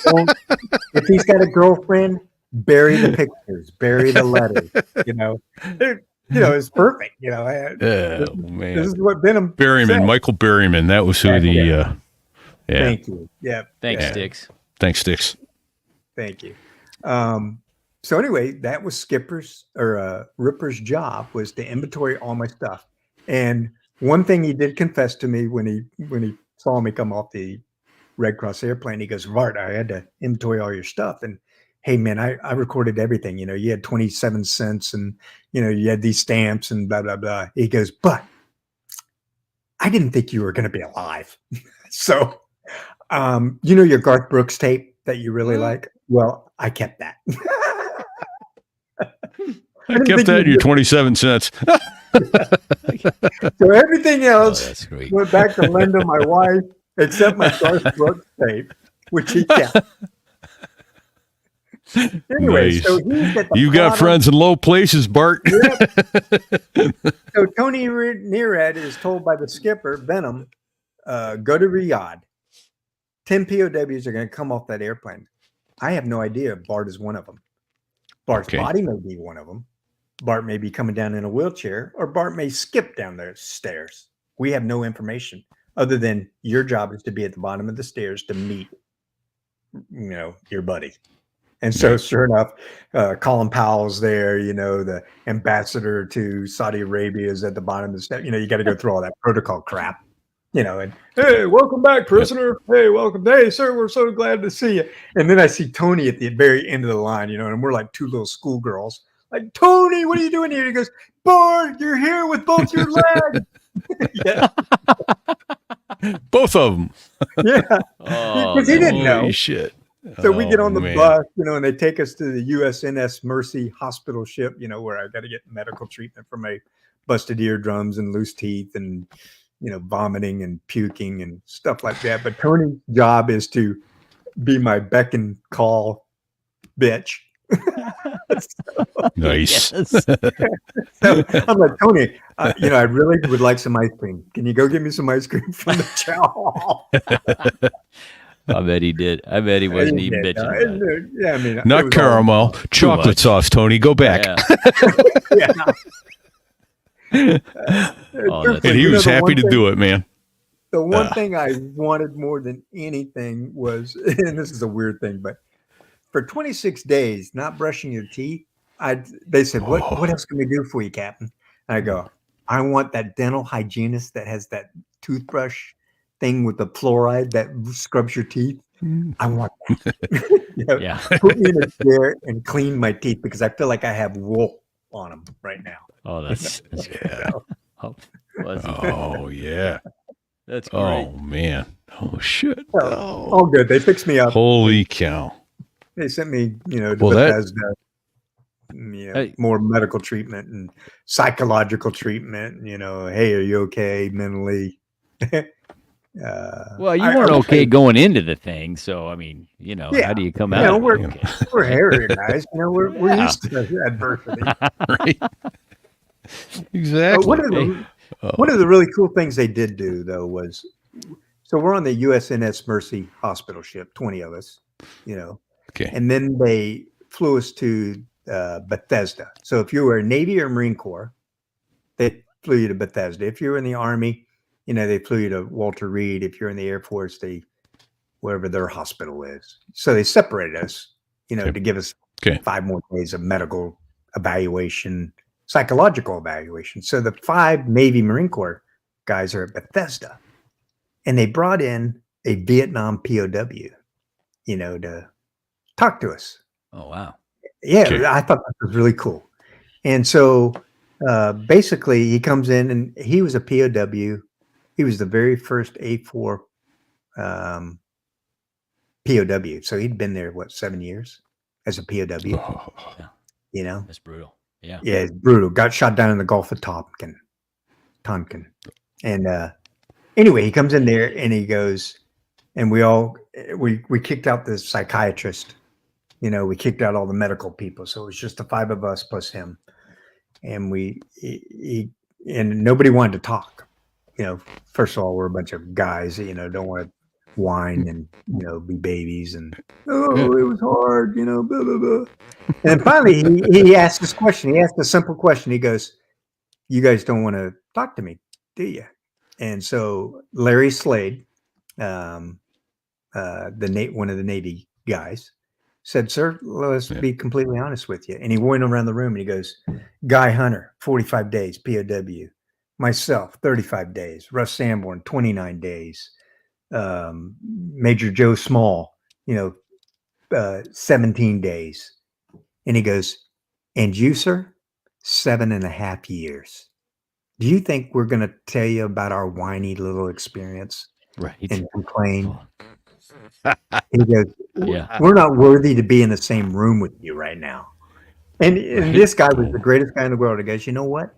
If he's got a girlfriend, bury the pictures, bury the letters. It's perfect. Man. This is what Venom Berryman, said. Michael Berryman. That was who Yeah. Thank you. Yeah. Thanks, Sticks. Thanks, Sticks. Thank you. So anyway, that was Ripper's job, was to inventory all my stuff. And one thing he did confess to me when he saw me come off the Red Cross airplane, he goes, Bart, I had to inventory all your stuff. And hey, man, I recorded everything. You had 27 cents and, you had these stamps and blah, blah, blah. He goes, but I didn't think you were going to be alive. So, your Garth Brooks tape that you really like? Well, I kept that. I kept that in your 27 cents. So everything else went back to Linda, my wife, except my Garth Brooks tape, which he kept. Anyway, Nice. so he's at the You got bottom. friends in low places, Bart. Yep. So Tony Nearad is told by the skipper, Venom, go to Riyadh. 10 POWs are going to come off that airplane. I have no idea if Bart is one of them. Bart's body may be one of them. Bart may be coming down in a wheelchair, or Bart may skip down the stairs. We have no information other than your job is to be at the bottom of the stairs to meet, your buddy. And so sure enough, Colin Powell's there, the ambassador to Saudi Arabia is at the bottom of the step. You got to go through all that protocol crap, and hey, welcome back, prisoner. Hey, welcome. Hey, sir, we're so glad to see you. And then I see Tony at the very end of the line, and we're like 2 little schoolgirls. Like, Tony, what are you doing here? He goes, Bart, you're here with both your legs. Yeah. Both of them. Yeah. Oh, Because he didn't know. Holy shit. So we get on the man. bus, and they take us to the USNS Mercy hospital ship, where I got to get medical treatment for my busted eardrums and loose teeth and, vomiting and puking and stuff like that. But Tony's job is to be my beck and call bitch. Nice. So I'm like, Tony, I really would like some ice cream. Can you go get me some ice cream from the chow hall? I bet he did. I bet he wasn't even bitching about it. Yeah, I mean, Not caramel, chocolate much. sauce, Tony. Go back. Yeah. And he was happy to do it, man. The one thing I wanted more than anything was, and this is a weird thing, but for 26 days, not brushing your teeth, they said, what else can we do for you, Captain? And I go, I want that dental hygienist that has that toothbrush thing with the fluoride that scrubs your teeth. I want that. Yeah. Put me in a chair and clean my teeth because I feel like I have wool on them right now. Oh, that's Yeah. Oh, Yeah. that's great. Oh, man. Oh, shit. All good. They fixed me up. Holy cow. They sent me, to Well, that- Bethesda. More medical treatment and psychological treatment. Hey, are you okay mentally? Well, you weren't okay going into the thing, so I mean, Yeah. how do you come out? We're Okay. we're Harrier guys. We're used to adversity. Right. Exactly. But one of the really cool things they did do though was, so we're on the USNS Mercy hospital ship, 20 of us, Okay. and then they flew us to Bethesda. So if you were Navy or Marine Corps, they flew you to Bethesda. If you were in the Army, they flew you to Walter Reed. If you're in the Air Force, wherever their hospital is. So they separated us, to give us 5 more days of medical evaluation, psychological evaluation. So the 5 Navy Marine Corps guys are at Bethesda, and they brought in a Vietnam POW, to talk to us. Oh wow. Yeah, Okay. I thought that was really cool. And so basically, he comes in and he was a POW. He was the very first A4 POW. So he'd been there, 7 years as a POW? Oh, You know? That's brutal. Yeah. Yeah, it's brutal. Got shot down in the Gulf of Tonkin. And anyway, he comes in there and he goes, and we kicked out the psychiatrist. You know, we kicked out all the medical people. So it was just the 5 of us plus him. And and nobody wanted to talk. You know, first of all, we're a bunch of guys, you know, don't want to whine and, you know, be babies and, oh, it was hard, you know, blah, blah, blah. And finally, he asked this question. He asked a simple question. He goes, you guys don't want to talk to me, do you? And so Larry Slade, one of the Navy guys, said, sir, let's be completely honest with you. And he went around the room and he goes, Guy Hunter, 45 days, POW. Myself, 35 days. Russ Sanborn, 29 days. Major Joe Small, 17 days. And he goes, and you, sir, 7.5 years. Do you think we're going to tell you about our whiny little experience? Right. And complain? He goes, we're not worthy to be in the same room with you right now. And this guy was the greatest guy in the world. He goes, you know what?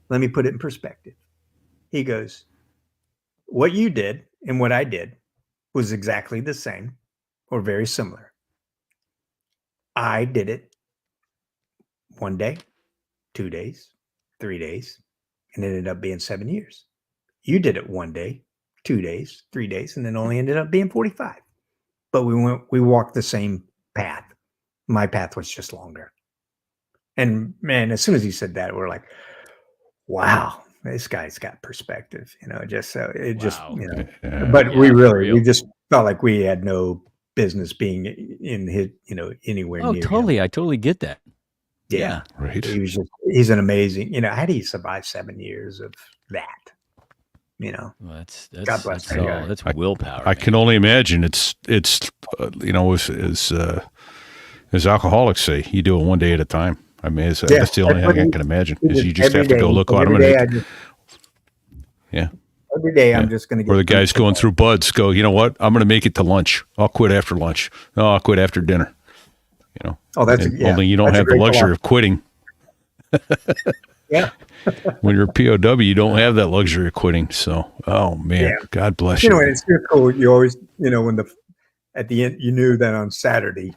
Let me put it in perspective. He goes, what you did and what I did was exactly the same or very similar. I did it 1 day, 2 days, 3 days, and it ended up being 7 years. You did it 1 day, 2 days, 3 days, and then only ended up being 45. But we walked the same path. My path was just longer. And man, as soon as he said that, we're like, wow, this guy's got perspective, but we just felt like we had no business being in his, anywhere near totally. him. I totally get that. Yeah. Right. He's an amazing, how do you survive 7 years of that? Well, that's God bless that guy. That's willpower. I can only imagine it's as alcoholics say, you do it 1 day at a time. I mean, that's the only thing I can imagine is you just have to go look what I'm going to. Every day I'm just going to get. Or the guys going through buds go, you know what? I'm going to make it to lunch. I'll quit after lunch. No, I'll quit after dinner. Only you don't have the luxury of quitting. Yeah. When you're a POW, you don't have that luxury of quitting. So, oh man, God bless you. It's cool. You always, at the end, you knew that on Saturday,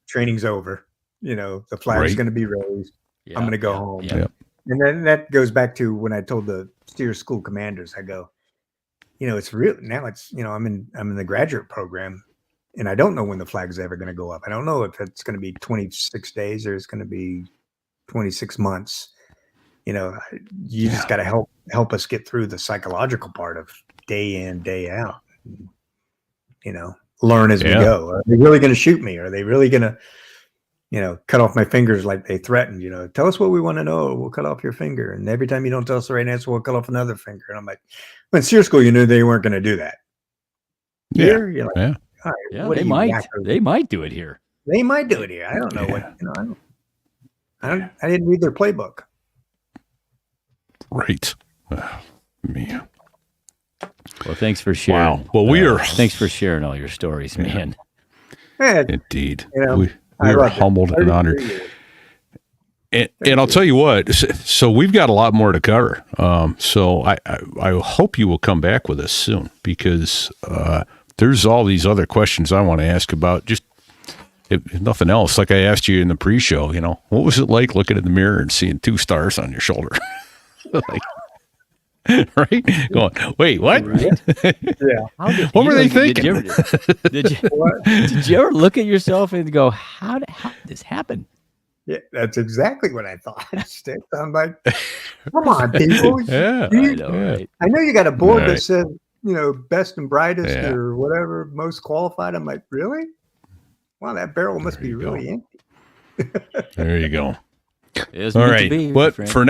training's over. The flag's going to be raised. I'm going to go home. Yeah. And then that goes back to when I told the steer school commanders, I go, it's real now. It's I'm in the graduate program, and I don't know when the flag's ever going to go up. I don't know if it's going to be 26 days or it's going to be 26 months. You just got to help us get through the psychological part of day in, day out. Learn as we go. Are they really going to shoot me? Are they really going to, cut off my fingers like they threatened? Tell us what we want to know. We'll cut off your finger. And every time you don't tell us the right answer, we'll cut off another finger. And I'm like, when SEER school, you knew they weren't going to do that. Here, you're like, all right, they might. They might do it here. They might do it here. I don't know what. I didn't read their playbook. Right. Oh, man. Well, thanks for sharing. Wow. Well, thanks for sharing all your stories, man. Indeed. We are humbled and honored. And I'll tell you what, so we've got a lot more to cover. So I hope you will come back with us soon because there's all these other questions I want to ask about. Just if nothing else, like I asked you in the pre-show, what was it like looking in the mirror and seeing 2 stars on your shoulder? Right? Going, wait, what? Right? Yeah. What were they thinking? Did you ever look at yourself and go, how did this happen? Yeah, that's exactly what I thought. I'm like, come on, people. I know you got a board that says, best and brightest or whatever, most qualified. I'm like, really? Wow, that barrel must be really empty. There you go. All right. But for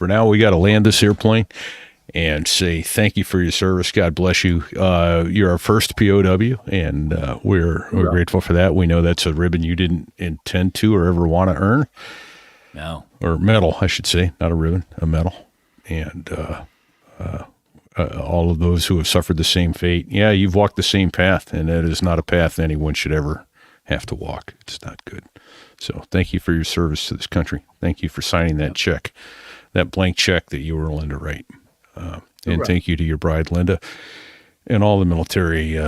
now, we got to land this airplane and say thank you for your service. God bless you. You're our first POW, and we're grateful for that. We know that's a ribbon you didn't intend to or ever want to earn. No. Or metal, I should say, not a ribbon, a metal. And all of those who have suffered the same fate. Yeah, you've walked the same path, and that is not a path anyone should ever have to walk. It's not good. So thank you for your service to this country. Thank you for signing that check, that blank check that you were Linda Wright. And thank you to your bride, Linda, and all the military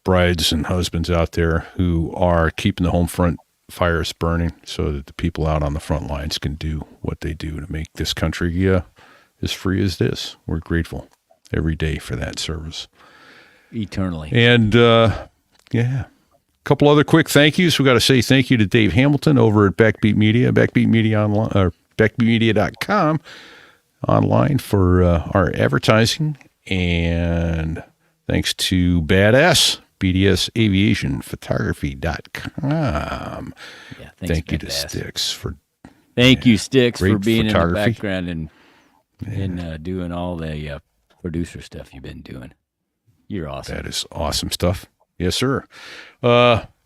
brides and husbands out there who are keeping the home front fires burning so that the people out on the front lines can do what they do to make this country as free as this. We're grateful every day for that service. Eternally. And, a couple other quick thank yous. We got to say thank you to Dave Hamilton over at Backbeat Media, Backbeat Media online, or backbeatmedia.com online for our advertising. And thanks to Badass, BDS Aviation Photography.com. Yeah, thank you to Sticks for Thank you, Sticks, for being in the photography. background and doing all the producer stuff you've been doing. You're awesome. That is awesome stuff. Yes, sir.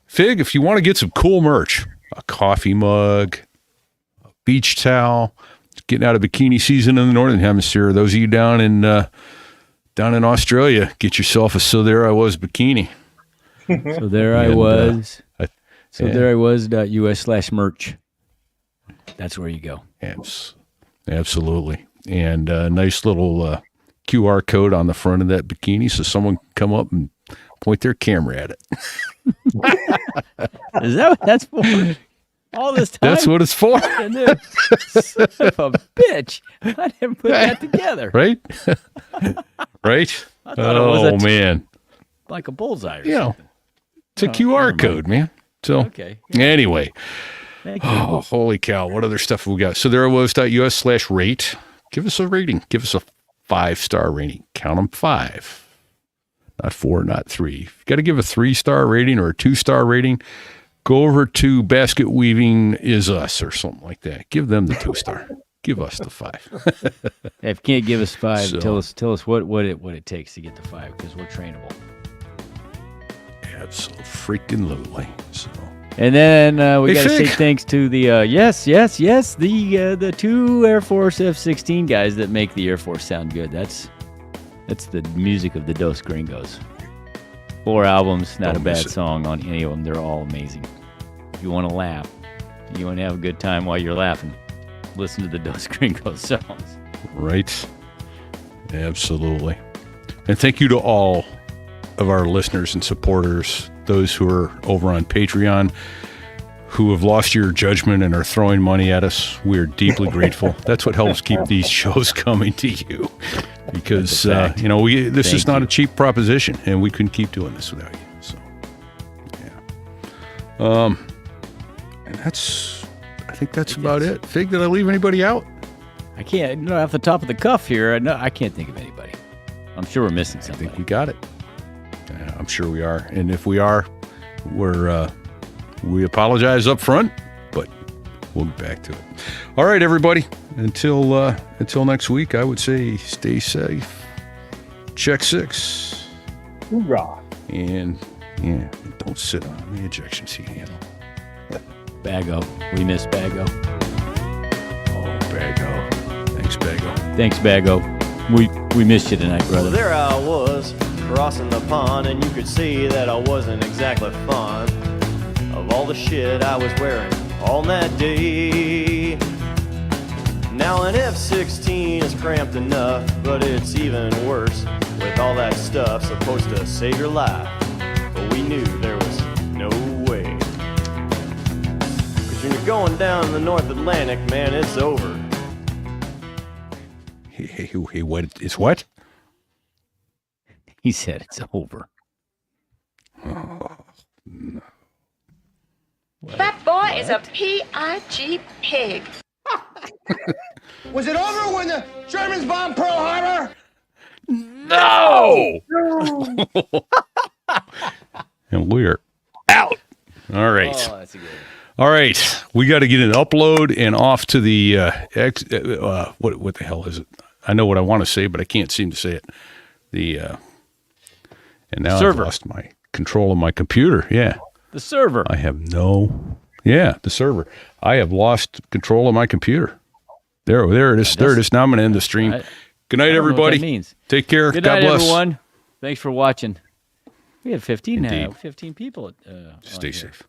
Fig, if you want to get some cool merch, a coffee mug, a beach towel, getting out of bikini season in the Northern Hemisphere, those of you down in Australia, get yourself a So There I Was bikini. So there I was. There I was .us/merch. That's where you go. Absolutely. And a nice little QR code on the front of that bikini so someone can come up and point their camera at it. Is that what that's for? All this time? That's what it's for. Son of a bitch. I didn't put that together. Right? Right? I thought it was man. like a bullseye or something. It's a QR code, man. So, okay. Anyway. Thank you. Oh, holy cow. What other stuff have we got? So there was .us/rate. Give us a rating. Give us a 5-star rating. Count them 5. Not 4, not 3. If you got to give a 3-star rating or a 2-star rating, go over to Basket Weaving Is Us or something like that. Give them the 2-star. Give us the 5. If you can't give us 5, So- tell us what it takes to get the 5, because we're trainable. Absolutely. So. And then we Hey, got to say Fig. thanks to the the 2 Air Force F-16 guys that make the Air Force sound good. That's the music of the Dos Gringos. 4 albums, not Don't a bad miss it. song on any of them. They're all amazing. If you want to laugh, you want to have a good time while you're laughing, listen to the Dos Gringos songs. Right. Absolutely. And thank you to all of our listeners and supporters, those who are over on Patreon, who have lost your judgment and are throwing money at us. We're deeply grateful. That's what helps keep these shows coming to you. Because, this Thank is not you. a cheap proposition, and we couldn't keep doing this without you. So, yeah. And I think that's about it. Fig, did I leave anybody out? I can't, off the top of the cuff here, I can't think of anybody. I'm sure we're missing I somebody. think we got it. I'm sure we are. And if we are, we apologize up front, but we'll get back to it. All right, everybody. Until next week, I would say stay safe. Check 6. Hoorah. And don't sit on the ejection seat handle. Bago. We miss Bago. Oh, Bago. Thanks, Bago. Thanks, Bago. We missed you tonight, brother. Well, there I was, crossing the pond, and you could see that I wasn't exactly fond of all the shit I was wearing on that day. Now an F-16 is cramped enough, but it's even worse with all that stuff supposed to save your life. But we knew there was no way. 'Cause when you're going down the North Atlantic, man, it's over. Hey, what? It's what? He said it's over. That boy is a P.I.G. pig. Was it over when the Germans bombed Pearl Harbor? No! And we're out. All right. Oh, that's a good one. All right. We got to get an upload and off to the, what the hell is it? I know what I want to say, but I can't seem to say it. And now Server. I've lost my control of my computer. Yeah. The server. The server. I have lost control of my computer. There it is. There it is. Now I'm going to end the stream. Good night, everybody. Means. Take care. Good God night, bless. everyone. Thanks for watching. We had 15 Indeed. 15 people. Stay safe.